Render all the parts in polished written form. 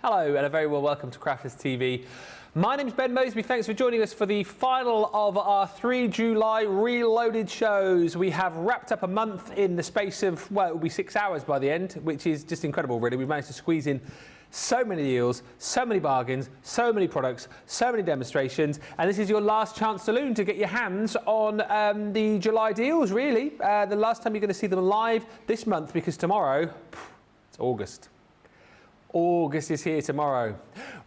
Hello and a very well welcome to Crafters TV. My name's Ben Moseby. Thanks for joining us for the final of our 3 July Reloaded shows. We have wrapped up a month in the space of, well, it will be 6 hours by the end, which is just incredible, really. We've managed to squeeze in so many deals, so many bargains, so many products, so many demonstrations, and this is your last chance saloon to get your hands on the July deals, really. The last time you're going to see them live this month, because tomorrow, it's August. August is here tomorrow.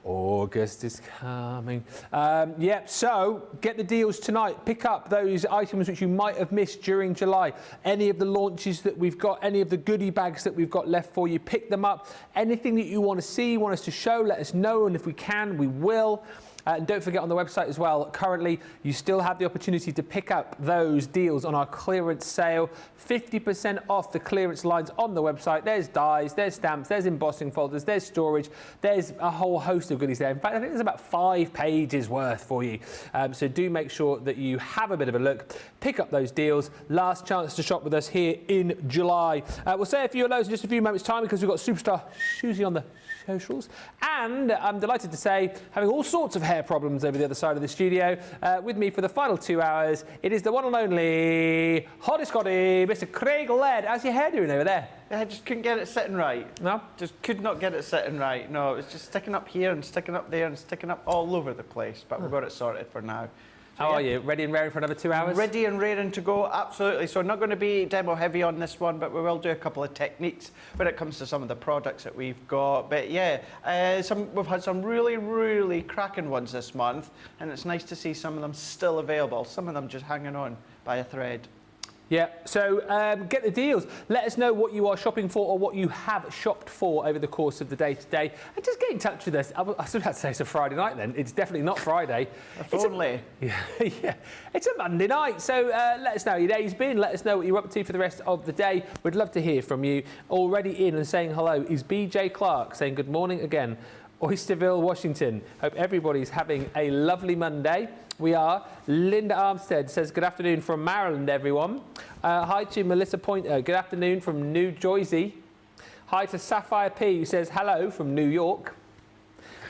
August is coming. So get the deals tonight. Pick up those items which you might have missed during July. Any of the launches that we've got, any of the goodie bags that we've got left for you, pick them up. Anything that you want to see, want us to show, let us know, and if we can, we will. And don't forget on the website as well, currently you still have the opportunity to pick up those deals on our clearance sale. 50% off the clearance lines on the website. There's dies, there's stamps, there's embossing folders, there's storage, there's a whole host of goodies there. In fact, I think there's about 5 pages worth for you. So do make sure that you have a bit of a look. Pick up those deals. Last chance to shop with us here in July. We'll say a few of those in just a few moments' time because we've got Superstar Susie on the socials. And I'm delighted to say, having all sorts of hair problems over the other side of the studio, with me for the final 2 hours, it is the one and only Hottie Scotty, Mr. Craig Laird. How's your hair doing over there? I just couldn't get it sitting right. No? Just could not get it sitting right. No, it was just sticking up here and sticking up there and sticking up all over the place, but we've got it sorted for now. So, how are you? Ready and raring for another 2 hours? Ready and raring to go, absolutely. So not going to be demo heavy on this one, but we will do a couple of techniques when it comes to some of the products that we've got. But yeah, we've had some really cracking ones this month, and it's nice to see some of them still available, some of them just hanging on by a thread. Yeah, so get the deals. Let us know what you are shopping for or what you have shopped for over the course of the day today. And just get in touch with us. I was about to say it's a Friday night then. It's definitely not Friday. If only. Yeah, it's a Monday night. So let us know how your day's been. Let us know what you're up to for the rest of the day. We'd love to hear from you. Already in and saying hello is BJ Clark saying good morning again. Oysterville, Washington. Hope everybody's having a lovely Monday. We are. Linda Armstead says, good afternoon from Maryland, everyone. Hi to Melissa Pointer. Good afternoon from New Jersey. Hi to Sapphire P, who says, hello from New York.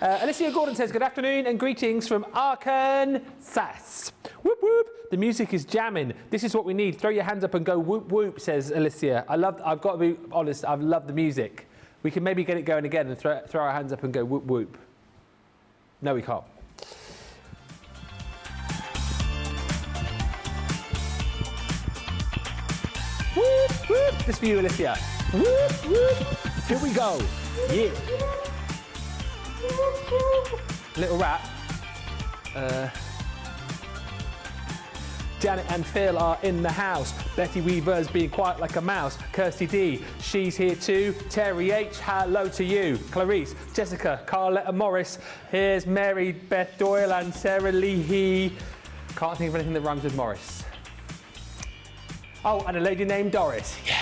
Alicia Gordon says, good afternoon and greetings from Arkansas. Whoop, whoop. The music is jamming. This is what we need. Throw your hands up and go whoop, whoop, says Alicia. I've got to be honest, I've loved the music. We can maybe get it going again and throw our hands up and go whoop, whoop. No, we can't. Whoop, whoop. This for you, Alicia. Whoop, whoop. Here we go. Yeah. Little rap. Janet and Phil are in the house. Betty Weaver's being quiet like a mouse. Kirsty D, she's here too. Terry H, hello to you. Clarice, Jessica, Carletta Morris. Here's Mary Beth Doyle and Sarah Leahy. Can't think of anything that rhymes with Morris. Oh, and a lady named Doris. Yeah.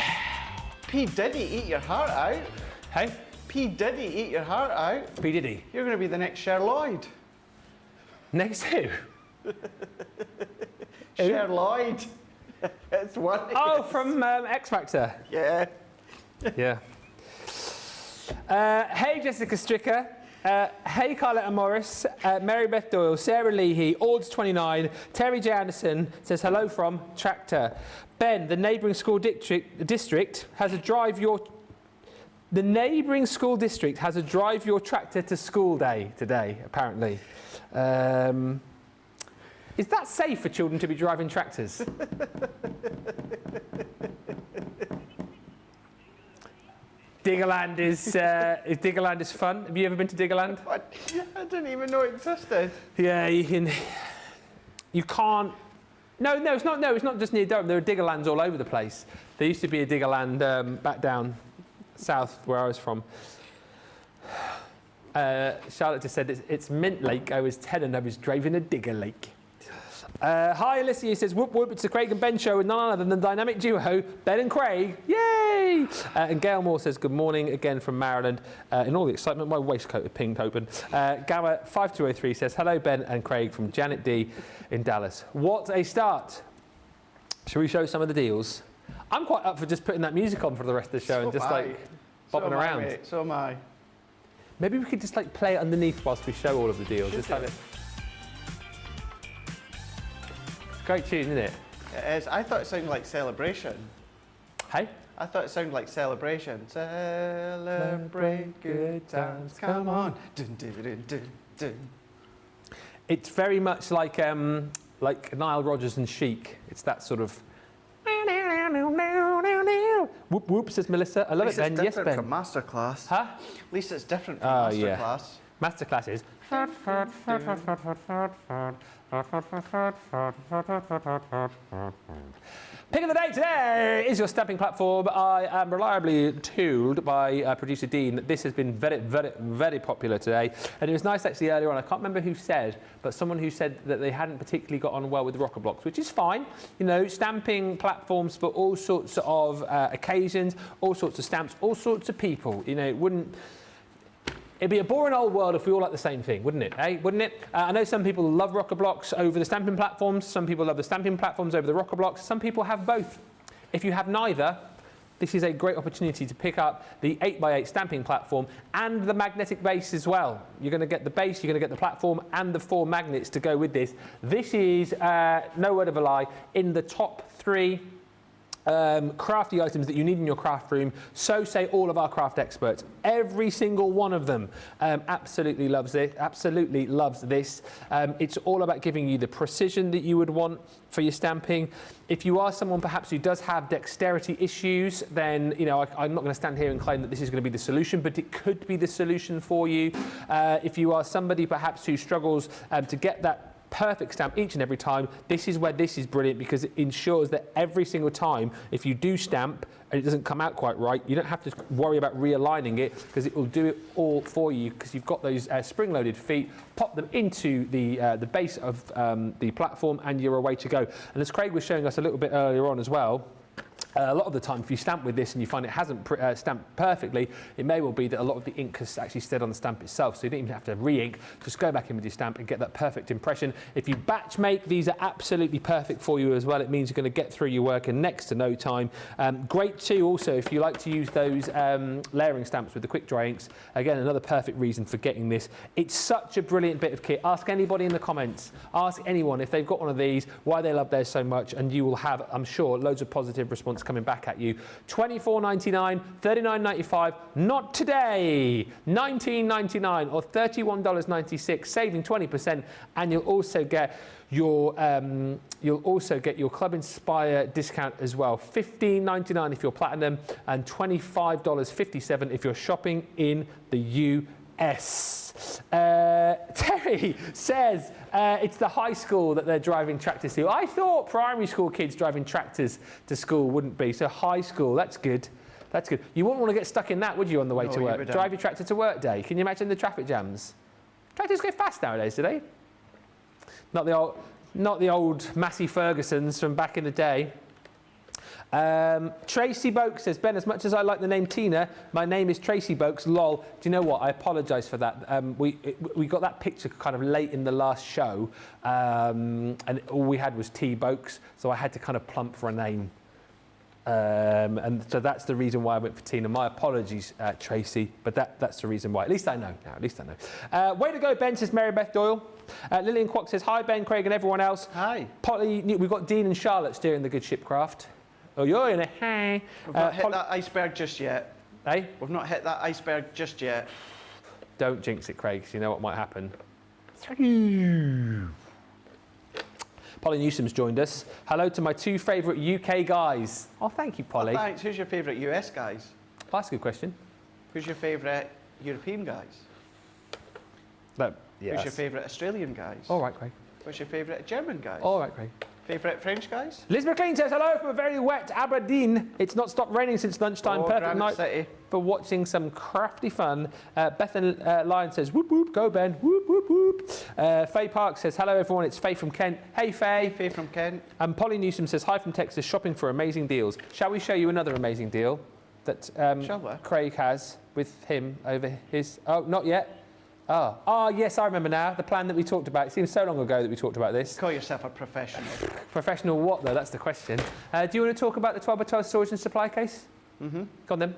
P. Diddy, eat your heart out. Hey? P. Diddy, eat your heart out. P. Diddy. You're going to be the next Cher Lloyd. Next who? Cher Lloyd. It's one. Oh, from X Factor. Yeah. Yeah. Hey, Jessica Stricker. Hey, Carletta Morris. Mary Beth Doyle. Sarah Leahy. Ords29. Terry J. Anderson says hello from Tractor. Ben, the neighbouring school district has a drive your. The neighbouring school district has a drive your tractor to school day today, apparently. Is that safe for children to be driving tractors? Diggerland is fun. Have you ever been to Diggerland? What? I didn't even know it existed. Yeah, you can't. No, it's not. No, it's not just near Durham. There are Diggerlands all over the place. There used to be a Diggerland back down south where I was from. Charlotte just said it's Mint Lake. I was 10 and I was driving a Digger Lake. Hi, Alicia says, whoop whoop, it's the Craig and Ben show with none other than the dynamic duo, Ben and Craig. Yay! And Gail Moore says, good morning again from Maryland. In all the excitement, my waistcoat is pinged open. Gamma 5203 says, hello, Ben and Craig from Janet D in Dallas. What a start. Shall we show some of the deals? I'm quite up for just putting that music on for the rest of the show and just like bopping around. So am I. Maybe we could just like play it underneath whilst we show all of the deals. Just have it. Great tune, isn't it? It is. I thought it sounded like Celebration. Hey? I thought it sounded like Celebration. Celebrate good times, come on. Dun, dun, dun, dun, dun. It's very much like Nile Rodgers and Chic. It's that sort of. Whoop whoop, says Melissa. I love it, Ben. It's Yes, different Ben. from Masterclass. Huh? At least it's different from Oh, Masterclass. yeah. Masterclass is. Pick of the day today is your stamping platform. I am reliably told by producer Dean that this has been very, very, very popular today. And it was nice actually earlier on, I can't remember who said, but someone who said that they hadn't particularly got on well with rocker blocks, which is fine. You know, stamping platforms for all sorts of occasions, all sorts of stamps, all sorts of people. You know, it'd be a boring old world if we all like the same thing, wouldn't it? Wouldn't it? I know some people love rocker blocks over the stamping platforms. Some people love the stamping platforms over the rocker blocks. Some people have both. If you have neither, this is a great opportunity to pick up the 8x8 stamping platform and the magnetic base as well. You're going to get the base, you're going to get the platform and the 4 magnets to go with this. This is, no word of a lie, in the top 3 crafty items that you need in your craft room. So say all of our craft experts. Every single one of them absolutely loves it. Absolutely loves this. It's all about giving you the precision that you would want for your stamping. If you are someone perhaps who does have dexterity issues, then you know I'm not going to stand here and claim that this is going to be the solution, but it could be the solution for you. If you are somebody perhaps who struggles to get that perfect stamp each and every time, this is where this is brilliant, because it ensures that every single time if you do stamp and it doesn't come out quite right, you don't have to worry about realigning it, because it will do it all for you, because you've got those spring-loaded feet. Pop them into the base of the platform and you're away to go. And as Craig was showing us a little bit earlier on as well, a lot of the time, if you stamp with this and you find it hasn't stamped perfectly, it may well be that a lot of the ink has actually stayed on the stamp itself, so you don't even have to re-ink. Just go back in with your stamp and get that perfect impression. If you batch make, these are absolutely perfect for you as well. It means you're going to get through your work in next to no time. Great too also if you like to use those layering stamps with the quick dry inks. Again, another perfect reason for getting this. It's such a brilliant bit of kit. Ask anybody in the comments, ask anyone if they've got one of these, why they love theirs so much, and you will have, I'm sure, loads of positive response coming back at you. $24.99, $39.95, not today. $19.99 or $31.96, saving 20%, and you'll also get your Club Inspire discount as well. $15.99 if you're platinum, and $25.57 if you're shopping in the US. Terry says it's the high school that they're driving tractors to. I thought primary school kids driving tractors to school wouldn't be. So high school, that's good. That's good. You wouldn't want to get stuck in that, would you, on the way to work? Drive your tractor to work day. Can you imagine the traffic jams? Tractors go fast nowadays, do they? Not the old Massey Fergusons from back in the day. Tracy Boakes says, Ben, as much as I like the name Tina, my name is Tracy Boakes, lol. Do you know what? I apologise for that. We got that picture kind of late in the last show, and all we had was T Boakes, so I had to kind of plump for a name. And so that's the reason why I went for Tina. My apologies, Tracy, but that's the reason why. At least I know now, at least I know. Way to go, Ben, says Mary Beth Doyle. Lillian Kwok says, hi, Ben, Craig, and everyone else. Hi. Polly, we've got Dean and Charlotte steering the good ship craft. Oh, you're in a hey. We've not hit that iceberg just yet. Hey? We've not hit that iceberg just yet. Don't jinx it, Craig, 'cause you know what might happen. Polly Newsom's joined us. Hello to my 2 favourite UK guys. Oh, thank you, Polly. Oh, thanks. Who's your favourite US guys? Oh, that's a good question. Who's your favourite European guys? Yes. Who's your favourite Australian guys? All right, Craig. What's your favourite German guys? All right, Craig. Favourite French guys? Liz McLean says, hello from a very wet Aberdeen. It's not stopped raining since lunchtime. Perfect Granite night City. for watching some crafty fun. Bethan Lyon says, whoop, whoop, go Ben, whoop, whoop, whoop. Faye Park says, hello everyone, it's Faye from Kent. Hey Faye. Hey, Faye from Kent. And Polly Newsom says, hi from Texas, shopping for amazing deals. Shall we show you another amazing deal that Craig has with him over his... Oh, not yet. Oh, yes, I remember now. The plan that we talked about. It seems so long ago that we talked about this. Call yourself a professional. Professional what, though? That's the question. Do you want to talk about the 12x12 storage and supply case? Mm-hmm. Go on, then.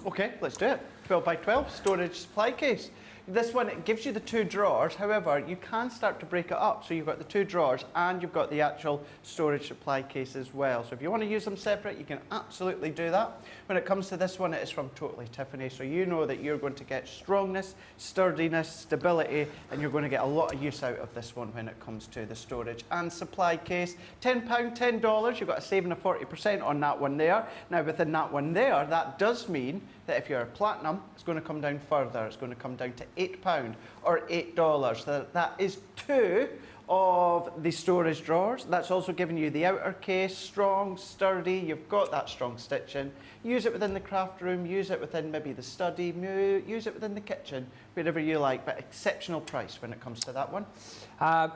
OK, let's do it. 12x12 storage supply case. This one, it gives you the 2 drawers. However, you can start to break it up. So you've got the 2 drawers and you've got the actual storage supply case as well. So if you want to use them separate, you can absolutely do that. When it comes to this one, it is from Totally Tiffany. So you know that you're going to get strongness, sturdiness, stability, and you're going to get a lot of use out of this one when it comes to the storage and supply case. £10, $10, you've got a saving of 40% on that one there. Now within that one there, that does mean that if you're a platinum, it's going to come down further. It's going to come down to £8 or $8. So that is 2 of the storage drawers. That's also giving you the outer case, strong, sturdy. You've got that strong stitching. Use it within the craft room, use it within maybe the study, use it within the kitchen, wherever you like, but exceptional price when it comes to that one.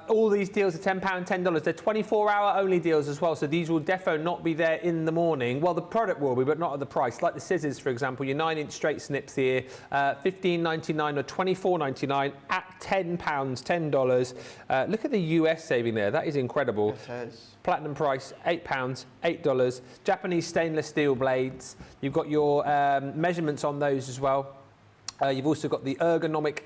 All these deals are £10, $10. They're 24-hour only deals as well, so these will defo not be there in the morning. Well, the product will be, but not at the price. Like the scissors, for example, your 9-inch straight snips here, $15.99 or $24.99 at £10, $10. Look at the US saving there. That is incredible. It is. Platinum price, £8, $8. Japanese stainless steel blades. You've got your measurements on those as well. You've also got the ergonomic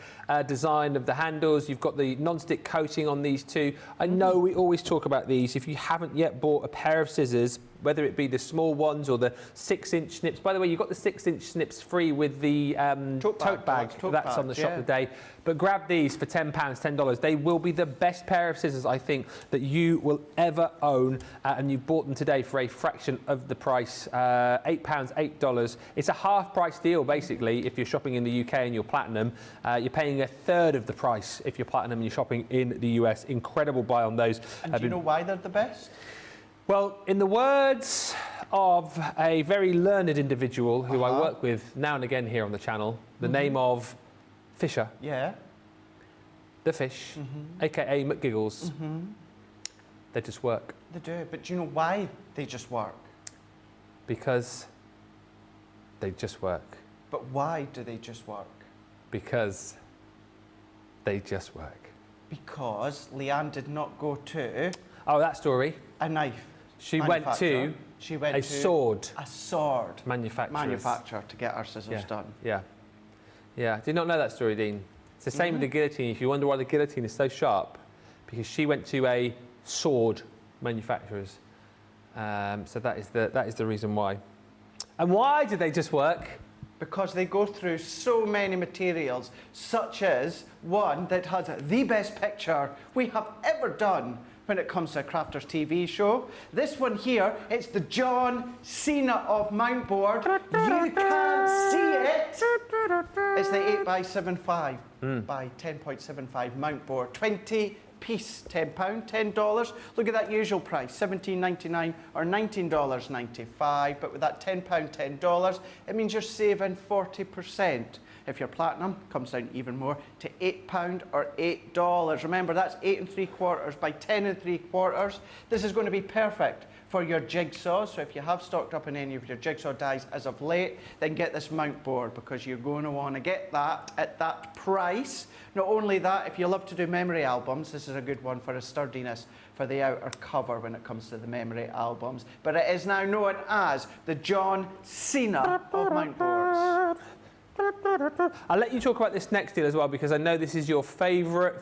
design of the handles. You've got the non-stick coating on these too. I know we always talk about these. If you haven't yet bought a pair of scissors, whether it be the small ones or the 6-inch snips. By the way, you've got the 6-inch snips free with the tote bag. That's on the shop today. But grab these for £10, $10. They will be the best pair of scissors, I think, that you will ever own. And you've bought them today for a fraction of the price, £8, $8. It's a half-price deal, basically, if you're shopping in the UK and you're platinum. You're paying a third of the price if you're platinum and you're shopping in the US. Incredible buy on those. And do you know why they're the best? Well, in the words of a very learned individual who I work with now and again here on the channel, the name of Fisher. Yeah. The fish, aka McGiggles. They just work. They do, but do you know why they just work? Because they just work. But why do they just work? Because they just work. Because Leanne did not go to... Oh, that story. A knife. She went to a sword manufacturer to get her scissors done. Yeah. Did not know that story, Dean. It's the same with the guillotine. If you wonder why the guillotine is so sharp, because she went to a sword manufacturer's. So that is the reason why. And why did they just work? Because they go through so many materials, such as one that has the best picture we have ever done when it comes to a Crafters TV show. This one here, it's the John Cena of Mountboard. You can't see it. It's the 8x75 by 10.75 Mountboard. 20-piece, £10, $10. Look at that usual price, $17.99 or $19.95. But with that £10, $10, it means you're saving 40%. If you're platinum, it comes down even more to £8 or $8. Remember, that's 8 3/4 by 10 3/4. This is going to be perfect for your jigsaw. So if you have stocked up in any of your jigsaw dies as of late, then get this Mountboard, because you're going to want to get that at that price. Not only that, if you love to do memory albums, this is a good one for a sturdiness for the outer cover when it comes to the memory albums. But it is now known as the John Cena of Mountboards. I'll let you talk about this next deal as well, because I know this is your favourite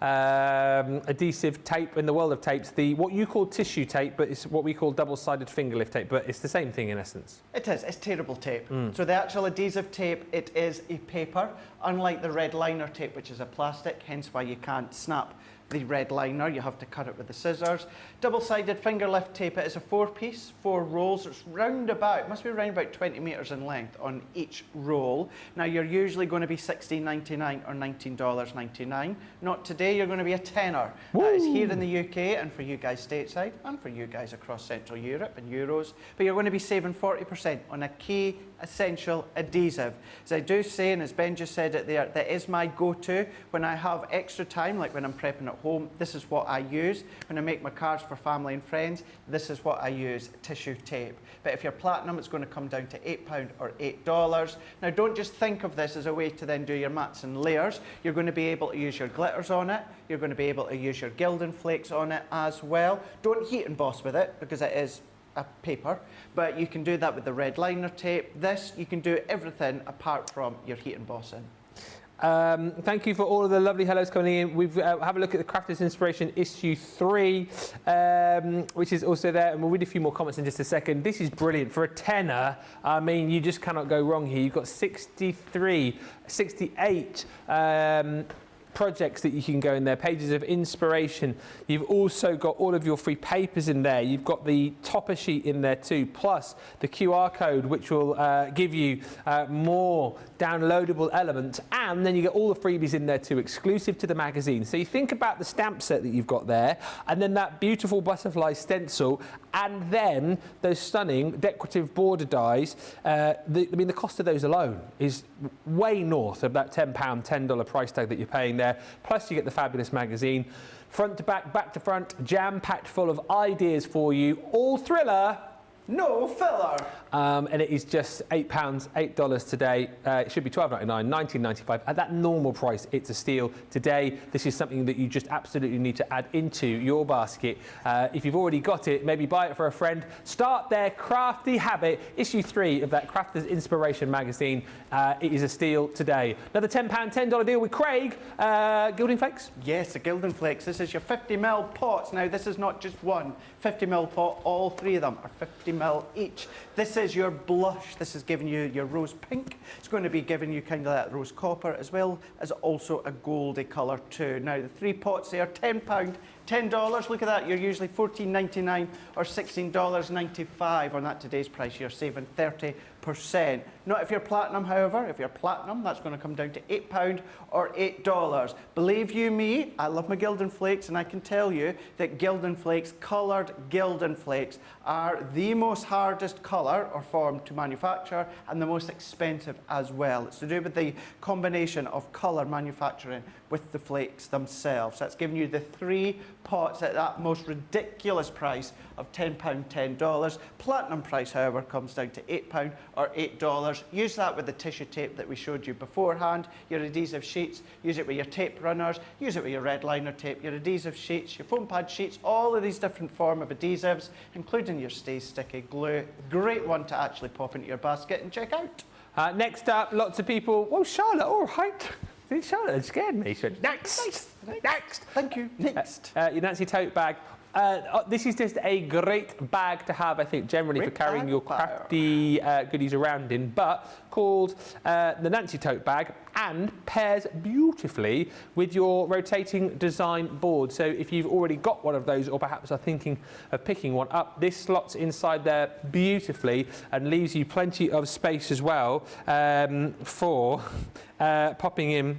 adhesive tape in the world of tapes. What you call tissue tape, but it's what we call double-sided finger lift tape, but it's the same thing in essence. It is. It's tearable tape. So the actual adhesive tape, it is a paper, unlike the red liner tape, which is a plastic, hence why you can't snap the red liner. You have to cut it with the scissors. Double-sided finger lift tape, it is a 4-piece, 4 rolls. It's round about, it must be around about 20 metres in length on each roll. Now you're usually going to be $16.99 or $19.99. Not today, you're going to be a tenner. That is here in the UK and for you guys stateside and for you guys across Central Europe and Euros. But you're going to be saving 40% on a key essential adhesive. As I do say, and as Ben just said it there, that is my go-to when I have extra time, like when I'm prepping at home. This is what I use. When I make my cards for family and friends, this is what I use, tissue tape. But if you're platinum, it's going to come down to £8 or $8. Now don't just think of this as a way to then do your mats and layers. You're going to be able to use your glitters on it. You're going to be able to use your Gildan flakes on it as well. Don't heat emboss with it, because it is paper, but you can do that with the red liner tape. This, you can do everything apart from your heat embossing. Thank you for all of the lovely hellos coming in. We've have a look at the Crafters Inspiration issue 3, which is also there, and we'll read a few more comments in just a second. This is brilliant for a tenner. I mean, you just cannot go wrong here. You've got 68 projects that you can go in there, pages of inspiration. You've also got all of your free papers in there. You've got the topper sheet in there too, plus the QR code, which will give you more downloadable elements, and then you get all the freebies in there too, exclusive to the magazine. So you think about the stamp set that you've got there, and then that beautiful butterfly stencil, and then those stunning decorative border dies. I mean, the cost of those alone is way north of that £10, $10 price tag that you're paying there. Plus you get the fabulous magazine, front to back to front, jam-packed full of ideas for you, all thriller, no filler. And it is just £8, $8 today. It should be $12.99, $19.95. At that normal price, it's a steal. Today, this is something that you just absolutely need to add into your basket. If you've already got it, maybe buy it for a friend. Start their crafty habit. Issue 3 of that Crafters Inspiration magazine. It is a steal today. Another £10, $10 deal with Craig. Gildan Flakes? Yes, the Gildan Flakes. This is your 50ml pots. Now, this is not just one 50ml pot. All 3 of them are 50ml each. This is your blush. This is giving you your rose pink. It's going to be giving you kind of that rose copper, as well as also a goldy colour too. Now, the 3 pots there, £10, $10. Look at that. You're usually $14.99 or $16.95 on that today's price. You're saving 30%. Not if you're platinum, however. If you're platinum, that's going to come down to £8 or $8. Believe you me, I love my Gildan Flakes, and I can tell you that Gildan Flakes, coloured Gildan Flakes, are the most hardest colour or form to manufacture, and the most expensive as well. It's to do with the combination of colour manufacturing with the flakes themselves. That's giving you the 3 pots at that most ridiculous price of £10, $10. Platinum price, however, comes down to £8 or $8. Use that with the tissue tape that we showed you beforehand, your adhesive sheets, use it with your tape runners, use it with your red liner tape, your adhesive sheets, your foam pad sheets, all of these different form of adhesives, including your Stay Sticky glue. Great one to actually pop into your basket and check out. Next up, lots of people, well, Charlotte, all right. Charlotte had scared me. She went, next. Thank you. Next. Your Nancy tote bag. This is just a great bag to have, I think, generally Great for carrying bag your crafty goodies around in, but called the Nancy tote bag, and pairs beautifully with your rotating design board. So if you've already got one of those, or perhaps are thinking of picking one up, this slots inside there beautifully and leaves you plenty of space as well for popping in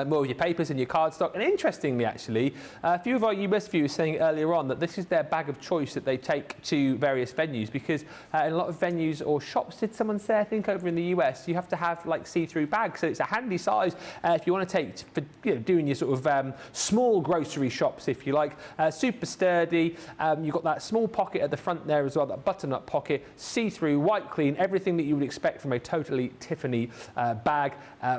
more of your papers and your cardstock. And interestingly, actually, a few of our US viewers saying earlier on that this is their bag of choice that they take to various venues, because in a lot of venues or shops, did someone say, I think over in the US, you have to have like see-through bags. So it's a handy size if you want to take for doing your sort of small grocery shops, if you like. Super sturdy. You've got that small pocket at the front there as well, that button-up pocket, see-through, white clean, everything that you would expect from a totally Tiffany bag,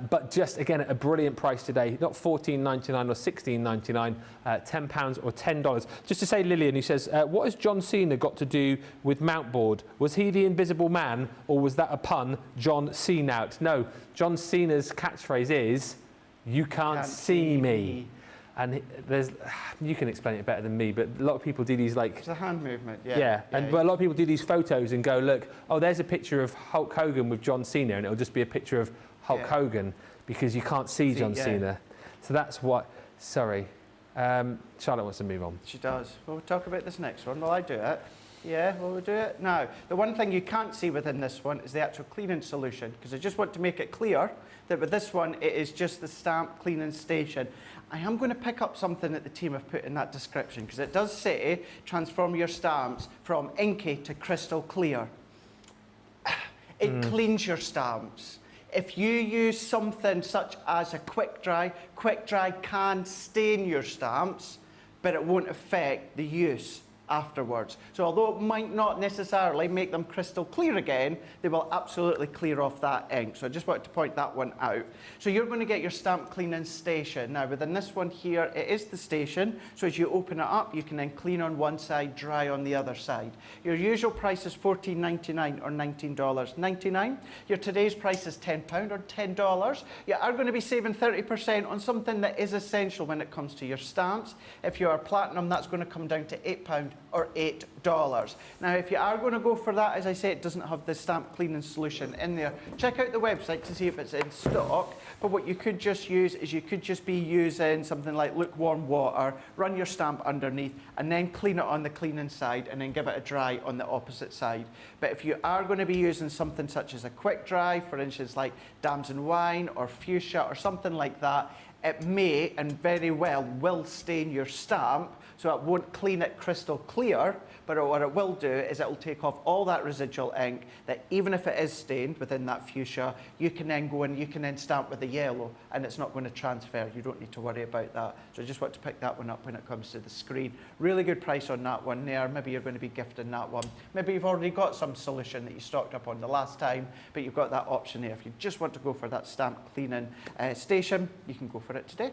but just again at a brilliant price today, not $14.99 or $16.99, £10 or $10. Just to say, Lillian, who says, what has John Cena got to do with Mountboard? Was he the Invisible Man, or was that a pun, John Cena? No, John Cena's catchphrase is, you can't see me. And there's, you can explain it better than me, but a lot of people do these like... It's a hand movement, But a lot of people do these photos and go, look, oh, there's a picture of Hulk Hogan with John Cena, and it'll just be a picture of Hulk Hogan, because you can't see John Cena. So that's what... Sorry. Charlotte wants to move on. She does. We'll talk about this next one. Will I do it? Yeah, will we do it? Now, the one thing you can't see within this one is the actual cleaning solution, because I just want to make it clear that with this one, it is just the stamp cleaning station. I am going to pick up something that the team have put in that description, because it does say transform your stamps from inky to crystal clear. It cleans your stamps. If you use something such as a quick dry can stain your stamps, but it won't affect the use afterwards. So although it might not necessarily make them crystal clear again, they will absolutely clear off that ink. So I just wanted to point that one out. So you're going to get your stamp cleaning station. Now within this one here, it is the station. So as you open it up, you can then clean on one side, dry on the other side. Your usual price is $14.99 or $19.99. Your today's price is £10 or $10. You are going to be saving 30% on something that is essential when it comes to your stamps. If you are platinum, that's going to come down to £8 or $8. Now, if you are going to go for that, as I say, it doesn't have the stamp cleaning solution in there. Check out the website to see if it's in stock. But what you could just use is you could just be using something like lukewarm water, run your stamp underneath, and then clean it on the cleaning side, and then give it a dry on the opposite side. But if you are going to be using something such as a quick dry, for instance, like Damson Wine or Fuchsia or something like that, it may and very well will stain your stamp, so it won't clean it crystal clear, but what it will do is it will take off all that residual ink that even if it is stained within that fuchsia, you can then go and you can then stamp with the yellow and it's not going to transfer. You don't need to worry about that. So I just want to pick that one up when it comes to the screen. Really good price on that one there. Maybe you're going to be gifting that one. Maybe you've already got some solution that you stocked up on the last time, but you've got that option there. If you just want to go for that stamp cleaning station, you can go for it today.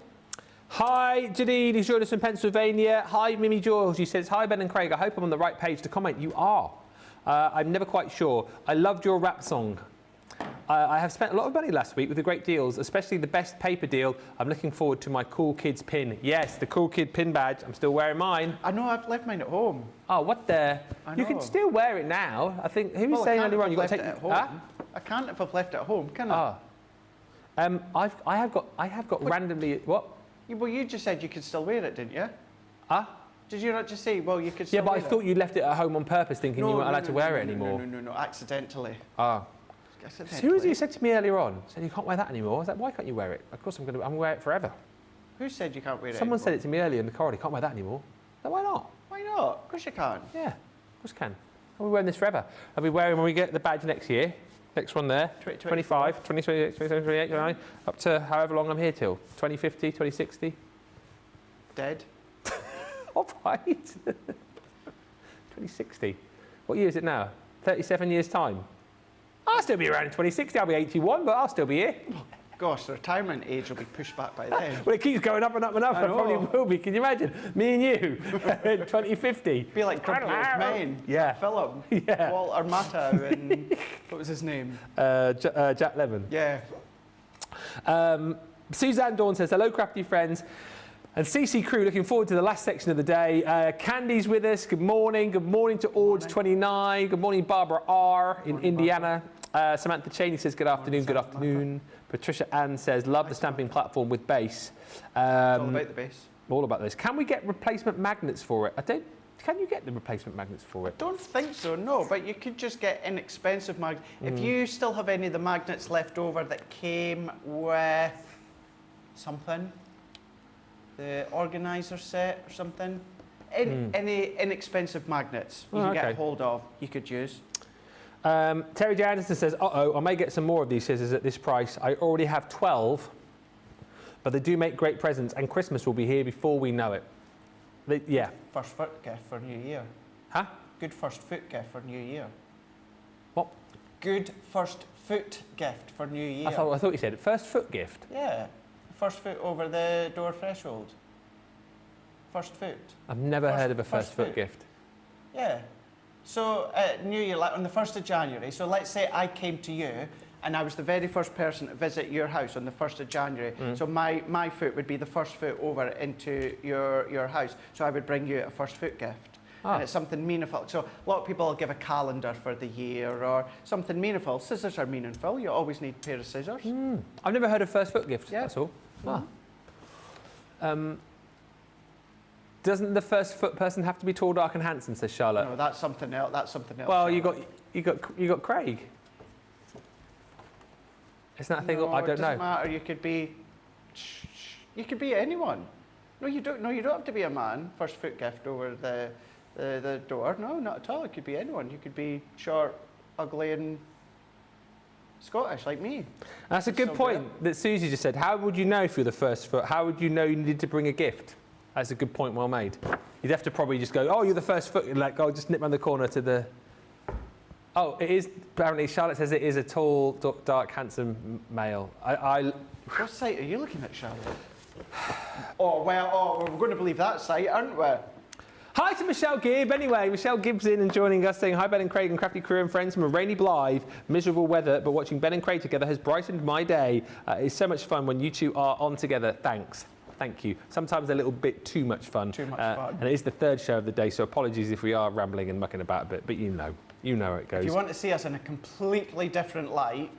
Hi, Janine, who's joined us in Pennsylvania. Hi, Mimi George. She says, hi, Ben and Craig. I hope I'm on the right page to comment. You are. I'm never quite sure. I loved your rap song. I have spent a lot of money last week with the great deals, especially the best paper deal. I'm looking forward to my Cool Kids pin. Yes, the Cool Kid pin badge. I'm still wearing mine. I know, I've left mine at home. Oh, what the? I You can know. still wear it now. I think, who was saying earlier on, you've got to take it at home. Huh? I can't if I've left it at home, can I? I have got randomly, what? Yeah, well, you just said you could still wear it, didn't you? Huh? Did you not just say, well, you could still Yeah, but wear I thought you left it at home on purpose, thinking you weren't allowed to wear it anymore. No, accidentally. Ah. Accidentally. So who was it who said to me earlier on? Said you can't wear that anymore. I was like, why can't you wear it? Of course I'm going to wear it forever. Who said you can't wear it Someone anymore? said it to me earlier in the corridor. You can't wear that anymore. Like, why not? Why not? Of course you can. Yeah, of course I can. I'll be wearing this forever. I'll be wearing when we get the badge next year. Next one there. 25, 26, 27, 28, 29, up to however long I'm here till. 2050, 2060. Dead. All right. 2060. What year is it now? 37 years' time. I'll still be around in 2060. I'll be 81, but I'll still be here. Gosh, the retirement age will be pushed back by then. Well, it keeps going up and up and up. I I probably know. will be. Can you imagine? Me and you in 2050. Be like Grumpy Old Men. Yeah. Film. Yeah. Walter Matthau and what was his name? Jack Lemmon. Yeah. Suzanne Dawn says, hello, crafty friends. And CC Crew, looking forward to the last section of the day. Candy's with us. Good morning. Good morning to Orge29. Good morning, Barbara R. in Indiana. Samantha Cheney says, good afternoon. Good afternoon. Patricia Ann says, love the stamping platform with base. It's all about the base. All about this. Can we get replacement magnets for it? Can you get the replacement magnets for it? Don't think so, no, but you could just get inexpensive magnets. If you still have any of the magnets left over that came with something, the organizer set or something, any inexpensive magnets you can get hold of, you could use. Terry J. Anderson says, I may get some more of these scissors at this price. I already have 12, but they do make great presents, and Christmas will be here before we know it. Yeah. First foot gift for New Year. Huh? Good first foot gift for New Year. What? Good first foot gift for New Year. I thought you said first foot gift. Yeah. First foot over the door threshold. First foot. I've never heard of a first foot gift. Yeah. So New Year, like on the 1st of January, so let's say I came to you and I was the very first person to visit your house on the 1st of January. So my foot would be the first foot over into your house. So I would bring you a first foot gift. And it's something meaningful. So a lot of people will give a calendar for the year or something meaningful. Scissors are meaningful. You always need a pair of scissors. I've never heard of first foot gift, that's all. Doesn't the first foot person have to be tall, dark and handsome, says Charlotte? No, that's something else. That's something else. Well, Charlotte. you got Craig. Isn't that a thing? No, I don't it doesn't know. matter. You could be anyone. No, you don't. No, you don't have to be a man. First foot gift over the door. No, not at all. It could be anyone. You could be short, ugly, and Scottish like me. That's a good point that Susie just said. How would you know if you're the first foot? How would you know you needed to bring a gift? That's a good point, well made. You'd have to probably just go, oh, you're the first foot, like, oh, just nip round the corner to the... Oh, it is, apparently Charlotte says it is a tall, dark, handsome male. What site are you looking at, Charlotte? We're going to believe that site, aren't we? Hi to Michelle Gibb. Anyway, Michelle Gibb's in and joining us, saying, hi, Ben and Craig and Crafty crew and friends from a rainy Blythe. Miserable weather, but watching Ben and Craig together has brightened my day. It's so much fun when you two are on together. Thanks. Thank you. Sometimes a little bit too much fun. Too much fun. And it is the third show of the day, so apologies if we are rambling and mucking about a bit, but you know how it goes. If you want to see us in a completely different light,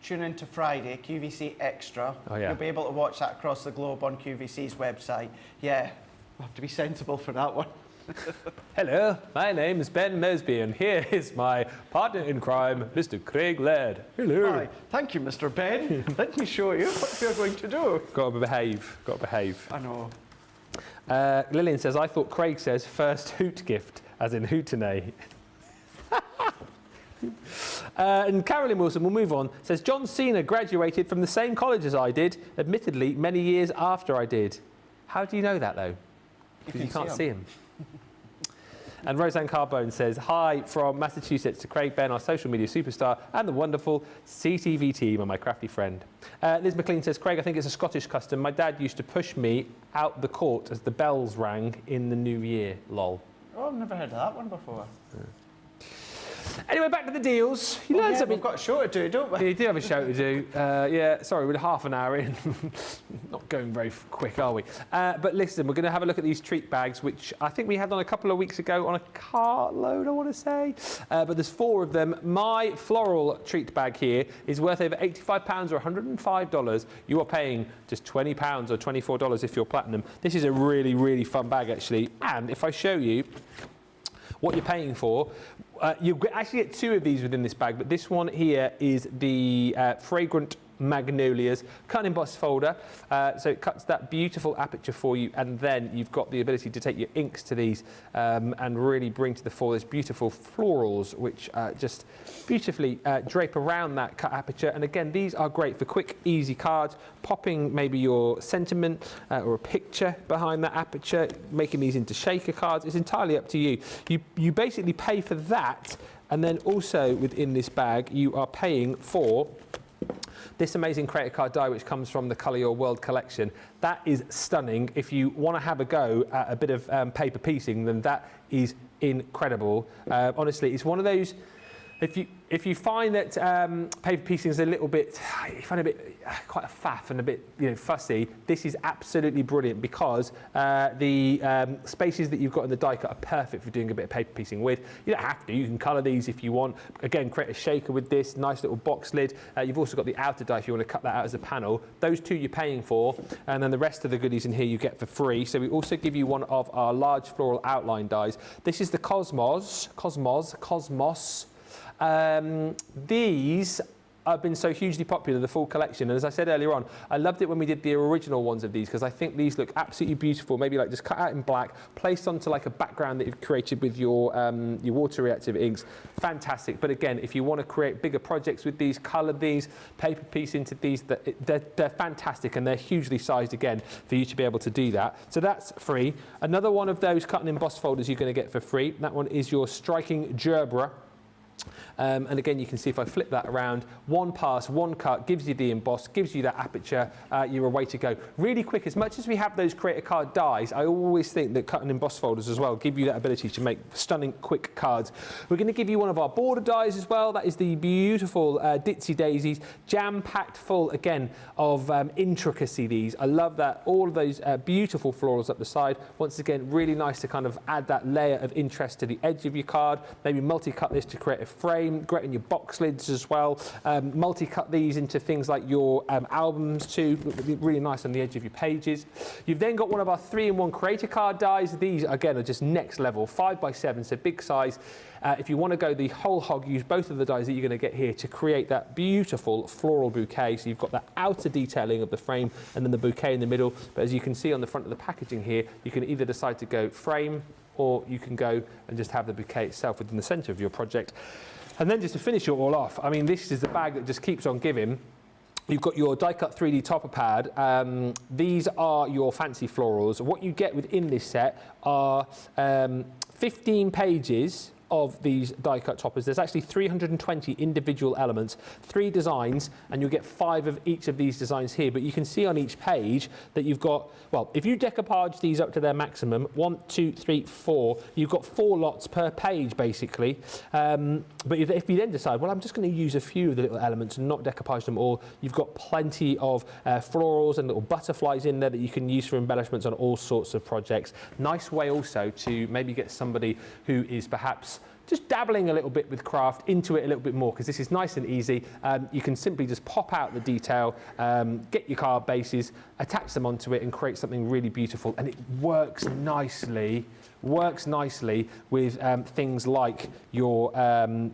tune in to Friday, QVC Extra. Oh, yeah. You'll be able to watch that across the globe on QVC's website. Yeah, we'll have to be sensible for that one. Hello, my name is Ben Moseby, and here is my partner in crime, Mr. Craig Laird. Hello. Hi. Thank you, Mr. Ben. Let me show you what we're going to do. Got to behave. Got to behave. I know. Lillian says, I thought Craig says first hoot gift, as in hootenay. And Carolyn Wilson, we'll move on, says, John Cena graduated from the same college as I did, admittedly many years after I did. How do you know that, though? Because you can't see him. And Roseanne Carbone says, hi from Massachusetts to Craig Ben, our social media superstar, and the wonderful CTV team and my crafty friend. Liz McLean says, Craig, I think it's a Scottish custom. My dad used to push me out the court as the bells rang in the new year, lol. Oh, I've never heard of that one before. Yeah. Anyway, back to the deals. You learned something. We've got a show to do, don't we? Yeah, you do have a show to do. Yeah, sorry, we're half an hour in. Not going very quick, are we? But listen, we're going to have a look at these treat bags, which I think we had on a couple of weeks ago on a cartload, I want to say. But there's 4 of them. My floral treat bag here is worth over £85 or $105. You are paying just £20 or $24 if you're platinum. This is a really, really fun bag, actually. And if I show you what you're paying for, you actually get 2 of these within this bag, but this one here is the Fragrant Magnolias cut and embossed folder. So it cuts that beautiful aperture for you, and then you've got the ability to take your inks to these and really bring to the fore these beautiful florals, which just beautifully drape around that cut aperture. And again, these are great for quick, easy cards, popping maybe your sentiment or a picture behind that aperture, making these into shaker cards. It's entirely up to you. You basically pay for that, and then also within this bag, you are paying for this amazing creator card die, which comes from the Colour Your World collection. That is stunning. If you want to have a go at a bit of paper piecing, then that is incredible. Honestly, it's one of those. If you find that paper piecing is a little bit, you find it a bit quite a faff and a bit fussy, this is absolutely brilliant because the spaces that you've got in the die cut are perfect for doing a bit of paper piecing with. You don't have to. You can colour these if you want. Again, create a shaker with this nice little box lid. You've also got the outer die if you want to cut that out as a panel. Those 2 you're paying for, and then the rest of the goodies in here you get for free. So we also give you one of our large floral outline dies. This is the Cosmos. These have been so hugely popular, the full collection, and as I said earlier on, I loved it when we did the original ones of these because I think these look absolutely beautiful, maybe like just cut out in black, placed onto like a background that you've created with your water reactive inks. Fantastic. But again, if you want to create bigger projects with these, colour these, paper piece into these, they're fantastic, and they're hugely sized again for you to be able to do that. So that's free. Another one of those cut and embossed folders you're going to get for free. That one is your Striking Gerbera. And again, you can see if I flip that around, 1 pass, 1 cut, gives you the emboss, gives you that aperture, you're away to go. Really quick, as much as we have those creator card dies, I always think that cut and emboss folders as well give you that ability to make stunning, quick cards. We're going to give you one of our border dies as well. That is the beautiful Ditsy Daisies, jam-packed full, again, of intricacy these. I love that. All of those beautiful florals up the side. Once again, really nice to kind of add that layer of interest to the edge of your card. Maybe multi-cut this to create a frame, great in your box lids as well. Multi-cut these into things like your albums too, really nice on the edge of your pages. You've then got one of our 3-in-1 creator card dies. These again are just next level, 5x7, so big size. If you want to go the whole hog, use both of the dies that you're going to get here to create that beautiful floral bouquet. So you've got that outer detailing of the frame and then the bouquet in the middle. But as you can see on the front of the packaging here, you can either decide to go frame, or you can go and just have the bouquet itself within the centre of your project. And then just to finish it all off, I mean, this is the bag that just keeps on giving. You've got your die-cut 3D topper pad. These are your fancy florals. What you get within this set are 15 pages of these die-cut toppers. There's actually 320 individual elements, 3 designs, and you'll get 5 of each of these designs here. But you can see on each page that you've got, well, if you decoupage these up to their maximum, 1, 2, 3, 4, you've got 4 lots per page, basically. But if you then decide, well, I'm just going to use a few of the little elements and not decoupage them all, you've got plenty of florals and little butterflies in there that you can use for embellishments on all sorts of projects. Nice way also to maybe get somebody who is perhaps just dabbling a little bit with craft into it a little bit more, because this is nice and easy. You can simply just pop out the detail, get your card bases, attach them onto it and create something really beautiful. And it works nicely with things like your cut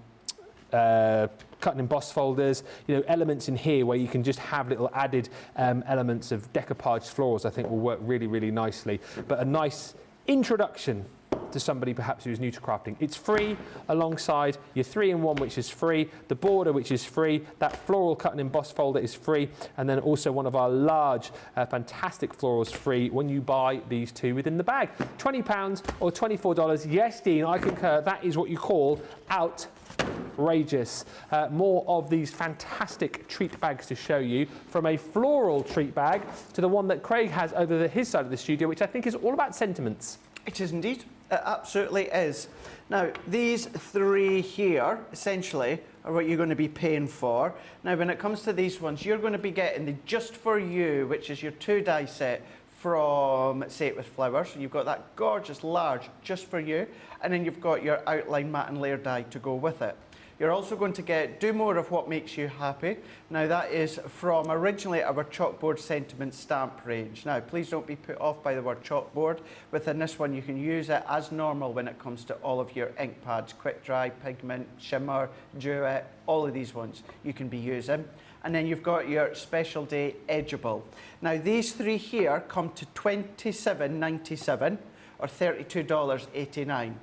and emboss folders, elements in here where you can just have little added elements of decoupaged florals. I think will work really, really nicely. But a nice introduction to somebody perhaps who's new to crafting. It's free alongside your 3-in-1, which is free, the border, which is free, that floral cut and emboss folder is free, and then also one of our large, fantastic florals free when you buy these 2 within the bag. £20 or $24. Yes, Dean, I concur. That is what you call outrageous. More of these fantastic treat bags to show you, from a floral treat bag to the one that Craig has over his side of the studio, which I think is all about sentiments. It is indeed. It absolutely is. Now, these 3 here, essentially, are what you're going to be paying for. Now, when it comes to these ones, you're going to be getting the Just For You, which is your 2 die set from Say It With Flowers. So you've got that gorgeous, large Just For You, and then you've got your outline matte and layer die to go with it. You're also going to get Do More of What Makes You Happy. Now, that is from originally our chalkboard sentiment stamp range. Now, please don't be put off by the word chalkboard. Within this one, you can use it as normal when it comes to all of your ink pads, quick dry, pigment, shimmer, duet, all of these ones you can be using. And then you've got your Special Day Edgeable. Now, these 3 here come to $27.97 or $32.89.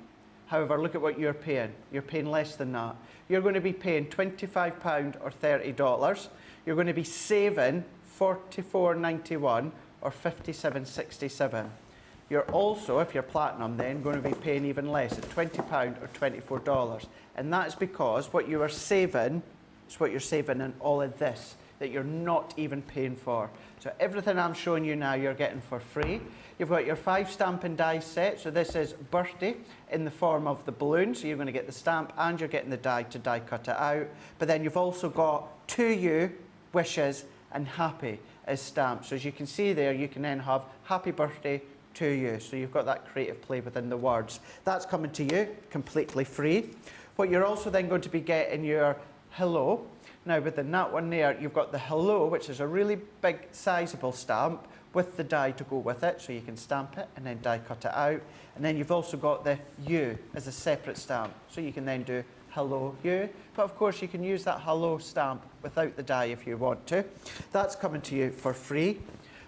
However, look at what you're paying. You're paying less than that. You're going to be paying £25 or $30. You're going to be saving $44.91 or $57.67. You're also, if you're platinum, then going to be paying even less at £20 or $24. And that's because what you are saving is what you're saving in all of this that you're not even paying for. So everything I'm showing you now, you're getting for free. You've got your 5 stamp and die set. So this is birthday in the form of the balloon. So you're going to get the stamp and you're getting the die to die cut it out. But then you've also got To You, Wishes and Happy as stamps. So as you can see there, you can then have Happy Birthday to You. So you've got that creative play within the words. That's coming to you completely free. What you're also then going to be getting your Hello. Now within that one there, you've got the Hello, which is a really big sizable stamp with the die to go with it, so you can stamp it and then die cut it out. And then you've also got the You as a separate stamp, so you can then do Hello You. But of course you can use that Hello stamp without the die if you want to. That's coming to you for free.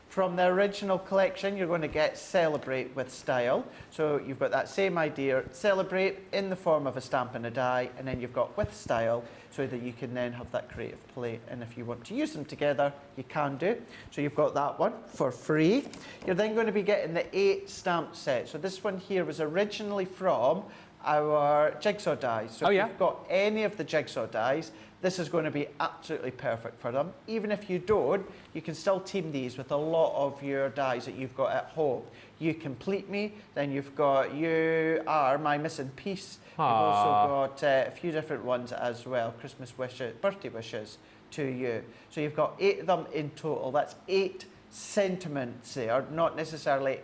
From the original collection, you're going to get Celebrate with Style. So you've got that same idea, Celebrate in the form of a stamp and a die, and then you've got With Style, so that you can then have that creative play. And if you want to use them together, you can do. So you've got that one for free. You're then going to be getting the 8 stamp set. So this one here was originally from our jigsaw dies. So if you've got any of the jigsaw dies, this is going to be absolutely perfect for them. Even if you don't, you can still team these with a lot of your dies that you've got at home. You Complete Me, then you've got You Are My Missing Piece. You've also got a few different ones as well, Christmas wishes, birthday wishes to you. So you've got 8 of them in total. That's 8 sentiments there, not necessarily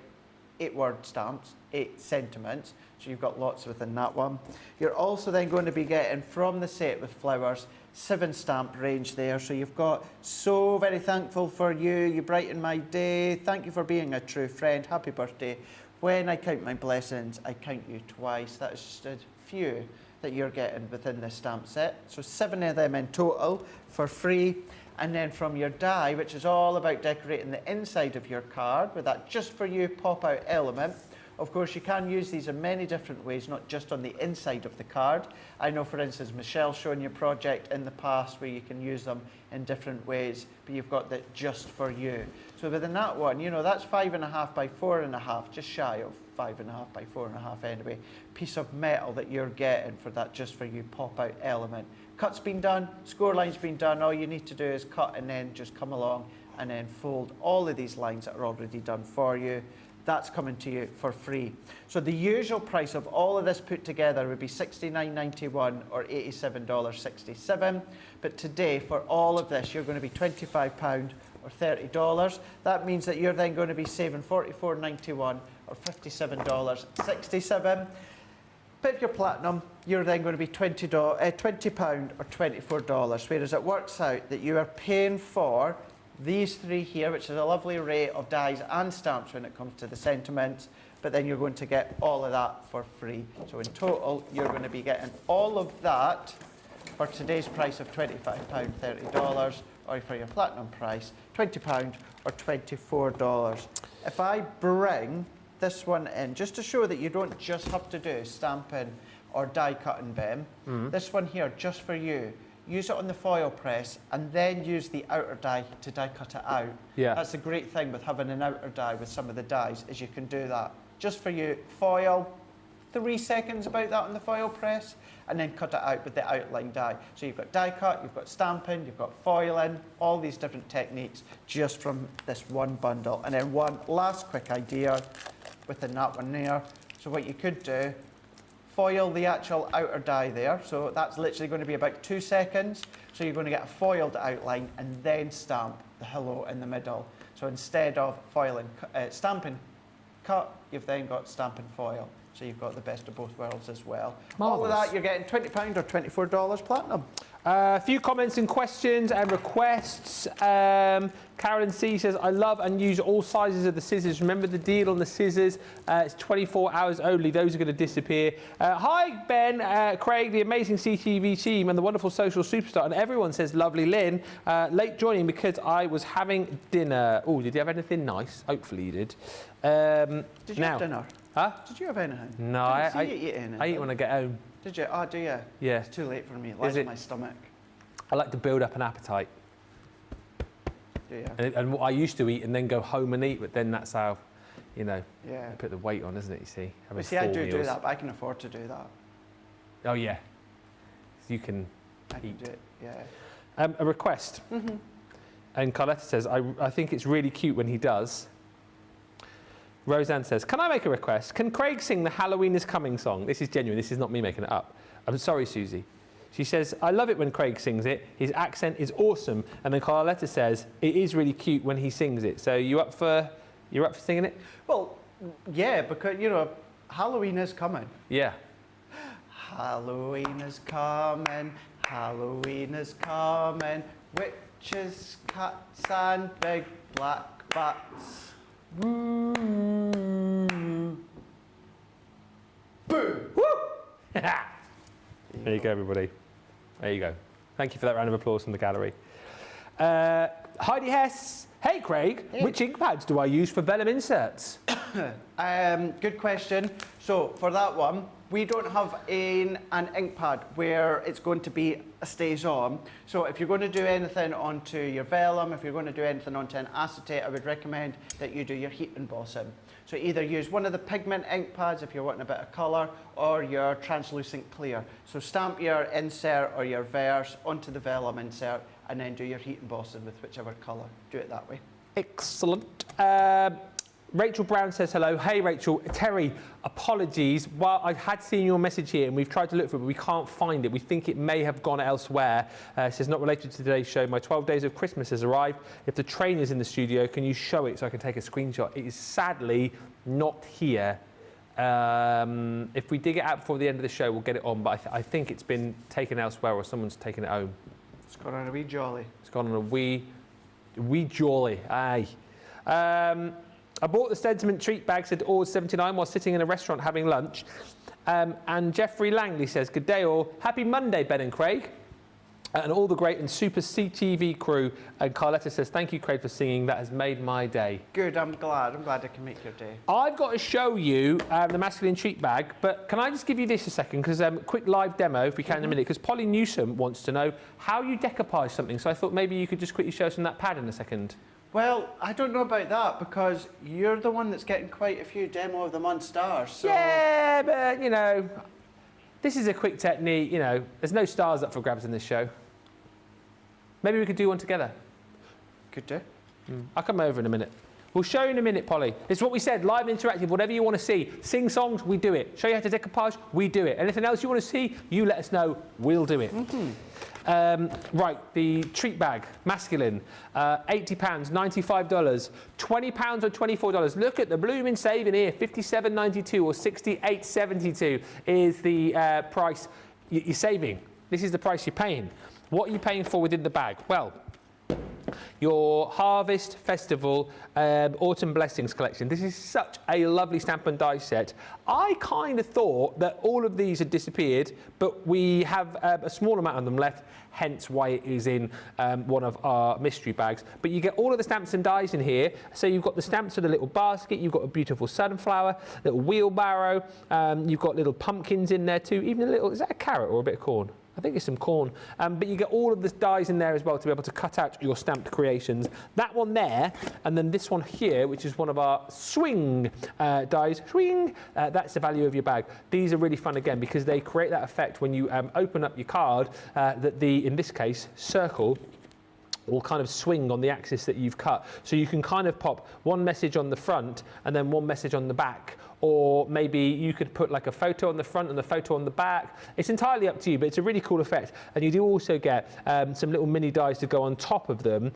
8 word stamps, 8 sentiments. So you've got lots within that one. You're also then going to be getting from the Set with Flowers 7 stamp range there. So you've got So Very Thankful for You, You Brighten My Day, Thank You for Being a True Friend, Happy Birthday, When I Count My Blessings, I Count You Twice. That's just a few that you're getting within this stamp set. So 7 of them in total for free. And then from your die, which is all about decorating the inside of your card with that Just For You pop-out element, Of course, you can use these in many different ways, not just on the inside of the card. I know, for instance, Michelle's shown you a project in the past where you can use them in different ways, but you've got that just for you. So within that one, you know, that's 5.5 by 4.5, just shy of 5.5 by 4.5 anyway, piece of metal that you're getting for that just for you pop-out element. Cut's been done, score line's been done, all you need to do is cut and then just come along and then fold all of these lines that are already done for you. That's coming to you for free. So the usual price of all of this put together would be $69.91 or $87.67. But today, for all of this, you're going to be £25 or $30. That means that you're then going to be saving $44.91 or $57.67. But if you're platinum, you're then going to be £20 or $24, whereas it works out that you are paying for these three here, which is a lovely array of dies and stamps when it comes to the sentiments, but then you're going to get all of that for free. So in total, you're going to be getting all of that for today's price of £25, $30, or for your platinum price, £20 or $24. If I bring this one in, just to show that you don't just have to do stamping or die cutting, Ben, this one here, just for you, use it on the foil press and then use the outer die to die cut it out. Yeah. That's the great thing with having an outer die with some of the dies, is you can do that. Just for you, foil, 3 seconds about that on the foil press, and then cut it out with the outline die. So you've got die cut, you've got stamping, you've got foiling, all these different techniques just from this one bundle. And then one last quick idea within that one there. So what you could do, foil the actual outer die there. So that's literally going to be about 2 seconds. So you're going to get a foiled outline and then stamp the hello in the middle. So instead of foiling, stamping cut, you've then got stamping foil. So you've got the best of both worlds as well. All of that, you're getting £20 or $24 platinum. A few comments and questions and requests. Carolyn C says, I love and use all sizes of the scissors. Remember the deal on the scissors? It's 24 hours only. Those are going to disappear. Hi, Ben, Craig, the amazing CTV team and the wonderful social superstar. And everyone says, lovely Lynn. Late joining because I was having dinner. Oh, did you have anything nice? Hopefully you did. Did you have dinner? Huh? Did you have anything? No, I eat anything. I eat when I get home. Did you? Oh, do you? Yeah. It's too late for me. It lies in my stomach. I like to build up an appetite. Do you? And what I used to eat and then go home and eat, but then that's how, you know, Yeah. put the weight on, isn't it, you see? Well, see, I do that, but I can afford to do that. Oh, yeah. You can I can eat. do it, yeah. A request. And Carletta says, I think it's really cute when he does. Roseanne says, can I make a request? Can Craig sing the Halloween is Coming song? This is genuine. This is not me making it up. I'm sorry, Susie. She says, I love it when Craig sings it. His accent is awesome. And then Carletta says, it is really cute when he sings it. So you're up for singing it? Well, yeah, because, you know, Halloween is coming. Yeah. Halloween is coming, Halloween is coming, witches, cats and big black bats. Woo! Boo! Woo! There you go, everybody. There you go. Thank you for that round of applause from the gallery. Heidi Hess. Hey, Craig. Hey. Which ink pads do I use for vellum inserts? Good question. So for that one, we don't have an ink pad where it's going to be a stays on. So if you're going to do anything onto your vellum, if you're going to do anything onto an acetate, I would recommend that you do your heat embossing. So either use one of the pigment ink pads if you're wanting a bit of colour, or your translucent clear. So stamp your insert or your verse onto the vellum insert and then do your heat embossing with whichever colour. Do it that way. Excellent. Rachel Brown says hello. Hey, Rachel. Terry, apologies. Well, I had seen your message here and we've tried to look for it, but we can't find it. We think it may have gone elsewhere. It says, not related to today's show. My 12 days of Christmas has arrived. If the train is in the studio, can you show it so I can take a screenshot? It is sadly not here. If we dig it out before the end of the show, we'll get it on. But I think it's been taken elsewhere or someone's taken it home. It's gone on a wee jolly. It's gone on a wee jolly. Aye. I bought the sentiment treat bag, said Ors 79, while sitting in a restaurant having lunch. And Jeffrey Langley says, good day all. Happy Monday, Ben and Craig. and all the great and super CTV crew. And Carletta says, thank you, Craig, for singing. That has made my day. Good, I'm glad. I'm glad I can make your day. I've got to show you the masculine treat bag, but can I just give you this a second? Because quick live demo, if we can, in a minute, because Polly Newsom wants to know how you decoupage something. So I thought maybe you could just quickly show us on that pad in a second. Well, I don't know about that because you're the one that's getting quite a few Demo of the Month stars. So. Yeah, but, you know, this is a quick technique. You know, there's no stars up for grabs in this show. Maybe we could do one together. Could do. I'll come over in a minute. We'll show you in a minute, Polly. It's what we said, live and interactive, whatever you want to see. Sing songs, we do it. Show you how to decoupage, we do it. Anything else you want to see, you let us know, we'll do it. Right, the treat bag, masculine, £80, $95, £20 or $24. Look at the blooming saving here, $57.92 or $68.72 is the price you're saving. This is the price you're paying. What are you paying for within the bag? Well, your Harvest Festival Autumn Blessings collection. This is such a lovely stamp and die set. I kind of thought that all of these had disappeared, but we have a small amount of them left, hence why it is in one of our mystery bags. But you get all of the stamps and dies in here. So you've got the stamps of the little basket, you've got a beautiful sunflower, little wheelbarrow, you've got little pumpkins in there too, even a little, is that a carrot or a bit of corn? I think it's some corn, but you get all of the dies in there as well to be able to cut out your stamped creations. That one there, and then this one here, which is one of our swing dies. Swing! That's the value of your bag. These are really fun again because they create that effect when you open up your card that the, in this case, circle will kind of swing on the axis that you've cut. So you can kind of pop one message on the front and then one message on the back. Or maybe you could put like a photo on the front and a photo on the back. It's entirely up to you, but it's a really cool effect. And you do also get some little mini dies to go on top of them,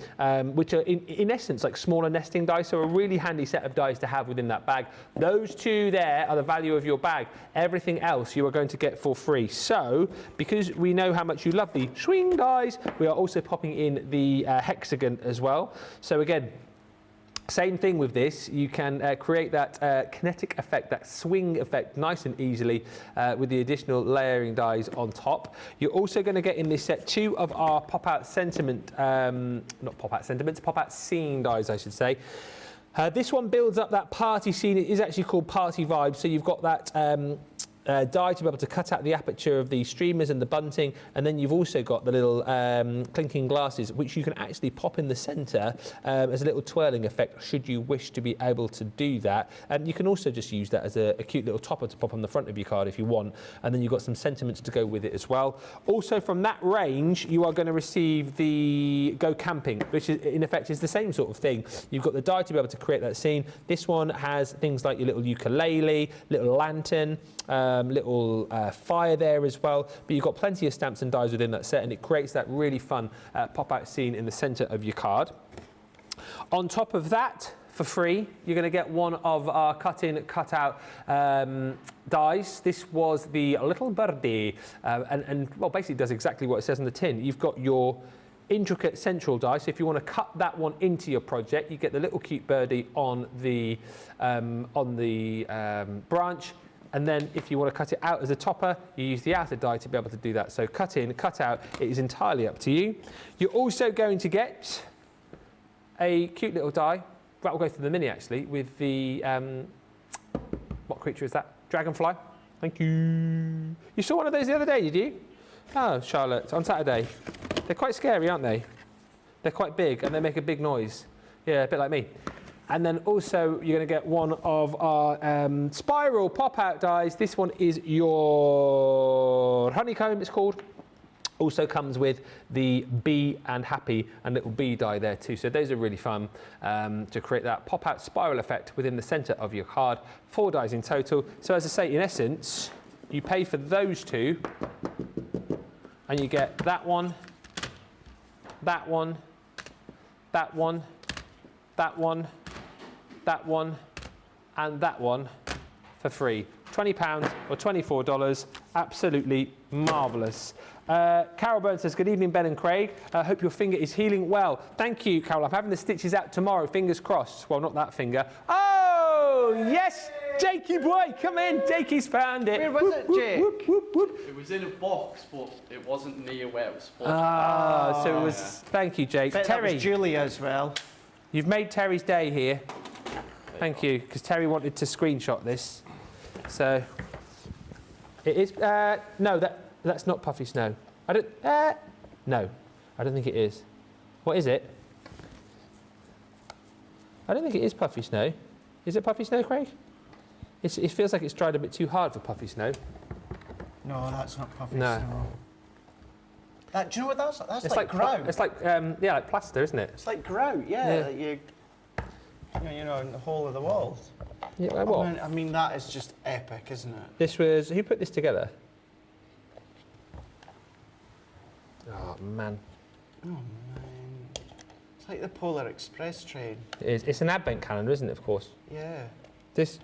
which are in essence like smaller nesting dies, so a really handy set of dies to have within that bag. Those two there are the value of your bag. Everything else you are going to get for free. So, because we know how much you love the swing dies, we are also popping in the hexagon as well. So again, same thing with this, you can create that kinetic effect, that swing effect nice and easily with the additional layering dies on top. You're also going to get in this set 2 of our pop-out sentiment, not pop-out sentiments, pop-out scene dies I should say. This one builds up that party scene. It is actually called Party Vibes, so you've got that die to be able to cut out the aperture of the streamers and the bunting, and then you've also got the little clinking glasses which you can actually pop in the centre as a little twirling effect should you wish to be able to do that. You can also just use that as a cute little topper to pop on the front of your card if you want, and then you've got some sentiments to go with it as well. Also from that range you are going to receive the Go Camping, which is, in effect is the same sort of thing. You've got the die to be able to create that scene. This one has things like your little ukulele, little lantern, little fire there as well, but you've got plenty of stamps and dies within that set, and it creates that really fun pop-out scene in the centre of your card. On top of that, for free, you're going to get one of our cut-in, cut-out dies. This was the Little Birdie, and well, basically does exactly what it says on the tin. You've got your intricate central die, so if you want to cut that one into your project, you get the little cute birdie on the branch. And then if you want to cut it out as a topper, you use the outer die to be able to do that. So cut in, cut out, it is entirely up to you. You're also going to get a cute little die. That will go through the mini actually, with the, what creature is that? Dragonfly. Thank you. You saw one of those the other day, did you? Oh, Charlotte, on Saturday. They're quite scary, aren't they? They're quite big and they make a big noise. Yeah, a bit like me. And then also you're going to get one of our spiral pop-out dies. This one is your honeycomb, it's called. Also comes with the bee and happy and little bee die there too. So those are really fun to create that pop-out spiral effect within the centre of your card. 4 dies in total. So as I say, in essence, you pay for those 2 and you get that one, that one, that one, that one, that one, and that one for free. £20 or $24, absolutely marvellous. Carol Burns says, good evening, Ben and Craig. I hope your finger is healing well. Thank you, Carol. I'm having the stitches out tomorrow, fingers crossed. Well, not that finger. Oh, yes, Jakey boy, come in. Jakey's found it. Where was it, Jake? It was was in a box, but it wasn't near where it was supposed Ah, so it was. Yeah. Thank you, Jake. Bet that Terry, was Julia as well. you've made Terry's day here. to be. Thank you, because Terry wanted to screenshot this. So it is. No, that's not puffy snow. I don't. No, I don't think it is. What is it? I don't think it is puffy snow. Is it puffy snow, Craig? It feels like it's dried a bit too hard for puffy snow. No, that's not puffy No. snow. That, do you know what that's like? That's It's like grout. It's like yeah, like plaster, isn't it? It's like grout, yeah. Yeah. That you know, in the whole of the walls. Yeah. Like what? I mean, that is just epic, isn't it? This was who put this together? Oh man, Oh man, it's like the Polar Express train. it is. It's an advent calendar, isn't it? Of course. Yeah. This.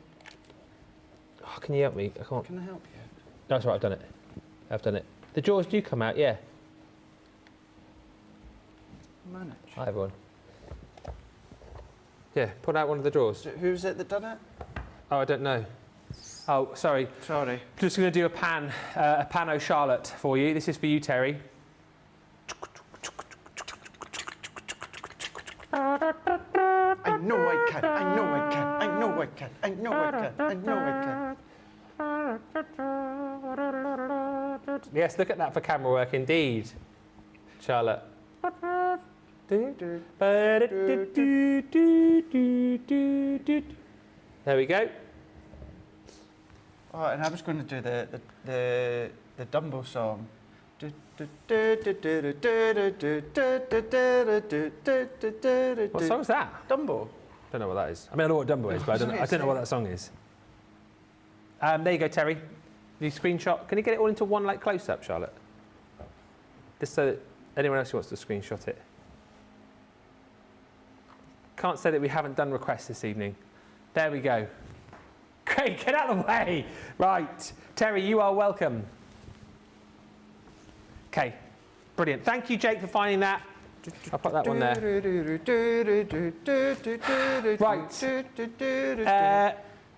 Oh, can you help me? I can't. Can I help you? That's right. I've done it. I've done it. The jaws do come out. Yeah. Manage. Hi everyone. Yeah. Put out one of the drawers. So who's it that done it? Oh, I don't know. Oh, sorry. Sorry. Just going to do a pano Charlotte for you. This is for you, Terry. I know I can. I know I can. I know I can. I know I can. I know I can. Yes, look at that for camera work, indeed, Charlotte. There we go. Oh, and I was going to do the Dumbo song. What song is that? Dumbo. Don't know what that is. I mean, I know what Dumbo is, but I don't know what that song is. There you go, Terry. You screenshot. Can you get it all into one like close-up, Charlotte? Just so that anyone else who wants to screenshot it. Can't say that we haven't done requests this evening. There we go. Craig, get out of the way. Right. Terry, you are welcome. Okay. Brilliant. Thank you, Jake, for finding that. I'll put that one there. Right.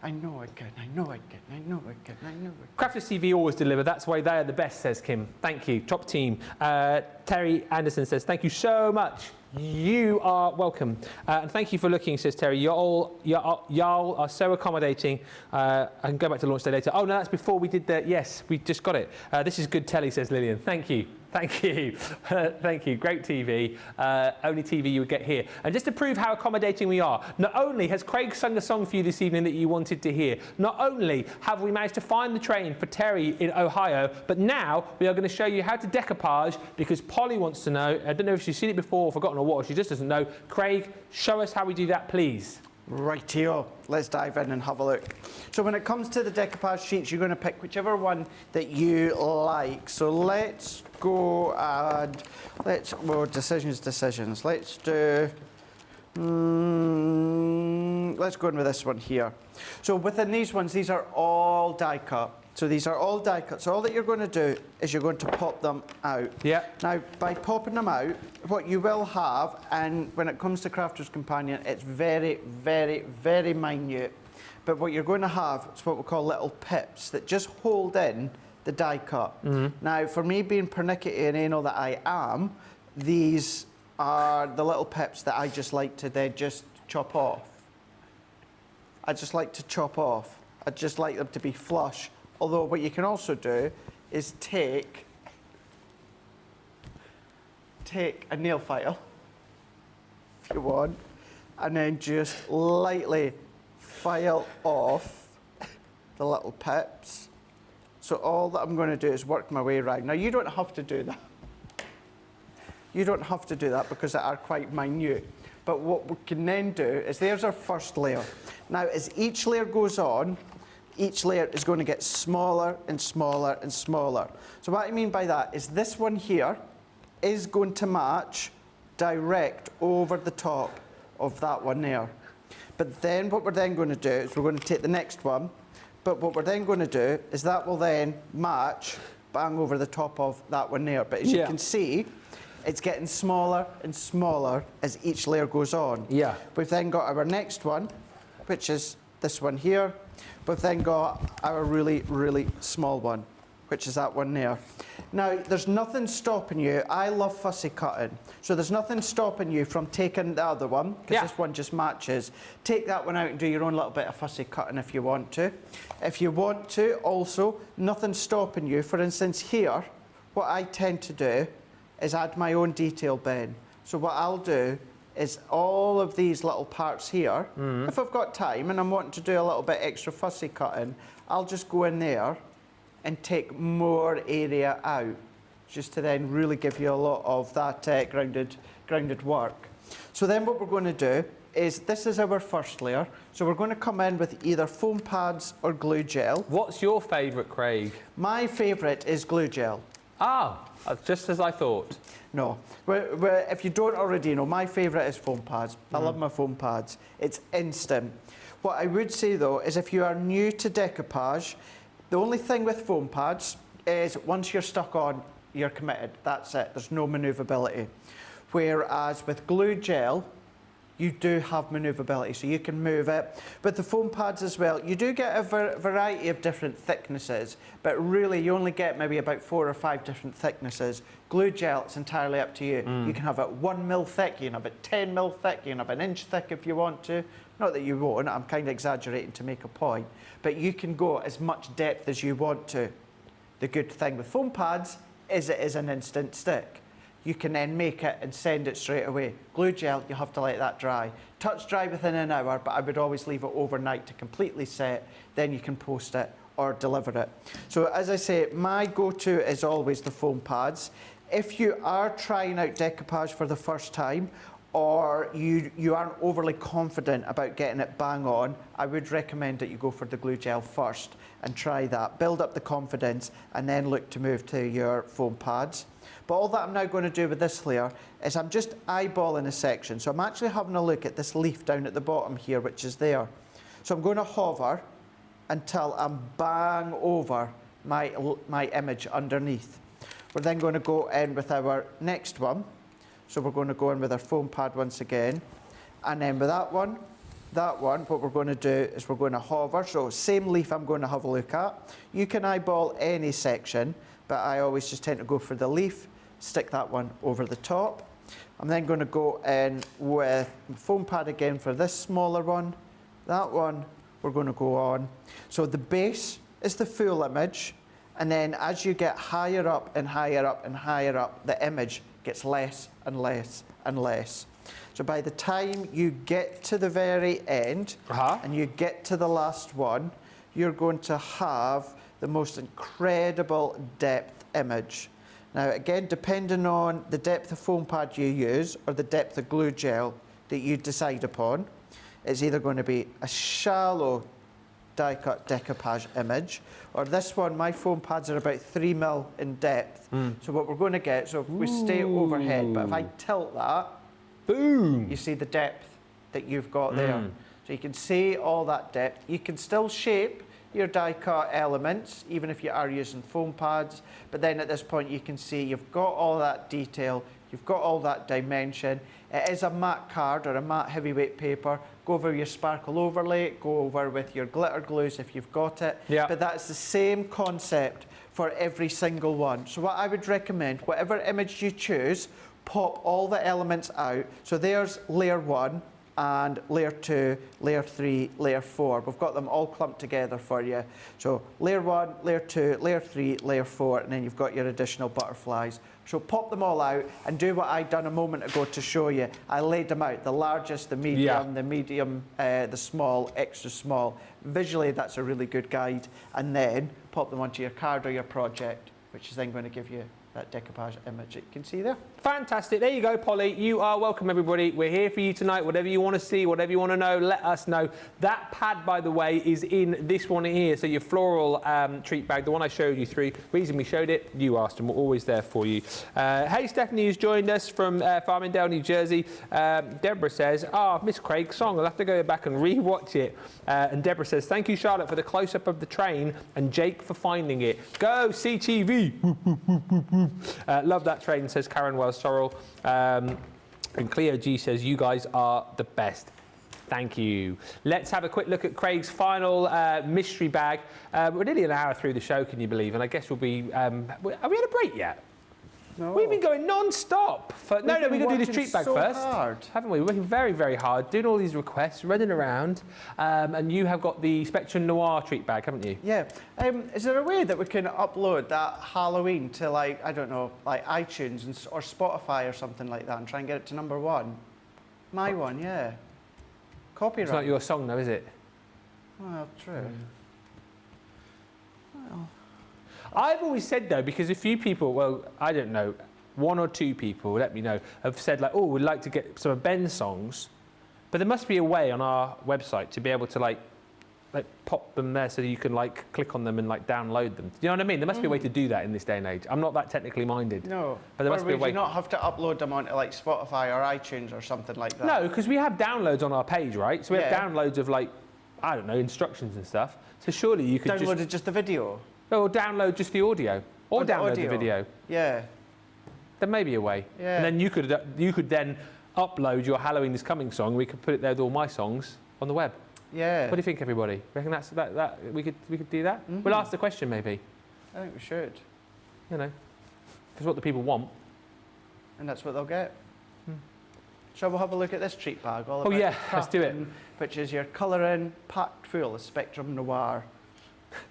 I know I can. I know I can. I know I can. I know I can. Crafters TV always deliver. That's why they are the best, says Kim. Thank you. Top team. Terry Anderson says, thank you so much. You are welcome. And thank you for looking, says Terry. Y'all are so accommodating. I can go back to launch day later. Oh, no, that's before we did the... Yes, we just got it. This is good telly, says Lillian. Thank you. Thank you. Thank you. Great TV. Only TV you would get here. And just to prove how accommodating we are, not only has Craig sung a song for you this evening that you wanted to hear, not only have we managed to find the train for Terry in Ohio, but now we are going to show you how to decoupage because Polly wants to know. I don't know if she's seen it before or forgotten or what, or she just doesn't know. Craig, show us how we do that, please. Rightio, let's dive in and have a look. So when it comes to the decoupage sheets, you're going to pick whichever one that you like. So let's go and decisions. Let's do, let's go in with this one here. So within these ones, these are all die cut. So these are all die cut. So all that you're going to do is you're going to pop them out. Yeah. Now, by popping them out, what you will have, and when it comes to Crafter's Companion, it's very, very, very minute. But what you're going to have is what we call little pips that just hold in the die cut. Now, for me being pernickety and anal that I am, these are the little pips that I just like to then just chop off. I just like to chop off. I just like them to be flush. Although what you can also do is take a nail file, if you want, and then just lightly file off the little pips. So all that I'm going to do is work my way around. Now you don't have to do that. You don't have to do that because they are quite minute. But what we can then do is there's our first layer. Now as each layer goes on, each layer is going to get smaller and smaller and smaller. So what I mean by that is this one here is going to match direct over the top of that one there. But then what we're then going to do is we're going to take the next one, but what we're then going to do is that will then match bang over the top of that one there. But as you can see, it's getting smaller and smaller as each layer goes on. Yeah. We've then got our next one, which is this one here. We've then got our really, really small one. which is that one there. Now, there's nothing stopping you. I love fussy cutting. So there's nothing stopping you from taking the other one, because this one just matches. Take that one out and do your own little bit of fussy cutting if you want to. If you want to, also, nothing stopping you. For instance, here, what I tend to do is add my own detail bin. So what I'll do is all of these little parts here, if I've got time and I'm wanting to do a little bit extra fussy cutting, I'll just go in there and take more area out, just to then really give you a lot of that grounded work. So then what we're going to do is, this is our first layer, so we're going to come in with either foam pads or glue gel. What's your favourite, Craig? My favourite is glue gel. Ah, just as I thought. No, if you don't already know, my favourite is foam pads. I love my foam pads. It's instant. What I would say though is, if you are new to decoupage, the only thing with foam pads is once you're stuck on, you're committed. That's it. There's no manoeuvrability. Whereas with glue gel, you do have manoeuvrability, so you can move it. With the foam pads as well, you do get a variety of different thicknesses, but really you only get maybe about 4 or 5 different thicknesses. Glue gel, it's entirely up to you. You can have it 1 mil thick, you can have it 10 mil thick, you can have an inch thick if you want to. Not that you won't, I'm kind of exaggerating to make a point, but you can go as much depth as you want to. The good thing with foam pads is it is an instant stick. You can then make it and send it straight away. Glue gel, you have to let that dry. Touch dry within an hour, but I would always leave it overnight to completely set, then you can post it or deliver it. So as I say, my go-to is always the foam pads. If you are trying out decoupage for the first time, or you aren't overly confident about getting it bang on, I would recommend that you go for the glue gel first and try that. Build up the confidence and then look to move to your foam pads. But all that I'm now going to do with this layer is I'm just eyeballing a section. So I'm actually having a look at this leaf down at the bottom here, which is there. So I'm going to hover until I'm bang over my image underneath. We're then going to go in with our next one. So we're going to go in with our foam pad once again. And then with that one, what we're going to do is we're going to hover. So same leaf I'm going to have a look at. You can eyeball any section, but I always just tend to go for the leaf, stick that one over the top. I'm then going to go in with foam pad again for this smaller one. That one we're going to go on. So the base is the full image, and then as you get higher up and higher up and higher up, the image gets less and less and less. So by the time you get to the very end and you get to the last one, you're going to have the most incredible depth image. Now again, depending on the depth of foam pad you use or the depth of glue gel that you decide upon, it's either going to be a shallow die cut decoupage image, or this one, my foam pads are about 3 mil in depth. So what we're going to get, so if we stay overhead, but if I tilt that, boom, you see the depth that you've got there. So you can see all that depth. You can still shape your die cut elements, even if you are using foam pads, but then at this point you can see you've got all that detail, you've got all that dimension. It is a matte card or a matte heavyweight paper. Go over your sparkle overlay, go over with your glitter glues if you've got it. But that's the same concept for every single one. So what I would recommend, whatever image you choose, pop all the elements out. So there's layer 1 and layer 2, layer 3, layer 4. We've got them all clumped together for you. So layer 1, layer 2, layer 3, layer 4, and then you've got your additional butterflies. So pop them all out and do what I done a moment ago to show you. I laid them out, the largest, the medium, the small, extra small. Visually, that's a really good guide. And then pop them onto your card or your project, which is then going to give you that decoupage image that you can see there. Fantastic. There you go, Polly. You are welcome, everybody. We're here for you tonight. Whatever you want to see, whatever you want to know, let us know. That pad, by the way, is in this one here. So your floral treat bag, the one I showed you through. Reason we showed it, you asked, and we're always there for you. Hey, Stephanie, who's joined us from Farmingdale, New Jersey. Deborah says, Miss Craig's song. I'll have to go back and re-watch it. And Deborah says, thank you, Charlotte, for the close-up of the train, and Jake for finding it. Go, CTV. Love that train, says Karen Wells Sorrell. And Cleo G says, you guys are the best. Thank you. Let's have a quick look at Craig's final mystery bag. We're nearly an hour through the show, can you believe? And I guess we'll be... have we had a break yet? No. We've been going non-stop. No, we've got to do the treat bag so first. Hard. Haven't we? We're working very, very hard, doing all these requests, running around. And you have got the Spectrum Noir treat bag, haven't you? Yeah. Is there a way that we can upload that Halloween to, like, I don't know, like iTunes or Spotify or something like that and try and get it to number 1? My one, yeah. Copyright. It's not your song, though, is it? Well, true. Well. I've always said, though, because a few people, well, I don't know, 1 or 2 people, let me know, have said, like, oh, we'd like to get some of Ben's songs, but there must be a way on our website to be able to, like pop them there so you can, like, click on them and, like, download them. Do you know what I mean? There must be a way to do that in this day and age. I'm not that technically minded. No. But there must be a way. Would you not have to upload them onto, like, Spotify or iTunes or something like that? No, because we have downloads on our page, right? So we have Yeah. downloads of, like, I don't know, instructions and stuff. So surely you could Downloaded just the video? or download just the audio. Or the download audio. the video. Yeah. There may be a way. Yeah. And then you could then upload your Halloween is Coming song. We could put it there with all my songs on the web. Yeah. What do you think, everybody? Reckon that we could do that? Mm-hmm. We'll ask the question, maybe. I think we should. You know, because what the people want. And that's what they'll get. Shall we have a look at this treat bag? All Oh, about yeah, let's do it. crafting, which is your colouring packed full of Spectrum Noir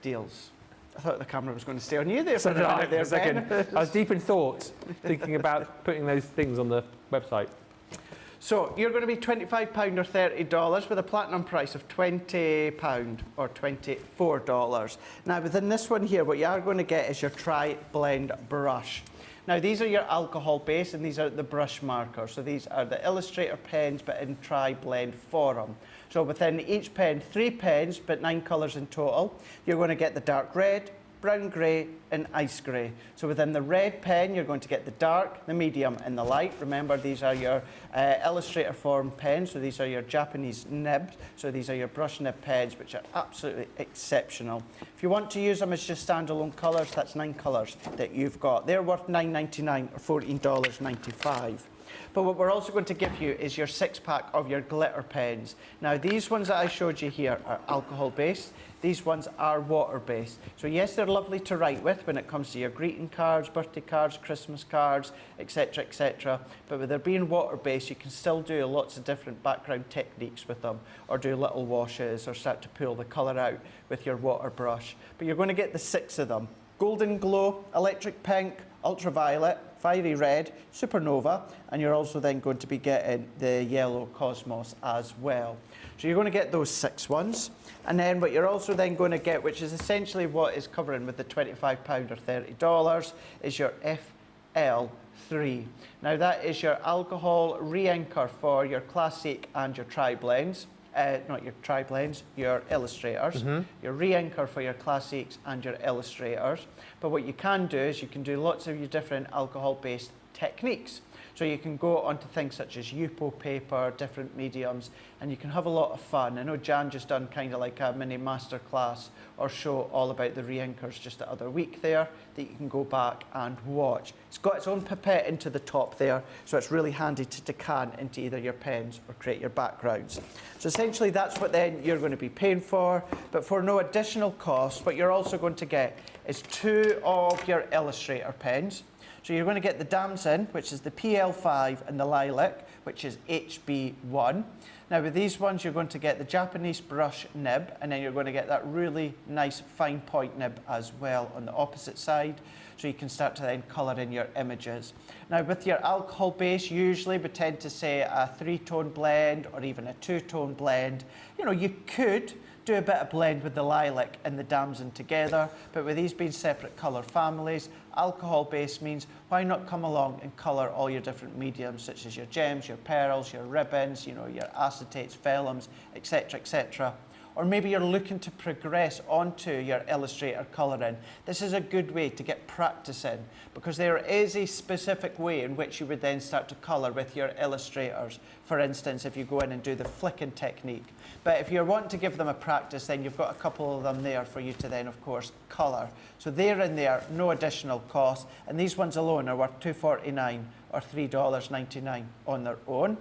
deals. I thought the camera was going to stay on you there for a minute there, a second. Ben. I was deep in thought, thinking about putting those things on the website. So you're going to be £25 or $30 with a platinum price of £20 or $24. Now within this one here, what you are going to get is your tri-blend brush. Now these are your alcohol base and these are the brush markers. So these are the Illustrator pens but in tri-blend form. So within each pen, 3 pens but 9 colours in total. You're going to get the dark red, brown grey and ice grey. So within the red pen you're going to get the dark, the medium and the light. Remember these are your Illustrator form pens, so these are your Japanese nibs. So these are your brush nib pens which are absolutely exceptional. If you want to use them as just standalone colours, that's 9 colours that you've got. They're worth $9.99 or $14.95. But what we're also going to give you is your 6-pack of your glitter pens. Now these ones that I showed you here are alcohol based. These ones are water based. So yes, they're lovely to write with when it comes to your greeting cards, birthday cards, Christmas cards, etc, etc. But with their being water based, you can still do lots of different background techniques with them, or do little washes, or start to pull the colour out with your water brush. But you're going to get the 6 of them. Golden Glow, Electric Pink, Ultraviolet, Fiery Red, Supernova, and you're also then going to be getting the Yellow Cosmos as well. So you're going to get those 6 ones. And then what you're also then going to get, which is essentially what is covering with the £25 or $30, is your FL3. Now that is your alcohol re-inker for your classic and your tri-blends. Not your tri-blends, your illustrators. Your re-inker for your classics and your illustrators. But what you can do is you can do lots of your different alcohol-based techniques. So you can go onto things such as Yupo paper, different mediums, and you can have a lot of fun. I know Jan just done kind of like a mini masterclass or show all about the re-inkers just the other week there that you can go back and watch. It's got its own pipette into the top there, so it's really handy to decant into either your pens or create your backgrounds. So essentially that's what then you're going to be paying for, but for no additional cost, what you're also going to get is 2 of your Illustrator pens. So you're going to get the Damson, which is the PL5, and the Lilac, which is HB1. Now with these ones, you're going to get the Japanese brush nib, and then you're going to get that really nice fine point nib as well on the opposite side. So you can start to then colour in your images. Now with your alcohol base, usually we tend to say a 3-tone blend or even a 2-tone blend. You know, you could do a bit of blend with the Lilac and the Damson together, but with these being separate colour families, alcohol base means why not come along and colour all your different mediums such as your gems, your pearls, your ribbons, you know, your acetates, vellums, etc, etc. Or maybe you're looking to progress onto your Illustrator colouring. This is a good way to get practice in, because there is a specific way in which you would then start to colour with your illustrators. For instance, if you go in and do the flicking technique. But if you're wanting to give them a practice, then you've got a couple of them there for you to then, of course, colour. So they're in there, no additional cost, and these ones alone are worth $2.49 or or $3.99 on their own.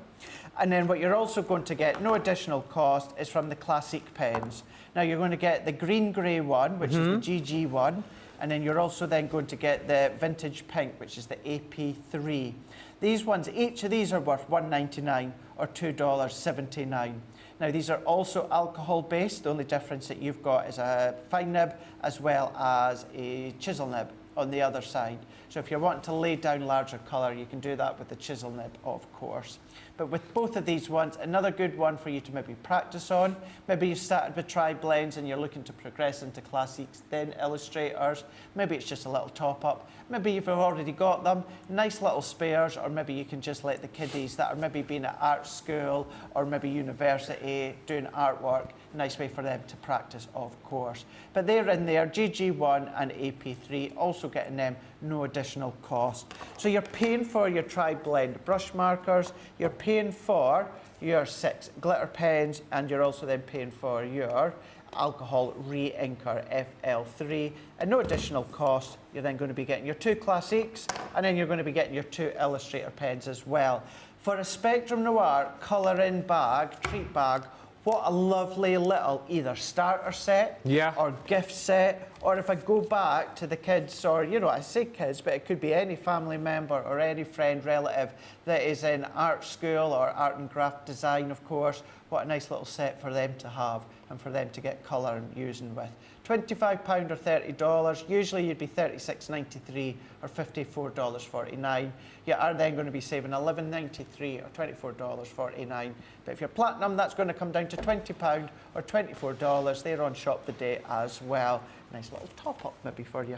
And then what you're also going to get, no additional cost, is from the classic pens. Now you're going to get the green-grey one, which is the GG one, and then you're also then going to get the vintage pink, which is the AP3. These ones, each of these are worth $1.99 or $2.79. Now these are also alcohol-based. The only difference that you've got is a fine nib as well as a chisel nib on the other side. So if you're wanting to lay down larger colour, you can do that with the chisel nib, of course. But with both of these ones, another good one for you to maybe practice on. Maybe you started with tri-blends and you're looking to progress into classics, then illustrators. Maybe it's just a little top-up. Maybe you've already got them, nice little spares, or maybe you can just let the kiddies that are maybe being at art school or maybe university doing artwork, nice way for them to practice, of course. But they're in there, GG1 and AP3, also getting them no additional cost. So you're paying for your tri-blend brush markers, you're paying for your 6 glitter pens, and you're also then paying for your alcohol re-inker FL3, and no additional cost. You're then going to be getting your 2 classics, and then you're going to be getting your 2 illustrator pens as well. For a Spectrum Noir colouring bag, treat bag, what a lovely little either starter set or gift set, or if I go back to the kids, or I say kids, but it could be any family member or any friend, relative that is in art school or art and craft design, of course, what a nice little set for them to have and for them to get colour and using with. £25 or $30, usually you'd be $36.93 or $54.49. You are then going to be saving $11.93 or $24.49. But if you're platinum, that's going to come down to £20 or $24. They're on shop the day as well. Nice little top-up maybe for you.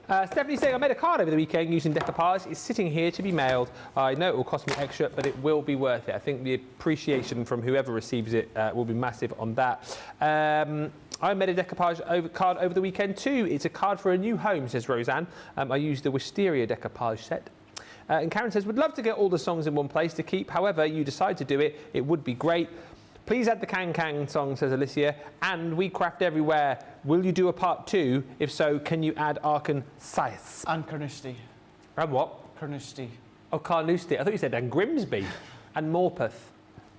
Stephanie saying, I made a card over the weekend using decoupage. It's sitting here to be mailed. I know it will cost me extra, but it will be worth it. I think the appreciation from whoever receives it will be massive on that. I made a decoupage card over the weekend too. It's a card for a new home, says Roseanne. I used the Wisteria decoupage set. And Karen says, would love to get all the songs in one place to keep. However, you decide to do it, it would be great. Please add the Can Can song, says Alicia. And We Craft Everywhere. Will you do a part 2? If so, can you add Arkansas? And Carnoustie. And what? Carnoustie. Oh, Carnoustie. I thought you said and Grimsby. And Morpeth.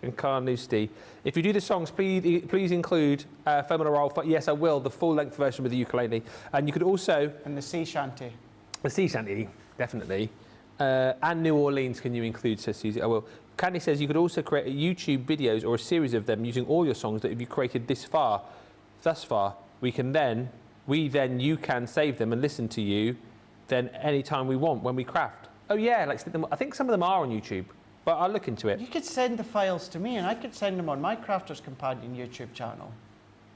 And Carnoustie. If you do the songs, please include Foam on a Roll. Yes, I will. The full-length version with the ukulele. And you could also... And the sea shanty. The sea shanty, definitely. And New Orleans can you include, says Susie. I will. Candy says you could also create YouTube videos or a series of them using all your songs that have you created thus far. You can save them and listen to you then anytime we want when we craft. Oh yeah, like I think some of them are on YouTube, but I'll look into it. You could send the files to me and I could send them on my Crafters Companion YouTube channel.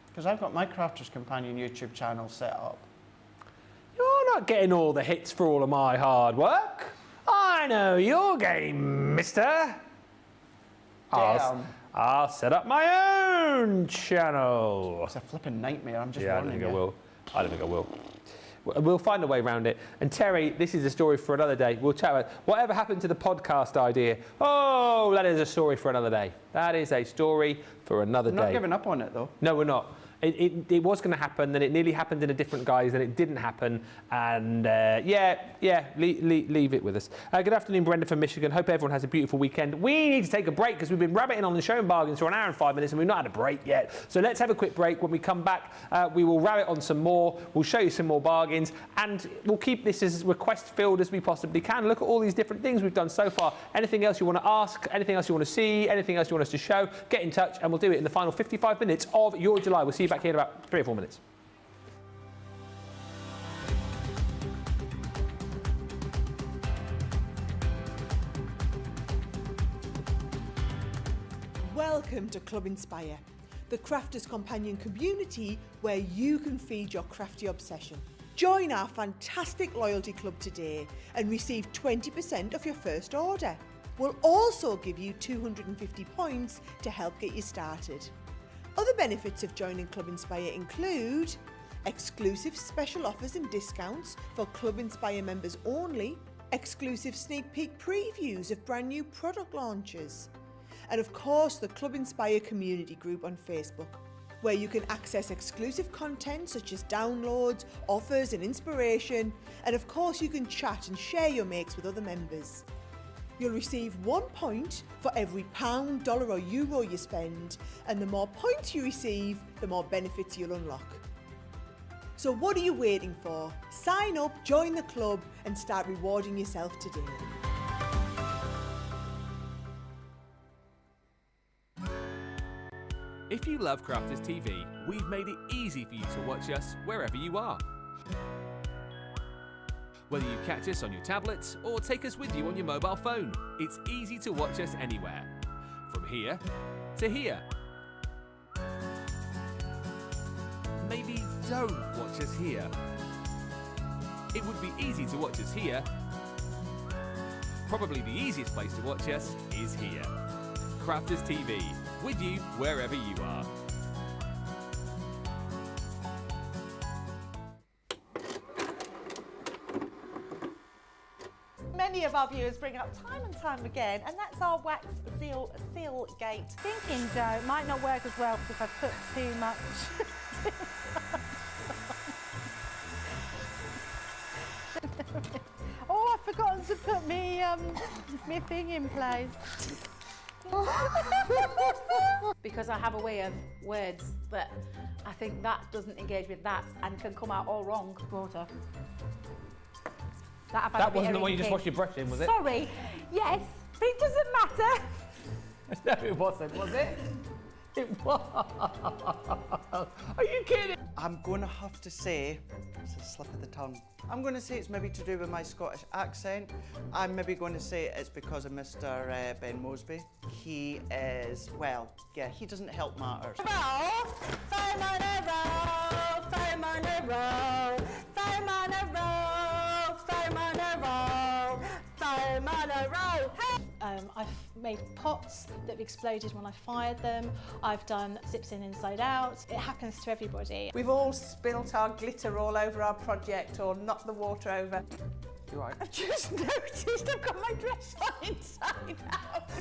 Because I've got my Crafters Companion YouTube channel set up. You're not getting all the hits for all of my hard work. I know your game, mister. I'll set up my own channel. It's a flipping nightmare, I'm just warning you. I don't think I will. We'll find a way around it. And Terry, this is a story for another day. We'll chat about whatever happened to the podcast idea. Oh, that is a story for another day. That is a story for another day. We're not giving up on it, though. No, we're not. It was going to happen, then it nearly happened in a different guise, then it didn't happen, and leave it with us. Good afternoon, Brenda from Michigan. Hope everyone has a beautiful weekend. We need to take a break because we've been rabbiting on the show and bargains for an hour and 5 minutes and we've not had a break yet. So let's have a quick break. When we come back, we will rabbit on some more, we'll show you some more bargains, and we'll keep this as request-filled as we possibly can. Look at all these different things we've done so far. Anything else you want to ask, anything else you want to see, anything else you want us to show, get in touch and we'll do it in the final 55 minutes of your July. We'll see you back here in about 3 or 4 minutes. Welcome to Club Inspire, the Crafters Companion community where you can feed your crafty obsession. Join our fantastic loyalty club today and receive 20% of your first order. We'll also give you 250 points to help get you started. Other benefits of joining Club Inspire include exclusive special offers and discounts for Club Inspire members only, exclusive sneak peek previews of brand new product launches, and of course the Club Inspire community group on Facebook, where you can access exclusive content such as downloads, offers and inspiration, and of course you can chat and share your makes with other members. You'll receive 1 point for every pound, dollar or euro you spend, and the more points you receive, the more benefits you'll unlock. So what are you waiting for? Sign up, join the club and start rewarding yourself today. If you love Crafters TV, we've made it easy for you to watch us wherever you are. Whether you catch us on your tablets or take us with you on your mobile phone, it's easy to watch us anywhere. From here to here. Maybe don't watch us here. It would be easy to watch us here. Probably the easiest place to watch us is here. Crafters TV, with you wherever you are. Many of our viewers bring up time and time again, and that's our wax seal gate. Thinking dough might not work as well because I've put too much. Oh, I've forgotten to put me thing in place. Because I have a way of words that I think that doesn't engage with that and can come out all wrong. Water. That wasn't the one you just washed your brush in, was it? Sorry. Yes, but it doesn't matter. No, it wasn't, was it? It was. Are you kidding? I'm going to have to say, it's a slip of the tongue. I'm going to say it's maybe to do with my Scottish accent. I'm maybe going to say it's because of Mr. Ben Moseby. He is, well, yeah, he doesn't help matters. I've made pots that have exploded when I fired them. I've done zips in inside out. It happens to everybody. We've all spilt our glitter all over our project or knocked the water over. You're right. I've just noticed I've got my dress on inside out.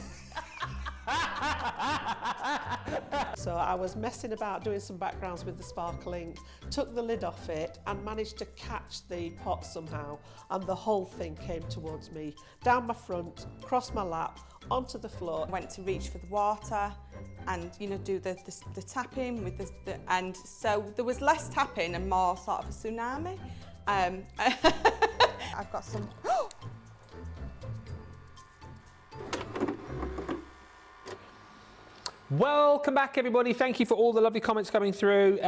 So I was messing about doing some backgrounds with the sparkling, took the lid off it and managed to catch the pot somehow, and the whole thing came towards me, down my front, across my lap, onto the floor. I went to reach for the water and, you know, do the tapping with the and so there was less tapping and more sort of a tsunami. I've got some. Welcome back, everybody. Thank you for all the lovely comments coming through.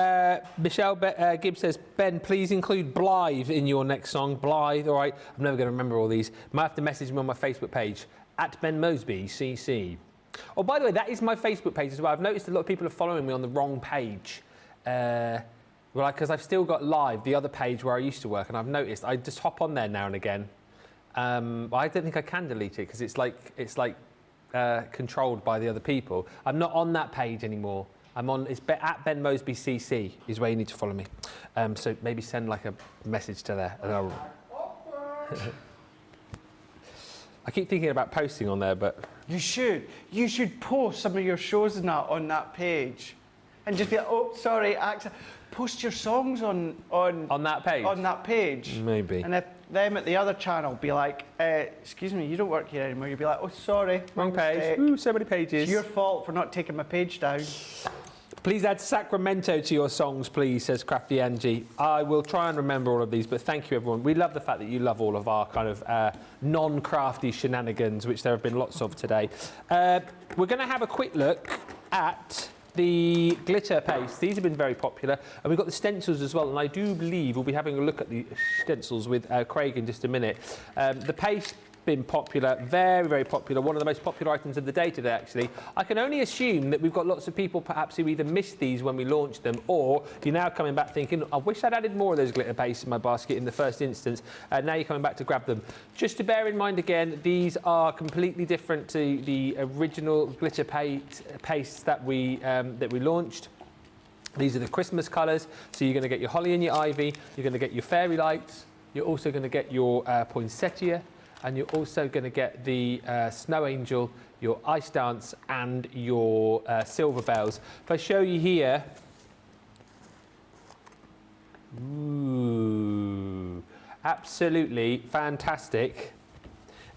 Michelle Gibbs says, Ben, please include Blythe in your next song. Blythe, all right. I'm never going to remember all these. Might have to message me on my Facebook page, @Ben Moseby, CC. Oh, by the way, that is my Facebook page as well. I've noticed a lot of people are following me on the wrong page. Well, because I've still got Live, the other page where I used to work, and I've noticed I just hop on there now and again. But I don't think I can delete it because it's like controlled by the other people. I'm not on that page anymore. I'm on, it's @Ben Moseby CC is where you need to follow me. So maybe send like a message to there. And I'll... I keep thinking about posting on there, but... You should post some of your shows and that on that page. And just be like, oh, sorry, post your songs on that page? On that page. Maybe. And if them at the other channel be like, excuse me, you don't work here anymore, you'd be like, oh, sorry. Wrong page. Ooh, so many pages. It's your fault for not taking my page down. Please add Sacramento to your songs, please, says Crafty Angie. I will try and remember all of these, but thank you, everyone. We love the fact that you love all of our kind of non-crafty shenanigans, which there have been lots of today. We're going to have a quick look at the glitter paste. These have been very popular, and we've got the stencils as well, and I do believe we'll be having a look at the stencils with Craig in just a minute. The paste been popular, very, very popular, one of the most popular items of the day today, actually. I can only assume that we've got lots of people perhaps who either missed these when we launched them, or you're now coming back thinking, I wish I'd added more of those glitter pastes in my basket in the first instance. Now you're coming back to grab them. Just to bear in mind again, these are completely different to the original glitter pastes that we launched. These are the Christmas colours, so you're going to get your holly and your ivy, you're going to get your fairy lights, you're also going to get your poinsettia, and you're also going to get the snow angel, your ice dance, and your silver bells. If I show you here, Ooh, absolutely fantastic.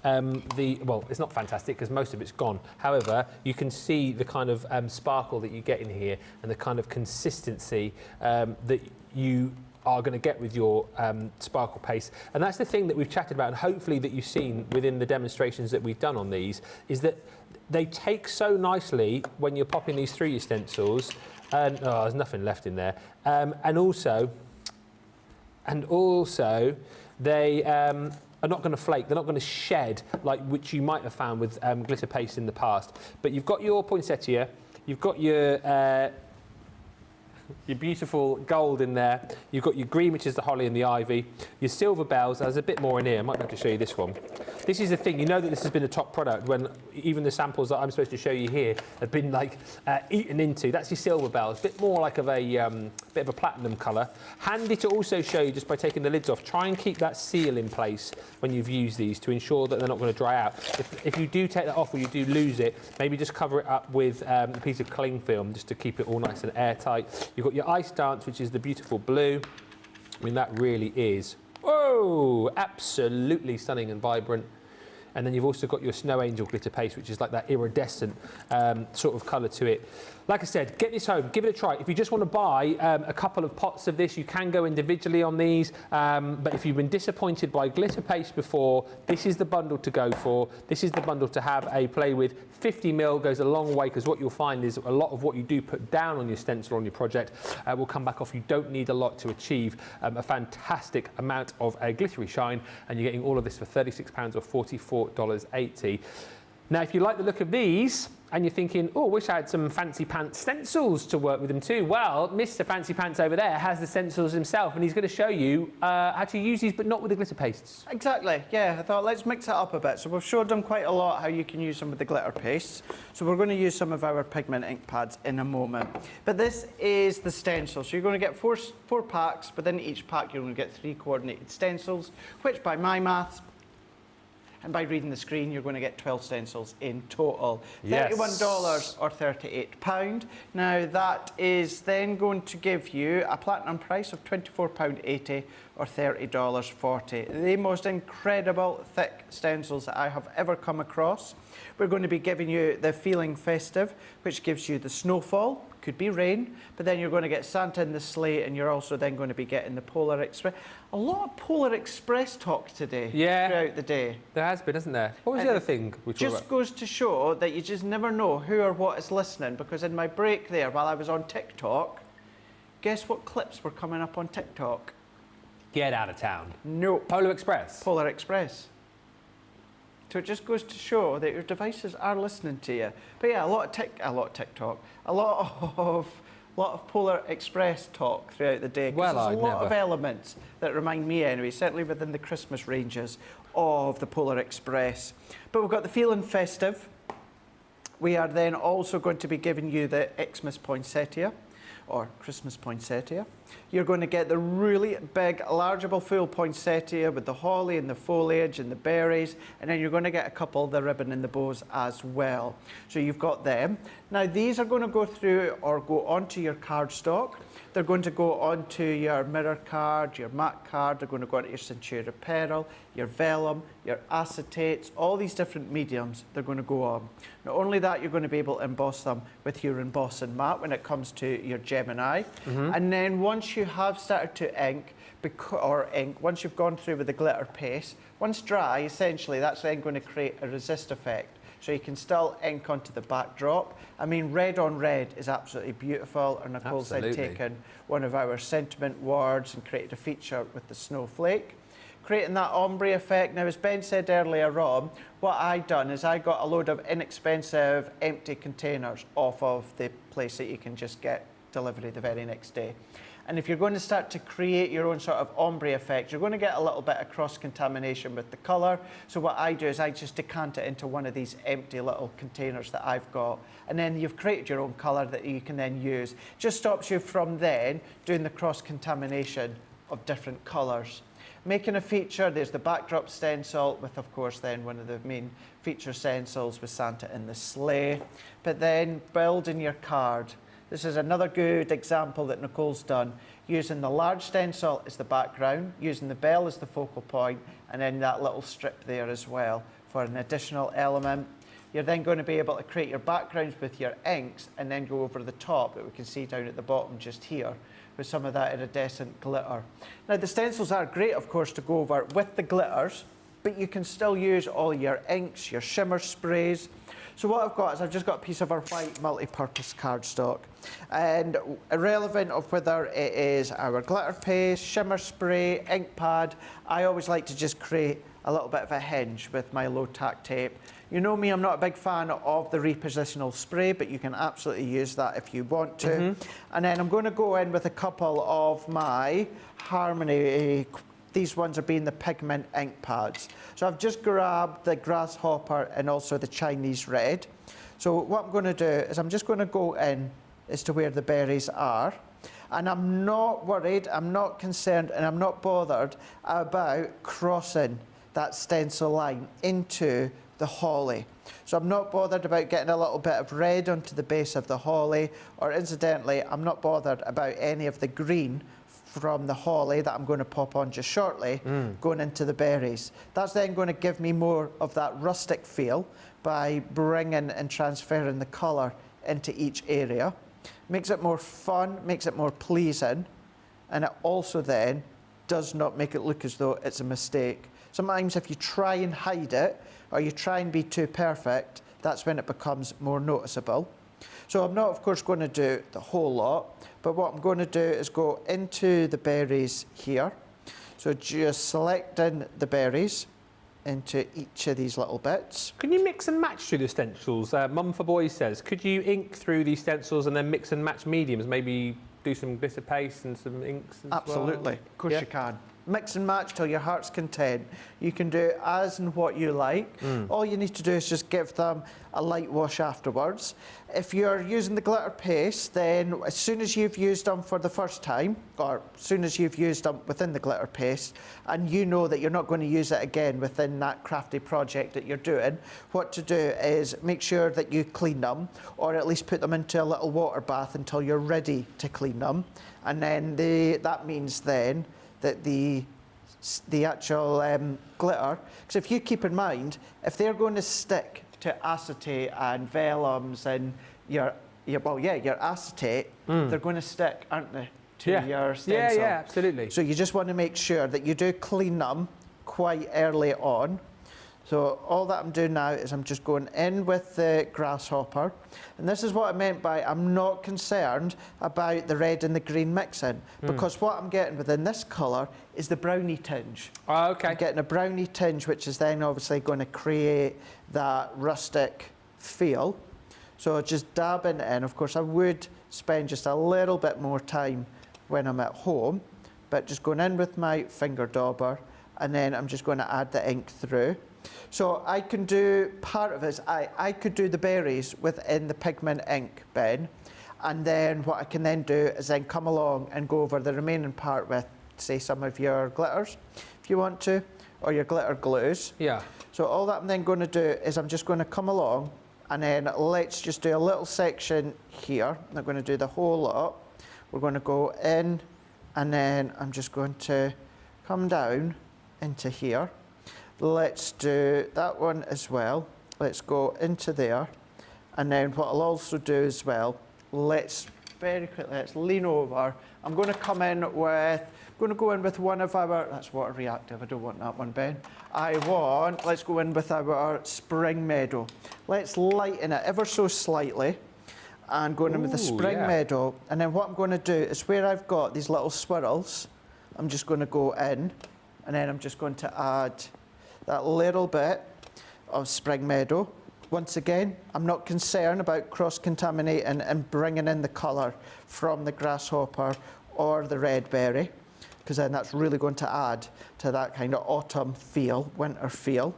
Well, it's not fantastic because most of it's gone. However, you can see the kind of sparkle that you get in here and the kind of consistency that you are going to get with your sparkle paste. And that's the thing that we've chatted about, and hopefully that you've seen within the demonstrations that we've done on these, is that they take so nicely when you're popping these through your stencils. And there's nothing left in there. And also they are not going to flake. They're not going to shed like which you might have found with glitter paste in the past. But you've got your poinsettia, you've got your beautiful gold in there, you've got your green, which is the holly and the ivy, your silver bells. There's a bit more in here. I might be able to show you this one. This is the thing, you know that this has been a top product when even the samples that I'm supposed to show you here have been like eaten into. That's your silver bells, a bit more like of a bit of a platinum colour. Handy to also show you just by taking the lids off. Try and keep that seal in place when you've used these to ensure that they're not going to dry out. If you do take that off or you do lose it, maybe just cover it up with a piece of cling film just to keep it all nice and airtight. You've got your ice dance, which is the beautiful blue. I mean, that really is, oh, absolutely stunning and vibrant. And then you've also got your Snow Angel glitter paste, which is like that iridescent sort of colour to it. Like I said, get this home, give it a try. If you just want to buy a couple of pots of this, you can go individually on these. But if you've been disappointed by glitter paste before, this is the bundle to go for. This is the bundle to have a play with. 50ml goes a long way, because what you'll find is a lot of what you do put down on your stencil on your project will come back off. You don't need a lot to achieve a fantastic amount of a glittery shine, and you're getting all of this for £36 or $44.80. Now, if you like the look of these and you're thinking, oh, wish I had some fancy pants stencils to work with them too, well, Mr. Fancy Pants over there has the stencils himself, and he's going to show you how to use these, but not with the glitter pastes. Exactly, yeah. I thought let's mix it up a bit. So we've showed them quite a lot how you can use them with the glitter pastes. So we're going to use some of our pigment ink pads in a moment. But this is the stencil. So you're going to get four packs. Within each pack, you're going to get 3 coordinated stencils, which by my maths, and by reading the screen, you're going to get 12 stencils in total. Yes. $31 or £38. Now, that is then going to give you a platinum price of £24.80 or $30.40. The most incredible thick stencils that I have ever come across. We're going to be giving you the Feeling Festive, which gives you the snowfall. Could be rain, but then you're going to get Santa in the sleigh, and you're also then going to be getting the Polar Express. A lot of Polar Express talk today throughout the day. There has been, hasn't there? What was the other thing we talked about? Just goes to show that you just never know who or what is listening, because in my break there, while I was on TikTok, guess what clips were coming up on TikTok? Get out of town. No. Polar Express. Polar Express. So it just goes to show that your devices are listening to you. But yeah, a lot of TikTok, a lot of Polar Express talk throughout the day. Well, there's a lot of elements that remind me anyway, certainly within the Christmas ranges of the Polar Express. But we've got the Feeling Festive. We are then also going to be giving you the Xmas Poinsettia, or Christmas Poinsettia. You're going to get the really big, largeable full poinsettia with the holly and the foliage and the berries, and then you're going to get a couple of the ribbon and the bows as well. So you've got them. Now, these are going to go through or go onto your cardstock. They're going to go onto your mirror card, your matte card. They're going to go onto your Centura Peril, your vellum, your acetates, all these different mediums they're going to go on. Not only that, you're going to be able to emboss them with your embossing mat when it comes to your Gemini. And then once you have started to ink, once you've gone through with the glitter paste, once dry, essentially, that's then going to create a resist effect. So you can still ink onto the backdrop. I mean, red on red is absolutely beautiful. And Nicole's then taken one of our sentiment words and created a feature with the snowflake, creating that ombre effect. Now, as Ben said earlier on, what I done is I got a load of inexpensive empty containers off of the place that you can just get delivery the very next day. And if you're going to start to create your own sort of ombre effect, you're going to get a little bit of cross-contamination with the colour. So what I do is I just decant it into one of these empty little containers that I've got. And then you've created your own colour that you can then use. Just stops you from then doing the cross-contamination of different colours. Making a feature, there's the backdrop stencil with, of course, then one of the main feature stencils with Santa in the sleigh. But then building your card. This is another good example that Nicole's done, using the large stencil as the background, using the bell as the focal point, and then that little strip there as well for an additional element. You're then going to be able to create your backgrounds with your inks and then go over the top that we can see down at the bottom just here with some of that iridescent glitter. Now the stencils are great, of course, to go over with the glitters, but you can still use all your inks, your shimmer sprays. So what I've got is I've just got a piece of our white multi-purpose cardstock, and irrelevant of whether it is our glitter paste, shimmer spray, ink pad, I always like to just create a little bit of a hinge with my low tack tape. You know me, I'm not a big fan of the repositional spray, but you can absolutely use that if you want to. And then I'm going to go in with a couple of my Harmony, these ones are being the pigment ink pads. So I've just grabbed the grasshopper and also the Chinese red. So what I'm going to do is I'm just going to go in as to where the berries are. And I'm not worried, I'm not concerned, and I'm not bothered about crossing that stencil line into the holly. So I'm not bothered about getting a little bit of red onto the base of the holly, or incidentally, I'm not bothered about any of the green from the holly that I'm going to pop on just shortly going into the berries. That's then going to give me more of that rustic feel by bringing and transferring the colour into each area. Makes it more fun, makes it more pleasing, and it also then does not make it look as though it's a mistake. Sometimes if you try and hide it, or you try and be too perfect, that's when it becomes more noticeable. So I'm not, of course, going to do the whole lot, but what I'm going to do is go into the berries here. So just selecting the berries into each of these little bits. Can you mix and match through the stencils? Mum for Boys says, could you ink through these stencils and then mix and match mediums? Maybe do some glitter paste and some inks as Absolutely, well? of course you can. Mix and match till your heart's content. You can do as and what you like. All you need to do is just give them a light wash afterwards. If you're using the glitter paste, then as soon as you've used them for the first time, or as soon as you've used them within the glitter paste, and you know that you're not going to use it again within that crafty project that you're doing, what to do is make sure that you clean them, or at least put them into a little water bath until you're ready to clean them. And then that means then that the actual glitter, because if you keep in mind, if they're going to stick to acetate and vellums and your acetate, they're going to stick, aren't they, to your stencil? Yeah, absolutely. So you just want to make sure that you do clean them quite early on. So all that I'm doing now is I'm just going in with the grasshopper. And this is what I meant by I'm not concerned about the red and the green mixing, because what I'm getting within this colour is the brownie tinge. Oh, okay. I'm getting a brownie tinge, which is then obviously going to create that rustic feel. So just dabbing in. Of course, I would spend just a little bit more time when I'm at home, but just going in with my finger dauber, and then I'm just going to add the ink through. So I can do part of this. I could do the berries within the pigment ink, Ben, and then what I can then do is then come along and go over the remaining part with, say, some of your glitters, if you want to, or your glitter glues. Yeah. So all that I'm then going to do is I'm just going to come along, and then let's just do a little section here. I'm not going to do the whole lot. We're going to go in, and then I'm just going to come down into here. Let's do that one as well. Let's go into there. And then what I'll also do as well, let's very quickly, let's lean over. I'm going to come in with, go in with one of our, that's water reactive, I don't want that one, Ben. Let's go in with our spring meadow. Let's lighten it ever so slightly and go in with the spring meadow. And then what I'm going to do is where I've got these little swirls, I'm just going to go in, and then I'm just going to add that little bit of spring meadow. Once again, I'm not concerned about cross-contaminating and bringing in the colour from the grasshopper or the red berry, because then that's really going to add to that kind of autumn feel, winter feel.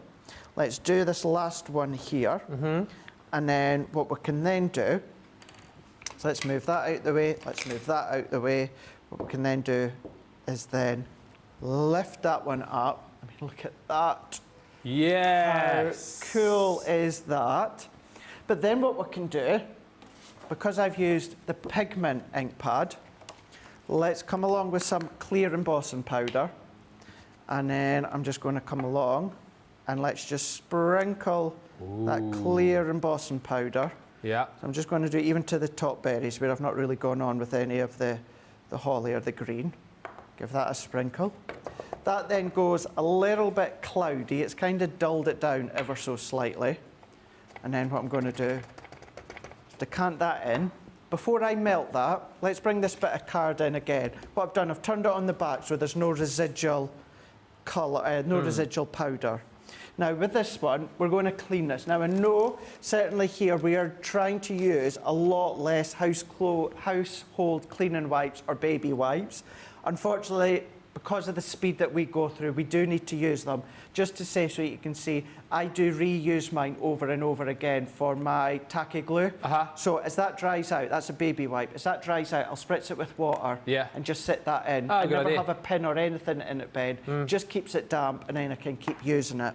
Let's do this last one here, and then what we can then do, so let's move that out the way, let's move that out the way. What we can then do is then lift that one up. I mean, look at that. Yes. How cool is that? But then what we can do because I've used the pigment ink pad, let's come along with some clear embossing powder. And then I'm just going to come along and let's just sprinkle that clear embossing powder. Yeah. So I'm just going to do it even to the top berries where I've not really gone on with any of the holly or the green. Give that a sprinkle. That then goes a little bit cloudy. It's kind of dulled it down ever so slightly. And then what I'm going to do is decant that in. Before I melt that, let's bring this bit of card in again. What I've done, I've turned it on the back so there's no residual colour, residual powder. Now with this one, we're going to clean this. Now I know, certainly here, we are trying to use a lot less household cleaning wipes or baby wipes. Unfortunately, because of the speed that we go through, we do need to use them. Just to say, so you can see, I do reuse mine over and over again for my tacky glue. So as that dries out, that's a baby wipe. As that dries out, I'll spritz it with water and just sit that in. I never have a pin or anything in it, Ben. Just keeps it damp and then I can keep using it.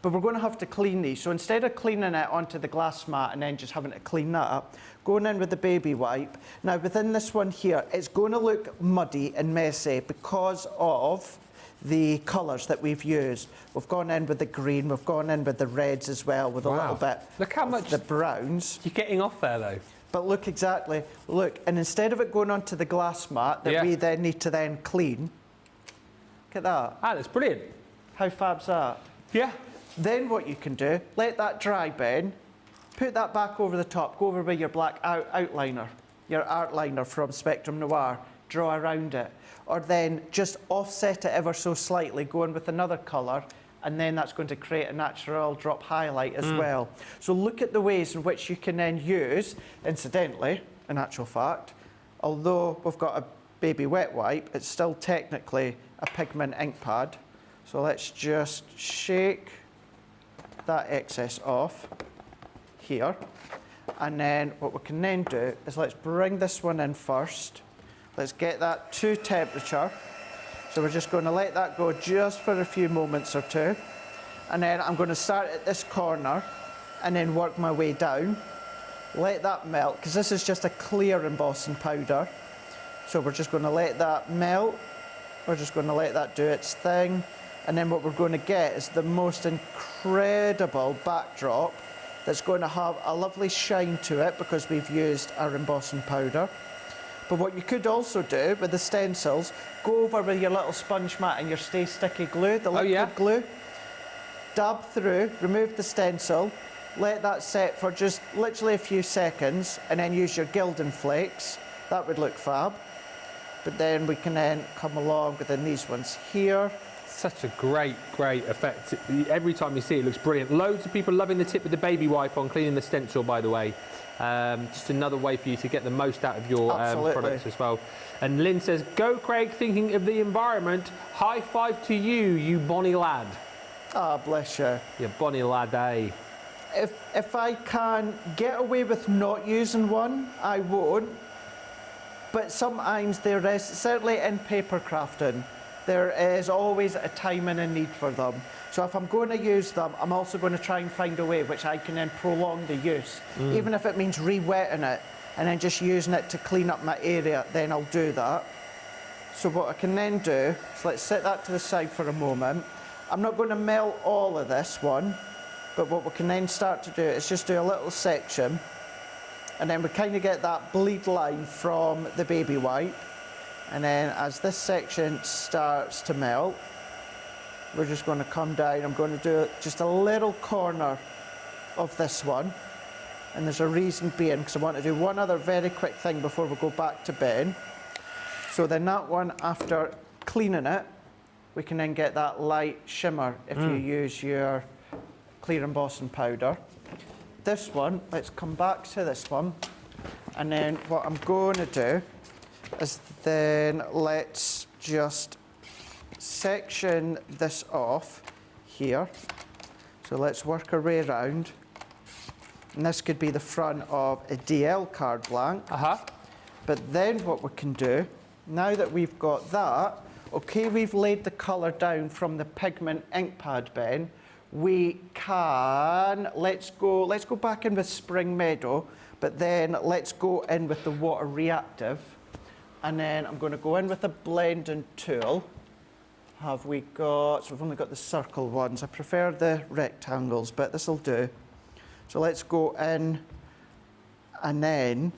But we're going to have to clean these. So instead of cleaning it onto the glass mat and then just having to clean that up, going in with the baby wipe. Now within this one here, it's going to look muddy and messy because of the colours that we've used. We've gone in with the green, we've gone in with the reds as well, with a little bit Look how much the browns. You're getting off there though. But look exactly, look, and instead of it going onto the glass mat that we then need to then clean, look at that. Ah, that's brilliant. How fab's that? Yeah. Then what you can do, let that dry, Ben, put that back over the top, go over with your black outliner, your art liner from Spectrum Noir, draw around it. Or then just offset it ever so slightly, go in with another colour, and then that's going to create a natural drop highlight as well. So look at the ways in which you can then use, incidentally, in actual fact, although we've got a baby wet wipe, it's still technically a pigment ink pad. So let's just shake that excess off here. And then what we can then do is let's bring this one in first. Let's get that to temperature. So we're just going to let that go just for a few moments or two. And then I'm going to start at this corner and then work my way down. Let that melt, because this is just a clear embossing powder. So we're just going to let that melt. We're just going to let that do its thing. And then what we're going to get is the most incredible backdrop that's going to have a lovely shine to it because we've used our embossing powder. But what you could also do with the stencils, go over with your little sponge mat and your Stay Sticky glue, the liquid glue, dab through, remove the stencil, let that set for just literally a few seconds, and then use your Gildan flakes. That would look fab. But then we can then come along within these ones here. Such a great effect. Every time you see it, it looks brilliant. Loads of people loving the tip with the baby wipe on cleaning the stencil, by the way. Just another way for you to get the most out of your products as well. And Lynn says, go Craig, thinking of the environment. High five to you, you bonny lad. Ah, bless you. You bonny lad, eh? If I can get away with not using one, I won't. But sometimes there is, certainly in paper crafting, there is always a time and a need for them. So if I'm going to use them, I'm also going to try and find a way which I can then prolong the use. Even if it means re-wetting it and then just using it to clean up my area, then I'll do that. So what I can then do is let's set that to the side for a moment. I'm not going to melt all of this one, but what we can then start to do is just do a little section, and then we kind of get that bleed line from the baby wipe. And then as this section starts to melt, we're just going to come down. I'm going to do just a little corner of this one. And there's a reason being, because I want to do one other very quick thing before we go back to Ben. So then that one, after cleaning it, we can then get that light shimmer if you use your clear embossing powder. This one, let's come back to this one. And then what I'm going to do is then let's just section this off here. So let's work our way around. And this could be the front of a DL card blank. But then what we can do, now that we've got that, okay, we've laid the colour down from the pigment ink pad, Ben. We can, let's go back in with Spring Meadow, But then let's go in with the water reactive. And then I'm going to go in with a blending tool. Have we got, so we've only got the circle ones. I prefer the rectangles, but this will do. So let's go in, and then,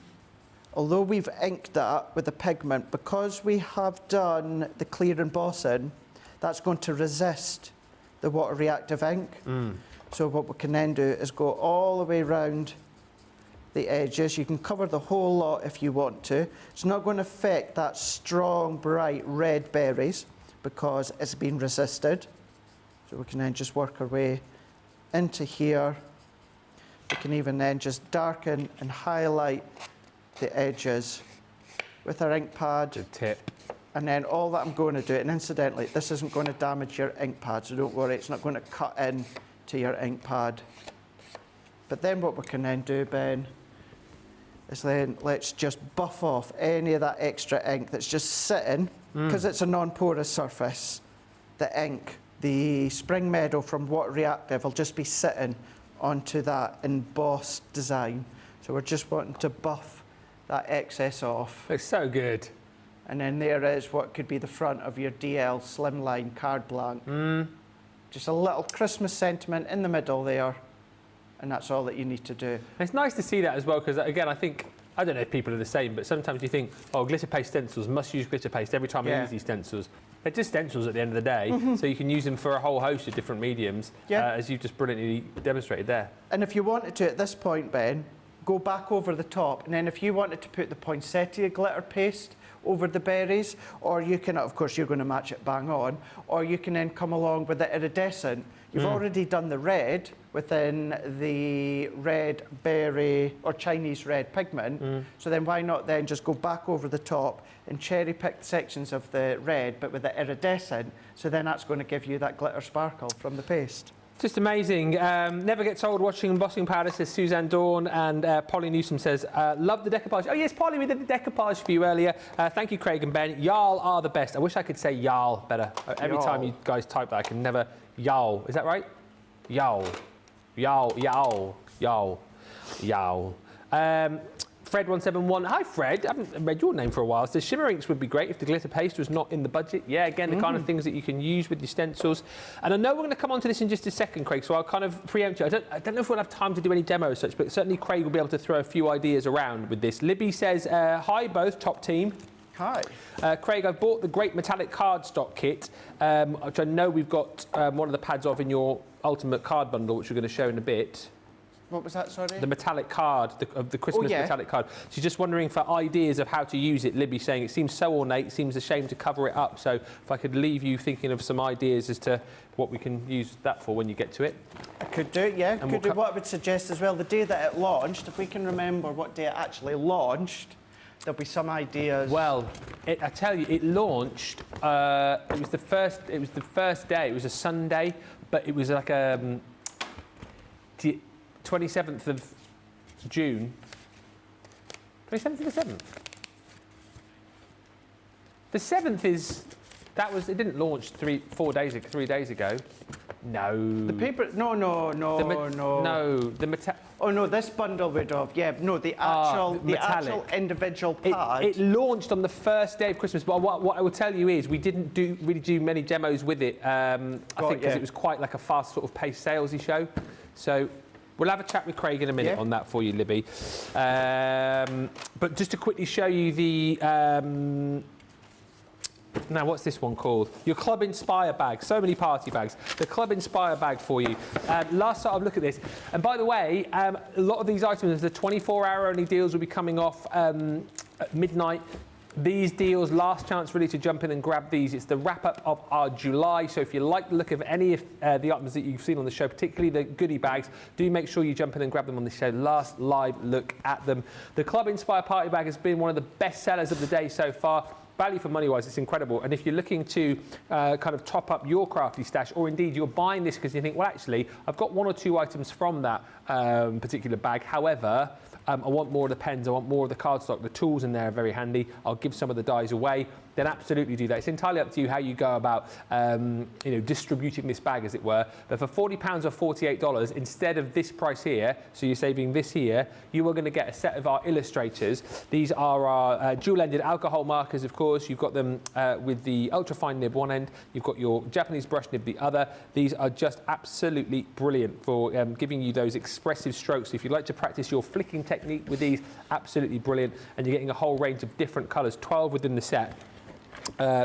although we've inked that with the pigment, because we have done the clear embossing, that's going to resist the water reactive ink. So what we can then do is go all the way around the edges. You can cover the whole lot if you want to. It's not going to affect that strong, bright red berries because it's been resisted. So we can then just work our way into here. We can even then just darken and highlight the edges with our ink pad. Good tip. And then all that I'm going to do, and incidentally, this isn't going to damage your ink pad, so don't worry, it's not going to cut in to your ink pad. But then what we can then do, Ben, is then let's just buff off any of that extra ink that's just sitting, because it's a non-porous surface. The ink, the Spring Meadow from Water Reactive will just be sitting onto that embossed design. So we're just wanting to buff that excess off. Looks so good. And then there is what could be the front of your DL Slimline card blank. Just a little Christmas sentiment in the middle there. And that's all that you need to do. It's nice to see that as well, because again, I don't know if people are the same, but sometimes you think, oh, glitter paste stencils, must use glitter paste every time I use these stencils. They're just stencils at the end of the day, so you can use them for a whole host of different mediums, as you've just brilliantly demonstrated there. And if you wanted to, at this point, Ben, go back over the top, and then if you wanted to put the poinsettia glitter paste over the berries, or you can, of course, you're going to match it bang on, or you can then come along with the iridescent. You've already done the red within the red berry or Chinese red pigment, so then why not then just go back over the top and cherry pick sections of the red, but with the iridescent, so then that's going to give you that glitter sparkle from the paste. Just amazing. Never gets old watching embossing powder, says Suzanne Dawn, and Polly Newsom says, love the decoupage. Oh yes, Polly, we did the decoupage for you earlier. Thank you, Craig and Ben. Y'all are the best. I wish I could say y'all better. Every time you guys type that, I can never... Y'all. Is that right? Y'all. Y'all. Y'all. Y'all. Y'all. Fred171. Hi, Fred. I haven't read your name for a while. Says shimmer inks would be great if the glitter paste was not in the budget. Yeah, again, the kind of things that you can use with your stencils. And I know we're going to come on to this in just a second, Craig, so I'll kind of preempt you. I don't know if we'll have time to do any demos such, but certainly Craig will be able to throw a few ideas around with this. Libby says, hi, both, top team. Hi. Craig, I've bought the great metallic cardstock kit, which I know we've got one of the pads of in your ultimate card bundle, which we're going to show in a bit. What was that, sorry? The metallic card, the Christmas metallic card. She's just wondering for ideas of how to use it. Libby saying it seems so ornate, seems a shame to cover it up. So if I could leave you thinking of some ideas as to what we can use that for when you get to it. I could do it, yeah. Could do what I would suggest as well, the day that it launched, if we can remember what day it actually launched, there'll be some ideas. Well, I tell you, it launched. It was the first day. It was a Sunday, but it was like a 27th of June. 27th of the 7th. The 7th is. That was. It didn't launch 3 days ago. No. The paper. No. No. The Oh no, this bundle would have. Yeah, no, the actual individual pad. It launched on the first day of Christmas, but what I will tell you is we didn't really do many demos with it. I think because it was quite like a fast sort of paced salesy show. So we'll have a chat with Craig in a minute on that for you, Libby. But just to quickly show you the. Now, what's this one called? Your Club Inspire bag. So many party bags. The Club Inspire bag for you. Last sort of look at this. And by the way, a lot of these items, the 24-hour only deals will be coming off at midnight. These deals, last chance really to jump in and grab these. It's the wrap-up of our July. So if you like the look of any of the items that you've seen on the show, particularly the goodie bags, do make sure you jump in and grab them on the show. Last live look at them. The Club Inspire party bag has been one of the best sellers of the day so far. value for money wise, it's incredible. And if you're looking to kind of top up your crafty stash, or indeed you're buying this because you think, well, actually, I've got 1 or 2 items from that particular bag. However, I want more of the pens, I want more of the cardstock. The tools in there are very handy. I'll give some of the dies away. Then absolutely do that. It's entirely up to you how you go about distributing this bag, as it were. But for £40 or $48, instead of this price here, so you're saving this here, you are going to get a set of our illustrators. These are our dual-ended alcohol markers, of course. You've got them with the ultra-fine nib one end. You've got your Japanese brush nib the other. These are just absolutely brilliant for giving you those expressive strokes. So if you'd like to practice your flicking technique with these, absolutely brilliant. And you're getting a whole range of different colours, 12 within the set.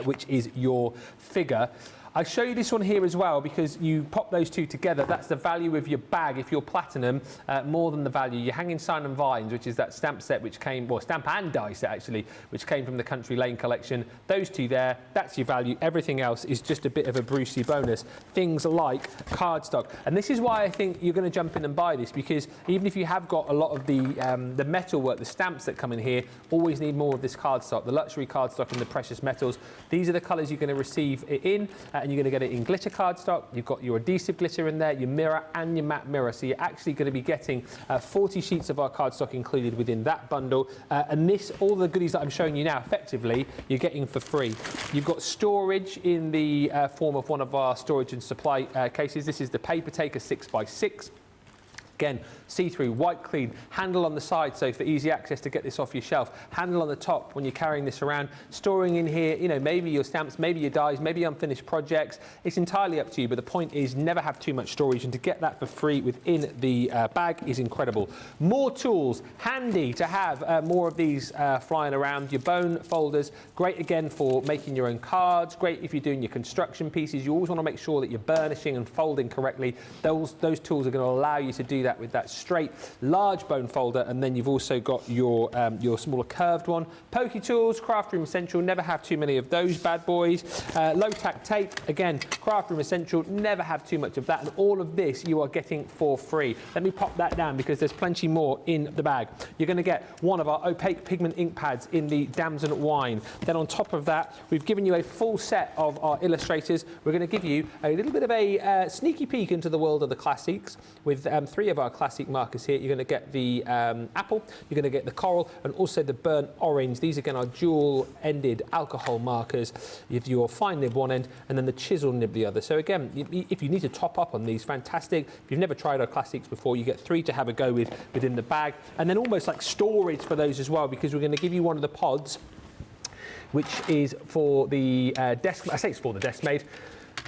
Which is your figure. I'll show you this one here as well, because you pop those two together. That's the value of your bag. If you're platinum, more than the value. Your Hanging Sign and Vines, which is that stamp set which came, well, stamp and die set actually, which came from the Country Lane collection. Those two there, that's your value. Everything else is just a bit of a Brucey bonus. Things like cardstock. And this is why I think you're going to jump in and buy this, because even if you have got a lot of the metal work, the stamps that come in here, always need more of this cardstock, the luxury cardstock and the precious metals. These are the colours you're going to receive it in. And you're going to get it in glitter cardstock. You've got your adhesive glitter in there, your mirror and your matte mirror. So you're actually going to be getting 40 sheets of our cardstock included within that bundle. And this, all the goodies that I'm showing you now, effectively, you're getting for free. You've got storage in the form of one of our storage and supply cases. This is the Paper Taker 6x6. Again, see-through, white clean, handle on the side, so for easy access to get this off your shelf. Handle on the top when you're carrying this around. Storing in here, maybe your stamps, maybe your dies, maybe unfinished projects. It's entirely up to you, but the point is never have too much storage, and to get that for free within the bag is incredible. More tools, handy to have more of these flying around. Your bone folders, great again for making your own cards, great if you're doing your construction pieces. You always want to make sure that you're burnishing and folding correctly. Those tools are going to allow you to do that with that straight large bone folder. And then you've also got your smaller curved one. Pokey tools, craft room essential, never have too many of those bad boys. Low tack tape, again, craft room essential, never have too much of that. And all of this you are getting for free. Let me pop that down because there's plenty more in the bag. You're going to get one of our opaque pigment ink pads in the Damson Wine. Then on top of that, we've given you a full set of our illustrators. We're going to give you a little bit of a sneaky peek into the world of the classics with 3 of our classic markers here. You're going to get the apple, you're going to get the coral, and also the burnt orange. These again are dual-ended alcohol markers. You have your fine nib one end and then the chisel nib the other. So again, if you need to top up on these, fantastic. If you've never tried our classics before, you get 3 to have a go with within the bag. And then almost like storage for those as well, because we're going to give you one of the pods, which is for the desk. I say it's for the desk made.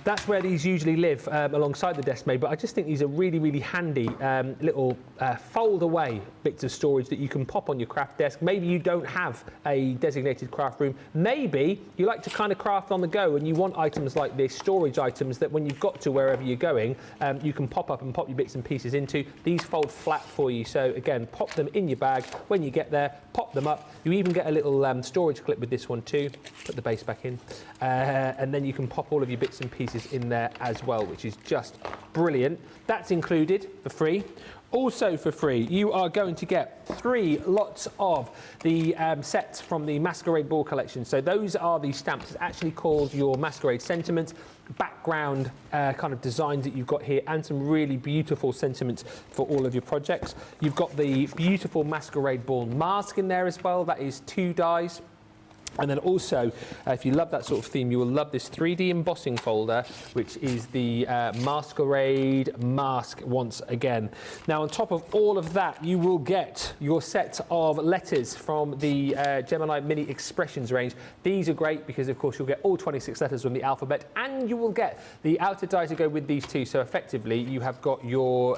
That's where these usually live alongside the desk made, but I just think these are really, really handy little fold-away bits of storage that you can pop on your craft desk. Maybe you don't have a designated craft room. Maybe you like to kind of craft on the go and you want items like this, storage items that when you've got to wherever you're going, you can pop up and pop your bits and pieces into. These fold flat for you, so again, pop them in your bag. When you get there, pop them up. You even get a little storage clip with this one too. Put the base back in. And then you can pop all of your bits and pieces in there as well, which is just brilliant. That's included for free. Also for free, you are going to get 3 lots of the sets from the Masquerade Ball collection. So those are the stamps. It's actually called your Masquerade Sentiments, background kind of designs that you've got here, and some really beautiful sentiments for all of your projects. You've got the beautiful Masquerade Ball mask in there as well. That is 2 dies. And then also, if you love that sort of theme, you will love this 3D embossing folder, which is the Masquerade mask once again. Now, on top of all of that, you will get your set of letters from the Gemini Mini Expressions range. These are great because, of course, you'll get all 26 letters from the alphabet, and you will get the outer die to go with these too. So effectively, you have got your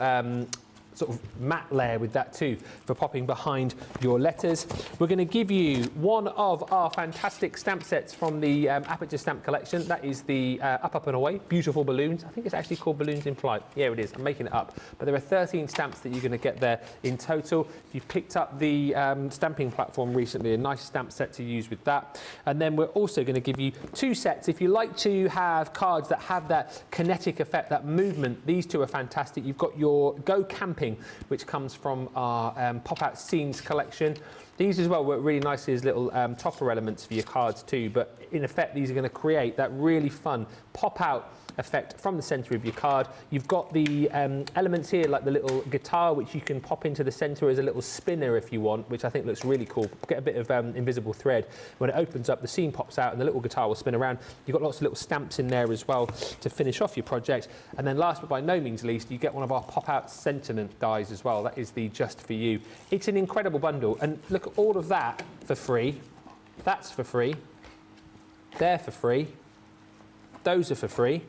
sort of matte layer with that too for popping behind your letters. We're going to give you one of our fantastic stamp sets from the Aperture Stamp collection. That is the Up and Away, beautiful balloons. I think it's actually called Balloons in Flight. Yeah, it is. I'm making it up. But there are 13 stamps that you're going to get there in total. If you've picked up the stamping platform recently, a nice stamp set to use with that. And then we're also going to give you 2 sets. If you like to have cards that have that kinetic effect, that movement, these 2 are fantastic. You've got your Go Camping stamping, which comes from our pop-out scenes collection. These as well work really nicely as little topper elements for your cards too, but in effect these are going to create that really fun pop-out effect from the centre of your card. You've got the elements here like the little guitar which you can pop into the centre as a little spinner if you want, which I think looks really cool. Get a bit of invisible thread. When it opens up, the scene pops out and the little guitar will spin around. You've got lots of little stamps in there as well to finish off your project. And then last but by no means least, you get one of our pop-out sentiment dies as well. That is the Just For You. It's an incredible bundle, and look at all of that for free. That's for free. They're for free. Those are for free.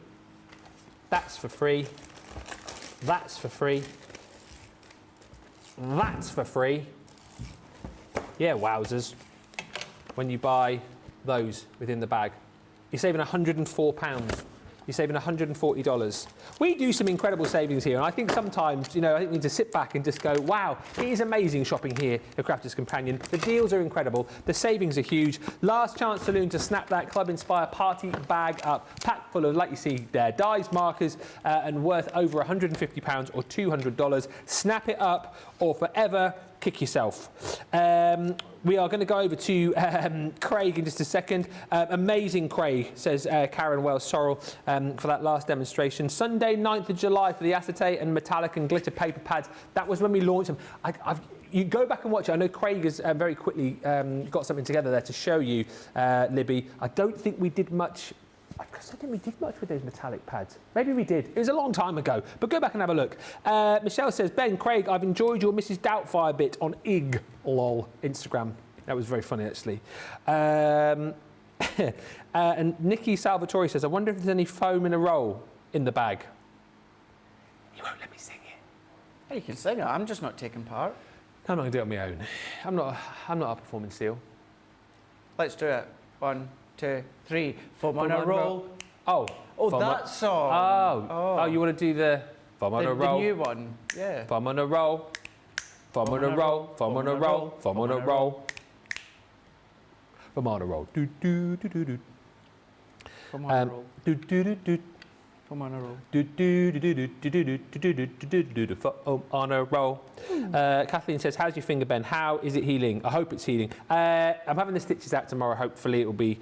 That's for free. That's for free. That's for free. Yeah, wowzers. When you buy those within the bag, you're saving £104. You're saving $140. We do some incredible savings here, and I think sometimes, you know, I think we need to sit back and just go, wow, it is amazing shopping here at Crafter's Companion. The deals are incredible, the savings are huge. Last chance saloon to snap that Club Inspire party bag up, packed full of, like you see there, dies, markers, and worth over £150 or $200. Snap it up or forever kick yourself. We are going to go over to Craig in just a second. Amazing Craig, says Karen Wells-Sorrell, for that last demonstration. Sunday, 9th of July for the acetate and metallic and glitter paper pads. That was when we launched them. You go back and watch it. I know Craig has very quickly got something together there to show you, Libby. I don't think we did much. I don't think we did much with those metallic pads. Maybe we did. It was a long time ago, but go back and have a look. Michelle says, Ben, Craig, I've enjoyed your Mrs. Doubtfire bit on IG, lol, Instagram. That was very funny, actually. And Nikki Salvatore says, I wonder if there's any foam in a roll in the bag. You won't let me sing it. Yeah, you can sing it. I'm just not taking part. I'm not going to do it on my own. I'm not a performance seal. Let's do it. 1, 2, 3. Foam on a roll. Oh, that song. Oh, you want to do the foam on a roll? The new one. Yeah. Foam on a roll. Foam on a roll. Foam on a roll. Foam on a roll. Foam on a roll. Do do do do do. Foam on a roll. Do do do do. Foam on a roll. Do do do do do do do do do do do do. Foam on a roll. Kathleen says, how's your finger, Ben? How is it healing? I hope it's healing. I'm having the stitches out tomorrow. Hopefully it'll be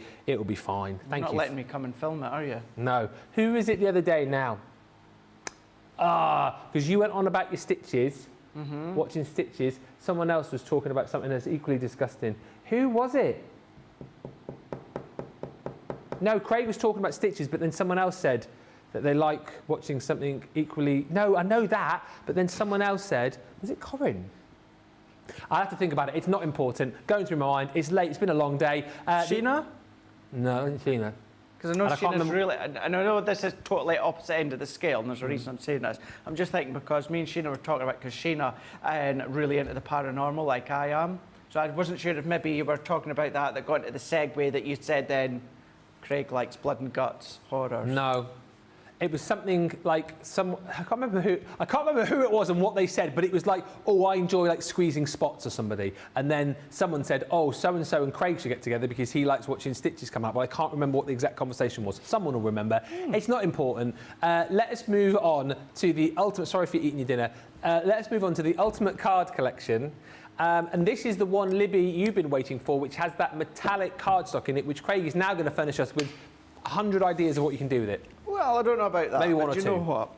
fine. Thank you. You're not letting me come and film it, are you? No. Who is it the other day now? Because you went on about your stitches, watching stitches. Someone else was talking about something that's equally disgusting. Who was it? No, Craig was talking about stitches, but then someone else said that they like watching something equally... No, I know that, but then someone else said... Was it Corinne? I have to think about it. It's not important. Going through my mind. It's late. It's been a long day. Sheena? No, it's Sheena. Because I know Sheena's really... And I know this is totally opposite end of the scale, and there's a reason I'm saying this. I'm just thinking because me and Sheena were talking about... Because Sheena really into the paranormal like I am. So I wasn't sure if maybe you were talking about that got into the segue that you said then... Craig likes blood and guts, horrors. No. It was something like I can't remember who it was and what they said, but it was like, oh, I enjoy like squeezing spots or somebody. And then someone said, oh, so-and-so and Craig should get together because he likes watching stitches come out. But I can't remember what the exact conversation was. Someone will remember. It's not important. Let us move on to the ultimate... Sorry for eating your dinner. Let us move on to the ultimate card collection. And this is the one, Libby, you've been waiting for, which has that metallic cardstock in it, which Craig is now going to furnish us with 100 ideas of what you can do with it. Well, I don't know about that. Maybe one or two.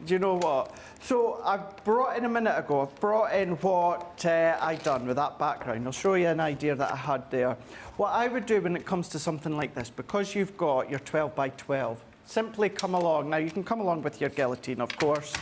Do you know what? So I brought in a minute ago, I've brought in what I done with that background. I'll show you an idea that I had there. What I would do when it comes to something like this, because you've got your 12 by 12, simply come along. Now, you can come along with your guillotine, of course,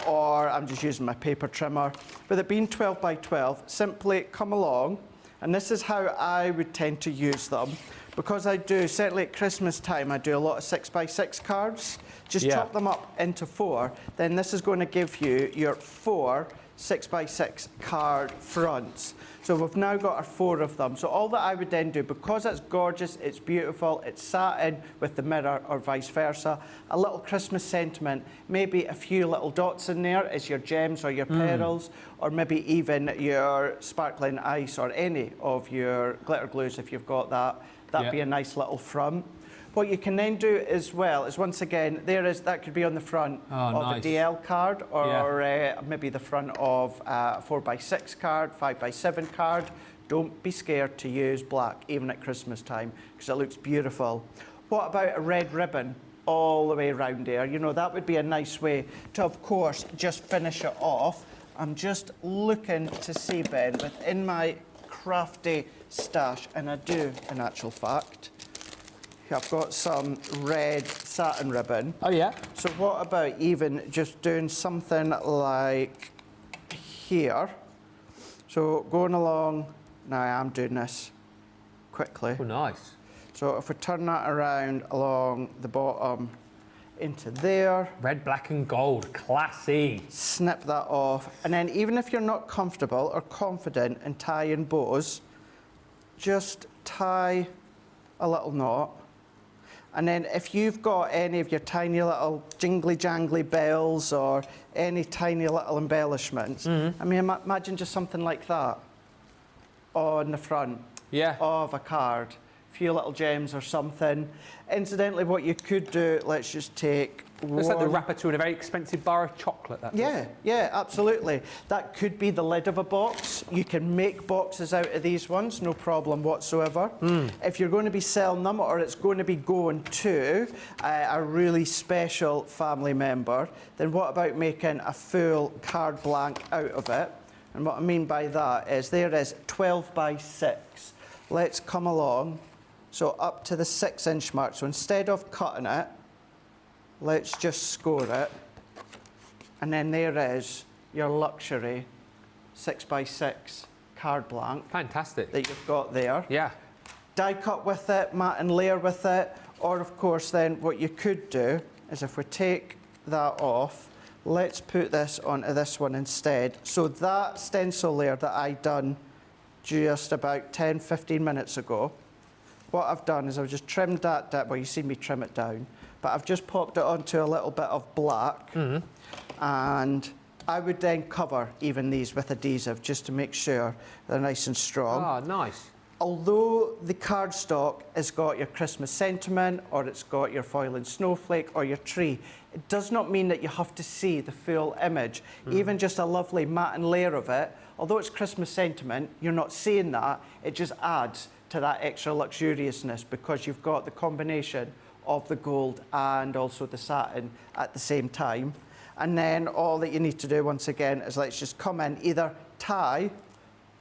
or I'm just using my paper trimmer. With it being 12 by 12, simply come along, and this is how I would tend to use them. Because I do, certainly at Christmas time, I do a lot of 6 by 6 cards. Just chop them up into 4. Then this is going to give you your 4 6 by 6 card fronts. So we've now got our 4 of them. So all that I would then do, because it's gorgeous, it's beautiful, it's satin with the mirror or vice versa, a little Christmas sentiment, maybe a few little dots in there as your gems or your pearls, or maybe even your sparkling ice or any of your glitter glues if you've got that. That'd be a nice little front. What you can then do as well is, once again, that could be on the front of nice. a DL card, or maybe the front of a 4x6 card, 5x7 card. Don't be scared to use black, even at Christmas time, because it looks beautiful. What about a red ribbon all the way around there? You know, that would be a nice way to, of course, just finish it off. I'm just looking to see, Ben, within my crafty stash, and I do, in actual fact, I've got some red satin ribbon. Oh, yeah? So what about even just doing something like here? So going along, now I am doing this quickly. Oh, nice. So if we turn that around along the bottom into there. Red, black and gold, classy. Snip that off. And then even if you're not comfortable or confident in tying bows, just tie a little knot. And then if you've got any of your tiny little jingly jangly bells or any tiny little embellishments, I mean, imagine just something like that on the front of a card. A few little gems or something. Incidentally, what you could do, let's just take Looks like the wrapper to a very expensive bar of chocolate. Yeah, absolutely. That could be the lid of a box. You can make boxes out of these ones, no problem whatsoever. If you're going to be selling them, or it's going to be going to a really special family member, then what about making a full card blank out of it? And what I mean by that is there is 12x6. Let's come along. So up to the 6-inch mark. So instead of cutting it, let's just score it. And then there is your luxury 6x6 card blank. Fantastic. That you've got there. Yeah. Die cut with it, mat and layer with it. Or of course then what you could do is, if we take that off, let's put this onto this one instead. So that stencil layer that I done just about 10-15 minutes ago, what I've done is I've just trimmed that down. Well, you see me trim it down, but I've just popped it onto a little bit of black, and I would then cover even these with adhesive just to make sure they're nice and strong. Ah, nice. Although the cardstock has got your Christmas sentiment, or it's got your foil and snowflake, or your tree, it does not mean that you have to see the full image. Even just a lovely matte and layer of it, although it's Christmas sentiment, you're not seeing that. It just adds to that extra luxuriousness because you've got the combination of the gold and also the satin at the same time. And then all that you need to do, once again, is let's just come in, either tie,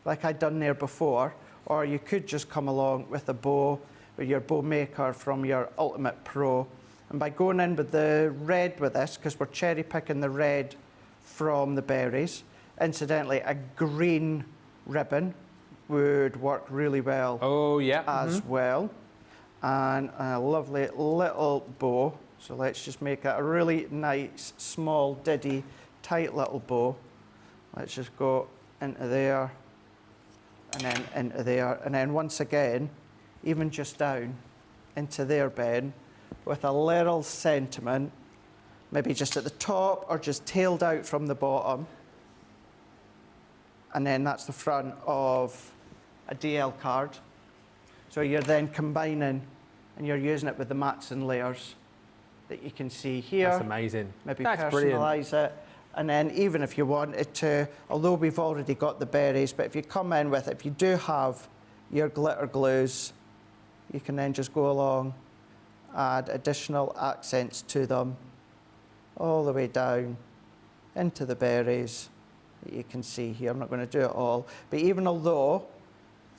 like I'd done there before, or you could just come along with a bow, with your bow maker from your Ultimate Pro. And by going in with the red with this, because we're cherry picking the red from the berries, incidentally, a green ribbon would work really well as well. And a lovely little bow. So let's just make it a really nice, small, diddy, tight little bow. Let's just go into there, and then into there. And then once again, even just down into there, Ben, with a little sentiment, maybe just at the top or just tailed out from the bottom. And then that's the front of a DL card. So you're then combining and you're using it with the mats and layers that you can see here. That's amazing. Maybe That's personalise it. And then even if you wanted to, although we've already got the berries, but if you come in with it, if you do have your glitter glues, you can then just go along, add additional accents to them, all the way down into the berries that you can see here. I'm not going to do it all, but even although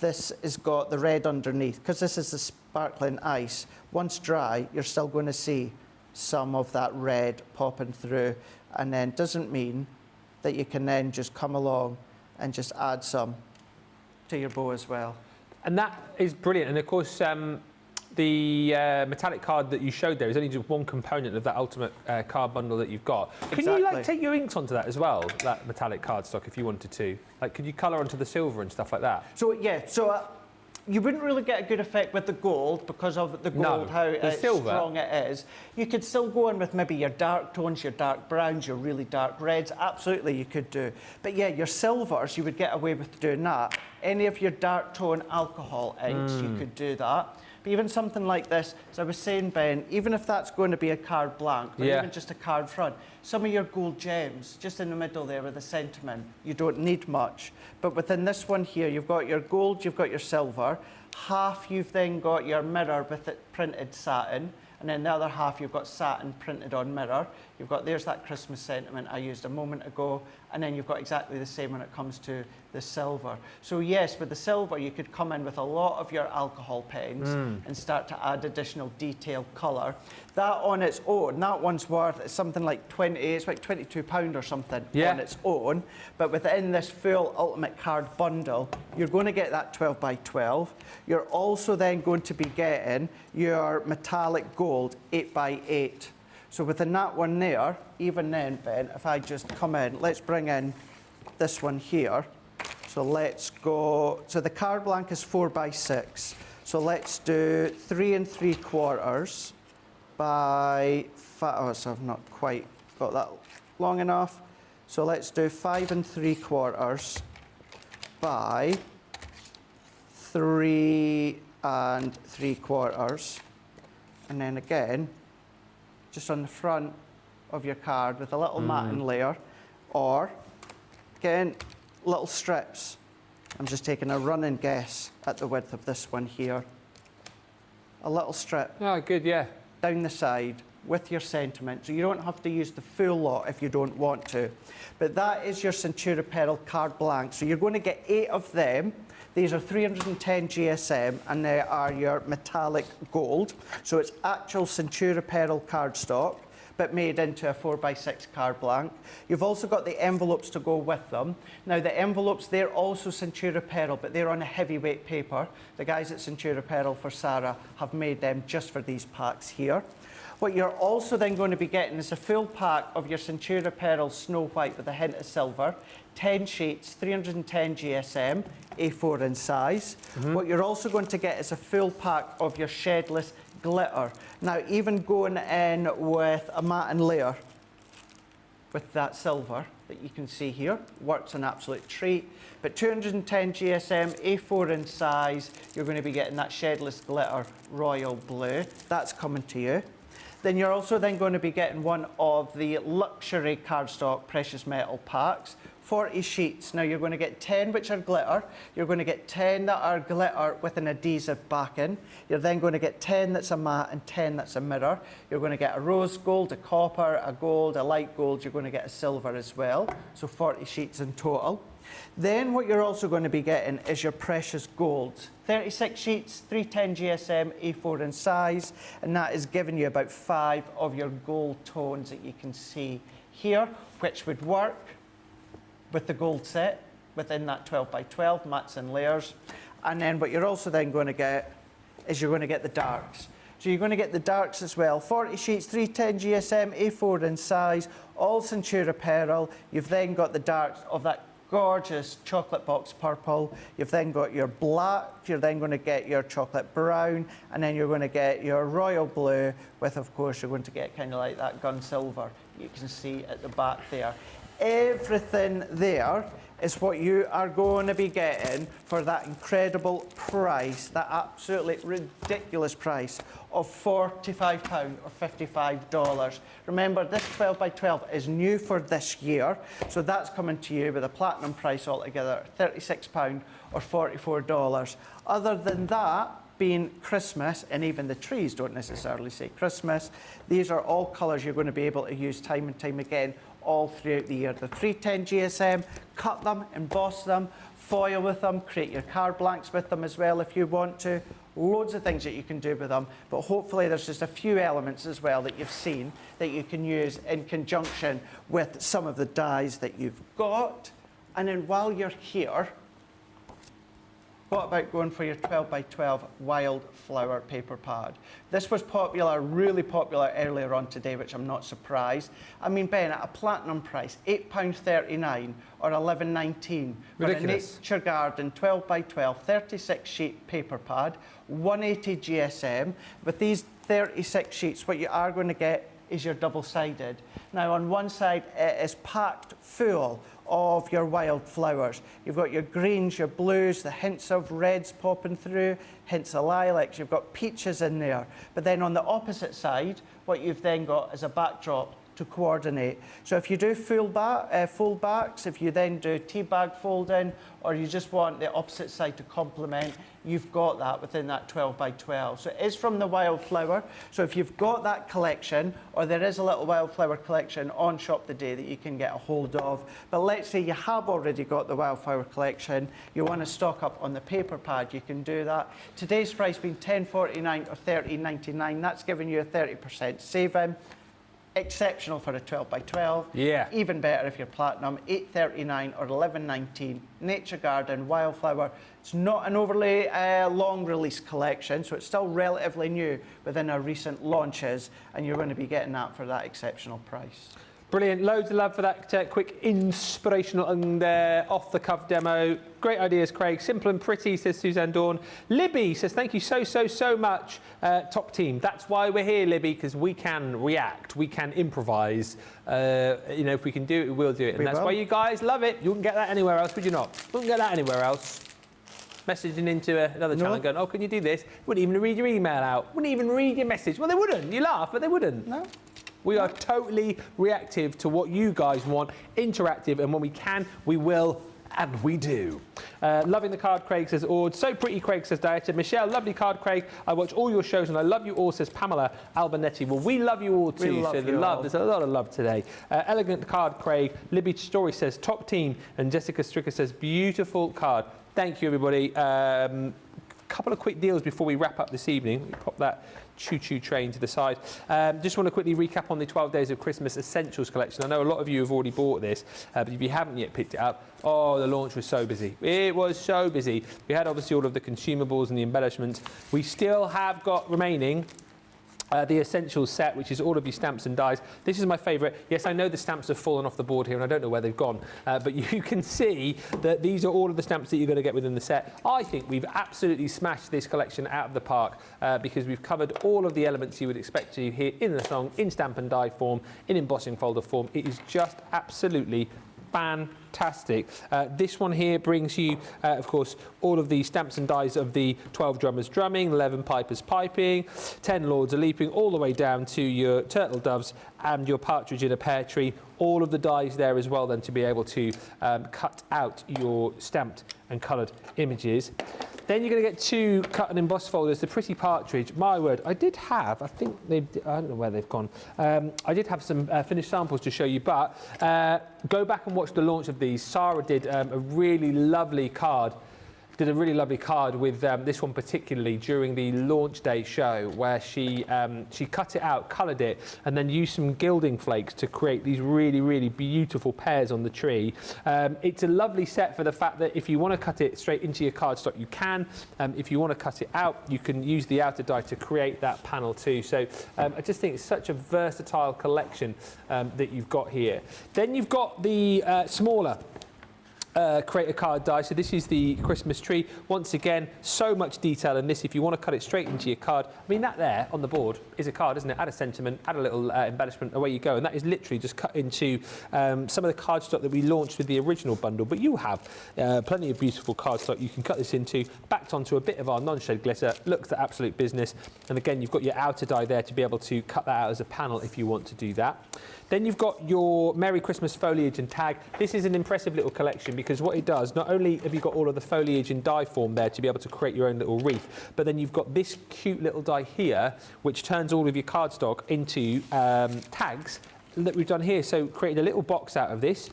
this has got the red underneath, because this is the sparkling ice, once dry, you're still going to see some of that red popping through, and then doesn't mean that you can then just come along and just add some to your bow as well. And that is brilliant. And of course, the metallic card that you showed there is only just one component of that ultimate card bundle that you've got. Can you like take your inks onto that as well, that metallic cardstock, if you wanted to? Like, could you colour onto the silver and stuff like that? So yeah, you wouldn't really get a good effect with the gold because of the gold, how strong it is. You could still go in with maybe your dark tones, your dark browns, your really dark reds. Absolutely, you could do. But yeah, your silvers, you would get away with doing that. Any of your dark tone alcohol inks, you could do that. But even something like this, as I was saying, Ben, even if that's going to be a card blank, or even just a card front, some of your gold gems, just in the middle there with the sentiment, you don't need much. But within this one here, you've got your gold, you've got your silver, half you've then got your mirror with it printed satin, and then the other half you've got satin printed on mirror. You've got, there's that Christmas sentiment I used a moment ago, and then you've got exactly the same when it comes to the silver. So yes, with the silver you could come in with a lot of your alcohol pens and start to add additional detailed colour. That on its own, that one's worth something like it's like £22 or something on its own, but within this full Ultimate Card bundle, you're going to get that 12 by 12. You're also then going to be getting your metallic gold 8 by 8. So within that one there, even then, Ben, if I just come in, let's bring in this one here. So let's go, so the card blank is 4 by 6. So let's do 3 3/4 by 5. Oh, so I've not quite got that long enough. So let's do 5 3/4 by 3 3/4. And then again, just on the front of your card with a little matting layer, or again, little strips. I'm just taking a running guess at the width of this one here. A little strip. Oh, good, yeah. Down the side with your sentiment, so you don't have to use the full lot if you don't want to. But that is your Centura Pearl card blank. So you're going to get 8 of them. These are 310 GSM, and they are your metallic gold. So it's actual Centura Pearl cardstock, but made into a 4 by 6 card blank. You've also got the envelopes to go with them. Now the envelopes, they're also Centura Pearl, but they're on a heavyweight paper. The guys at Centura Pearl for Sarah have made them just for these packs here. What you're also then going to be getting is a full pack of your Centura Pearl Snow White with a hint of silver, 10 sheets, 310 GSM, A4 in size. What you're also going to get is a full pack of your shedless glitter. Now, even going in with a matte layer with that silver that you can see here, works an absolute treat. But 210 GSM, A4 in size, you're going to be getting that shedless glitter royal blue. That's coming to you. Then you're also then going to be getting one of the luxury cardstock precious metal packs, 40 sheets. Now you're going to get 10 which are glitter, you're going to get 10 that are glitter with an adhesive backing, you're then going to get 10 that's a matte and 10 that's a mirror. You're going to get a rose gold, a copper, a gold, a light gold, you're going to get a silver as well, so 40 sheets in total. Then what you're also going to be getting is your precious golds. 36 sheets, 310 GSM, A4 in size, and that is giving you about 5 of your gold tones that you can see here, which would work with the gold set within that 12 by 12, mats and layers. And then what you're also then going to get is you're going to get the darks. So you're going to get the darks as well. 40 sheets, 310 GSM, A4 in size, all Centura Pearl. You've then got the darks of that gorgeous chocolate box purple. You've then got your black, you're then going to get your chocolate brown, and then you're going to get your royal blue with, of course, you're going to get kind of like that gun silver you can see at the back there. Everything there is what you are going to be getting for that incredible price, that absolutely ridiculous price of £45 or $55. Remember, this 12 by 12 is new for this year, so that's coming to you with a platinum price altogether, £36 or $44. Other than that, being Christmas, and even the trees don't necessarily say Christmas, these are all colours you're going to be able to use time and time again all throughout the year. The 310 GSM, cut them, emboss them, foil with them, create your card blanks with them as well if you want to. Loads of things that you can do with them, but hopefully there's just a few elements as well that you've seen that you can use in conjunction with some of the dies that you've got. And then while you're here, what about going for your 12 by 12 wildflower paper pad? This was popular, really popular earlier on today, which I'm not surprised. I mean, Ben, at a platinum price, £8.39 or $11.19 for a Nature Garden 12 by 12 36 sheet paper pad, 180 GSM. With these 36 sheets, what you are going to get is your double-sided. Now on one side it is packed full of your wildflowers. You've got your greens, your blues, the hints of reds popping through, hints of lilacs, you've got peaches in there. But then on the opposite side, what you've then got is a backdrop to coordinate. So if you do fold backs, if you then do tea bag folding, or you just want the opposite side to complement, you've got that within that 12 by 12. So it is from the wildflower. So if you've got that collection, or there is a little wildflower collection on Shop the Day that you can get a hold of, but let's say you have already got the wildflower collection, you want to stock up on the paper pad, you can do that. Today's price being $10.49 or $13.99, that's giving you a 30% saving. Exceptional for a 12 by 12. Yeah. Even better if you're platinum, $8.39 or $11.19. Nature Garden, Wildflower. It's not an overly long release collection, so it's still relatively new within our recent launches, and you're going to be getting that for that exceptional price. Brilliant. Loads of love for that quick inspirational and off-the-cuff demo. Great ideas, Craig. Simple and pretty, says Suzanne Dawn. Libby says, thank you so much, top team. That's why we're here, Libby, because we can react. We can improvise. If we can do it, we will do it. And that's why you guys love it. You wouldn't get that anywhere else, would you not? You wouldn't get that anywhere else. Messaging into another channel going, oh, can you do this? Wouldn't even read your email out. Wouldn't even read your message. Well, they wouldn't. You laugh, but they wouldn't. No. We are totally reactive to what you guys want, interactive, and when we can, we will, and we do. Loving the card, Craig, says Ord. So pretty, Craig, says Dieta. Michelle, lovely card, Craig. I watch all your shows and I love you all, says Pamela Albanetti. Well, we love you all too. So there's a lot of love today. Elegant card, Craig. Libby Story says top team, and Jessica Stricker says beautiful card. Thank you, everybody. Couple of quick deals before we wrap up this evening. Let me pop that choo-choo train to the side. Just want to quickly recap on the 12 Days of Christmas Essentials collection. I know a lot of you have already bought this, but if you haven't yet picked it up, oh, the launch was so busy. It was so busy. We had obviously all of the consumables and the embellishments. We still have got remaining the Essentials set, which is all of your stamps and dies. This is my favourite. Yes, I know the stamps have fallen off the board here and I don't know where they've gone, but you can see that these are all of the stamps that you're going to get within the set. I think we've absolutely smashed this collection out of the park because we've covered all of the elements you would expect to hear in the song, in stamp and die form, in embossing folder form. It is just absolutely fantastic. This one here brings you, of course, all of the stamps and dies of the 12 drummers drumming, 11 pipers piping, 10 lords a leaping, all the way down to your turtle doves and your partridge in a pear tree. All of the dies there as well then to be able to cut out your stamped and coloured images. Then you're going to get 2 cut and embossed folders. The Pretty Partridge, my word, I did have, I think I don't know where they've gone. I did have some finished samples to show you, but go back and watch the launch of these. Sarah did a really lovely card. With this one particularly during the launch day show, where she cut it out, coloured it, and then used some gilding flakes to create these really beautiful pears on the tree. It's a lovely set for the fact that if you want to cut it straight into your cardstock, you can. If you want to cut it out, you can use the outer die to create that panel too. So I just think it's such a versatile collection that you've got here. Then you've got the smaller create a card die. So this is the Christmas tree. Once again, so much detail in this. If you want to cut it straight into your card, I mean, that there on the board is a card, isn't it? Add a sentiment, add a little embellishment, away you go. And that is literally just cut into some of the cardstock that we launched with the original bundle. But you have plenty of beautiful cardstock you can cut this into, backed onto a bit of our non-shade glitter. Looks at absolute business. And again, you've got your outer die there to be able to cut that out as a panel if you want to do that. Then you've got your Merry Christmas foliage and tag. This is an impressive little collection because what it does, not only have you got all of the foliage in die form there to be able to create your own little wreath, but then you've got this cute little die here, which turns all of your cardstock into tags that we've done here. So created a little box out of this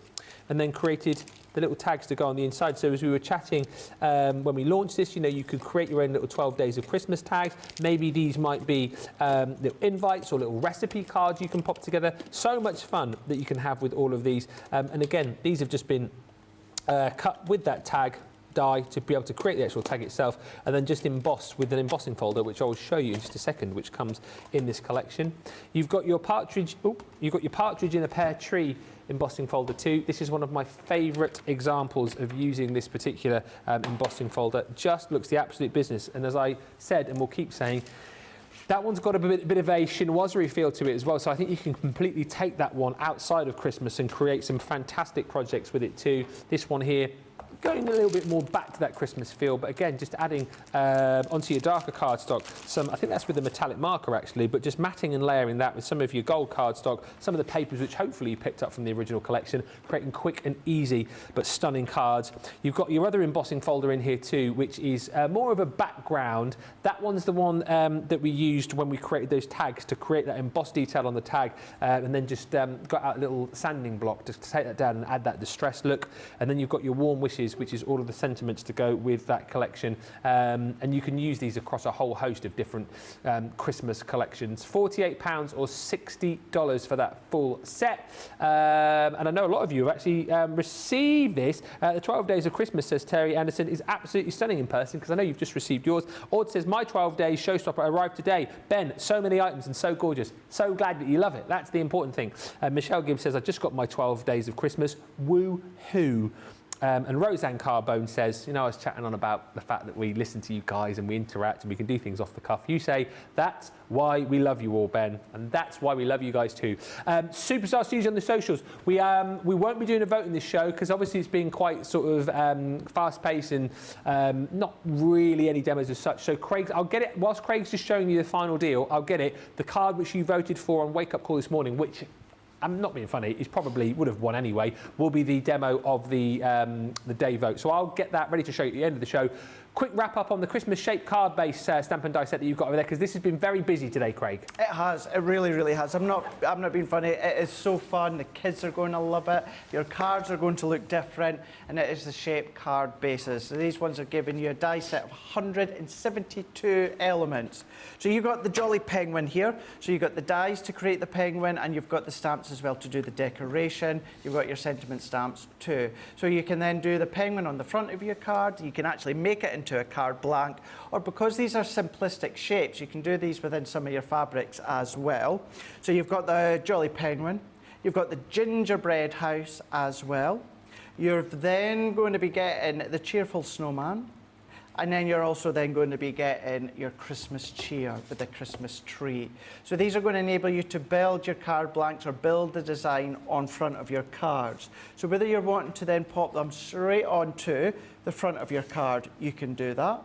and then created the little tags to go on the inside. So as we were chatting when we launched this, you know, you could create your own little 12 Days of Christmas tags. Maybe these might be little invites or little recipe cards you can pop together. So much fun that you can have with all of these. And again, these have just been cut with that tag die to be able to create the actual tag itself, and then just embossed with an embossing folder, which I will show you in just a second, which comes in this collection. You've got your partridge. You've got your partridge in a pear tree embossing folder too. This is one of my favourite examples of using this particular embossing folder. Just looks the absolute business. And as I said, and we'll keep saying, That one's got a bit of a chinoiserie feel to it as well, so I think you can completely take that one outside of Christmas and create some fantastic projects with it too. This one here, going a little bit more back to that Christmas feel, but again, just adding onto your darker cardstock some, I think that's with a metallic marker actually, but just matting and layering that with some of your gold cardstock, some of the papers which hopefully you picked up from the original collection, creating quick and easy but stunning cards. You've got your other embossing folder in here too, which is more of a background. That one's the one that we used when we created those tags to create that embossed detail on the tag, and then just got out a little sanding block to take that down and add that distressed look. And then you've got your warm wishes, which is all of the sentiments to go with that collection, and you can use these across a whole host of different Christmas collections. £48 or $60 for that full set, and I know a lot of you have actually received this. The 12 Days of Christmas, says Terry Anderson, is absolutely stunning in person, because I know you've just received yours. Ord says, my 12 Days showstopper arrived today. Ben, so many items and so gorgeous. So glad that you love it. That's the important thing. Michelle Gibbs says, I just got my 12 Days of Christmas. Woo-hoo. And Roseanne Carbone says, you know, I was chatting on about the fact that we listen to you guys and we interact and we can do things off the cuff. You say, that's why we love you all, Ben, and that's why we love you guys too. Superstar Studios on the socials. We won't be doing a vote in this show because obviously it's been quite sort of fast-paced and not really any demos as such. So Craig, I'll get it, whilst Craig's just showing you the final deal, I'll get it. The card which you voted for on Wake Up Call this morning, which, I'm not being funny, it probably would have won anyway, will be the demo of the day vote. So I'll get that ready to show you at the end of the show. Quick wrap up on the Christmas shaped card base stamp and die set that you've got over there, because this has been very busy today, Craig. It has, it really, really has. I'm not being funny, it is so fun. The kids are going to love it. Your cards are going to look different, and it is the shaped card bases. So these ones are giving you a die set of 172 elements. So you've got the Jolly Penguin here. So you've got the dies to create the penguin, and you've got the stamps as well to do the decoration. You've got your sentiment stamps too. So you can then do the penguin on the front of your card. You can actually make it into a card blank, or because these are simplistic shapes, you can do these within some of your fabrics as well. So you've got the Jolly Penguin, you've got the gingerbread house as well. You're then going to be getting the cheerful snowman, and then you're also then going to be getting your Christmas cheer with the Christmas tree. So these are going to enable you to build your card blanks or build the design on front of your cards. So whether you're wanting to then pop them straight onto the front of your card, you can do that.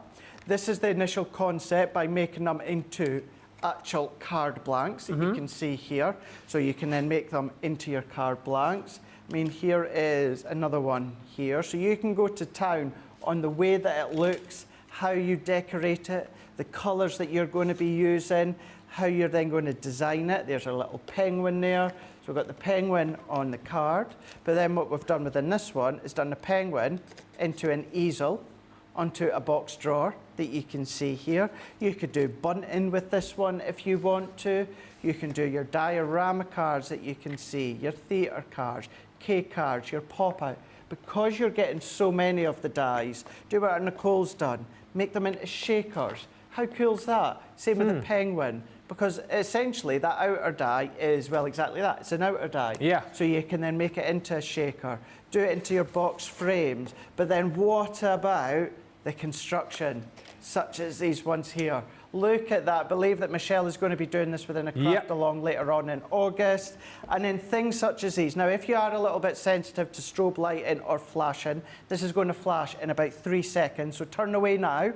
This is the initial concept by making them into actual card blanks that you can see here. So you can then make them into your card blanks. I mean, here is another one here. So you can go to town on the way that it looks, how you decorate it, the colours that you're going to be using, how you're then going to design it. There's a little penguin there. So we've got the penguin on the card, but then what we've done within this one is done the penguin into an easel, onto a box drawer that you can see here. You could do bunting with this one if you want to. You can do your diorama cards that you can see, your theatre cards, cake cards, your pop-out. Because you're getting so many of the dies, do what Nicole's done, make them into shakers. How cool's that? Same with the penguin, because essentially that outer die is, well, exactly that. It's an outer die. Yeah. So you can then make it into a shaker, do it into your box frames, but then what about the construction, such as these ones here? Look at that. Believe that Michelle is going to be doing this within a craft along later on in August. And then things such as these. Now, if you are a little bit sensitive to strobe lighting or flashing, this is going to flash in about 3 seconds. So turn away now.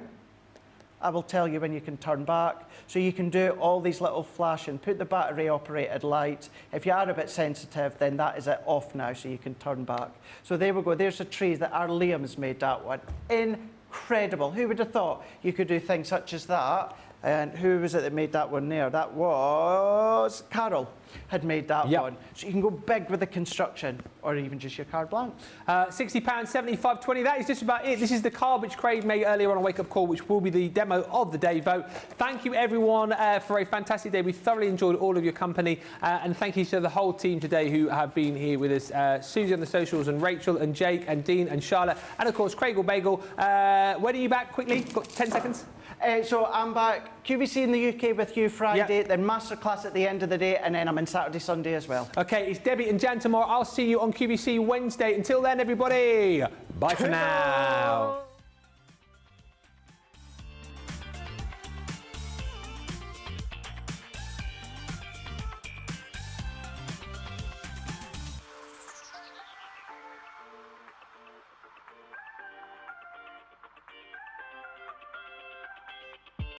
I will tell you when you can turn back. So you can do all these little flashing, put the battery operated lights. If you are a bit sensitive, then that is it off now, so you can turn back. So there we go. There's a tree that our Liam's made that one. Incredible. Who would have thought you could do things such as that? And who was it that made that one there? That was Carol had made that one. So you can go big with the construction, or even just your card blank. £60, 75, 20. That is just about it. This is the card which Craig made earlier on a Wake Up Call, which will be the demo of the day vote. Thank you, everyone, for a fantastic day. We thoroughly enjoyed all of your company, and thank you to the whole team today who have been here with us. Susie on the socials, and Rachel, and Jake, and Dean, and Charlotte, and of course Craig Bagel. When are you back? Quickly, got 10 seconds. So I'm back QVC in the UK with you Friday, then masterclass at the end of the day, and then I'm in Saturday, Sunday as well. Okay, it's Debbie and Jan tomorrow. I'll see you on QVC Wednesday. Until then, everybody, bye for now.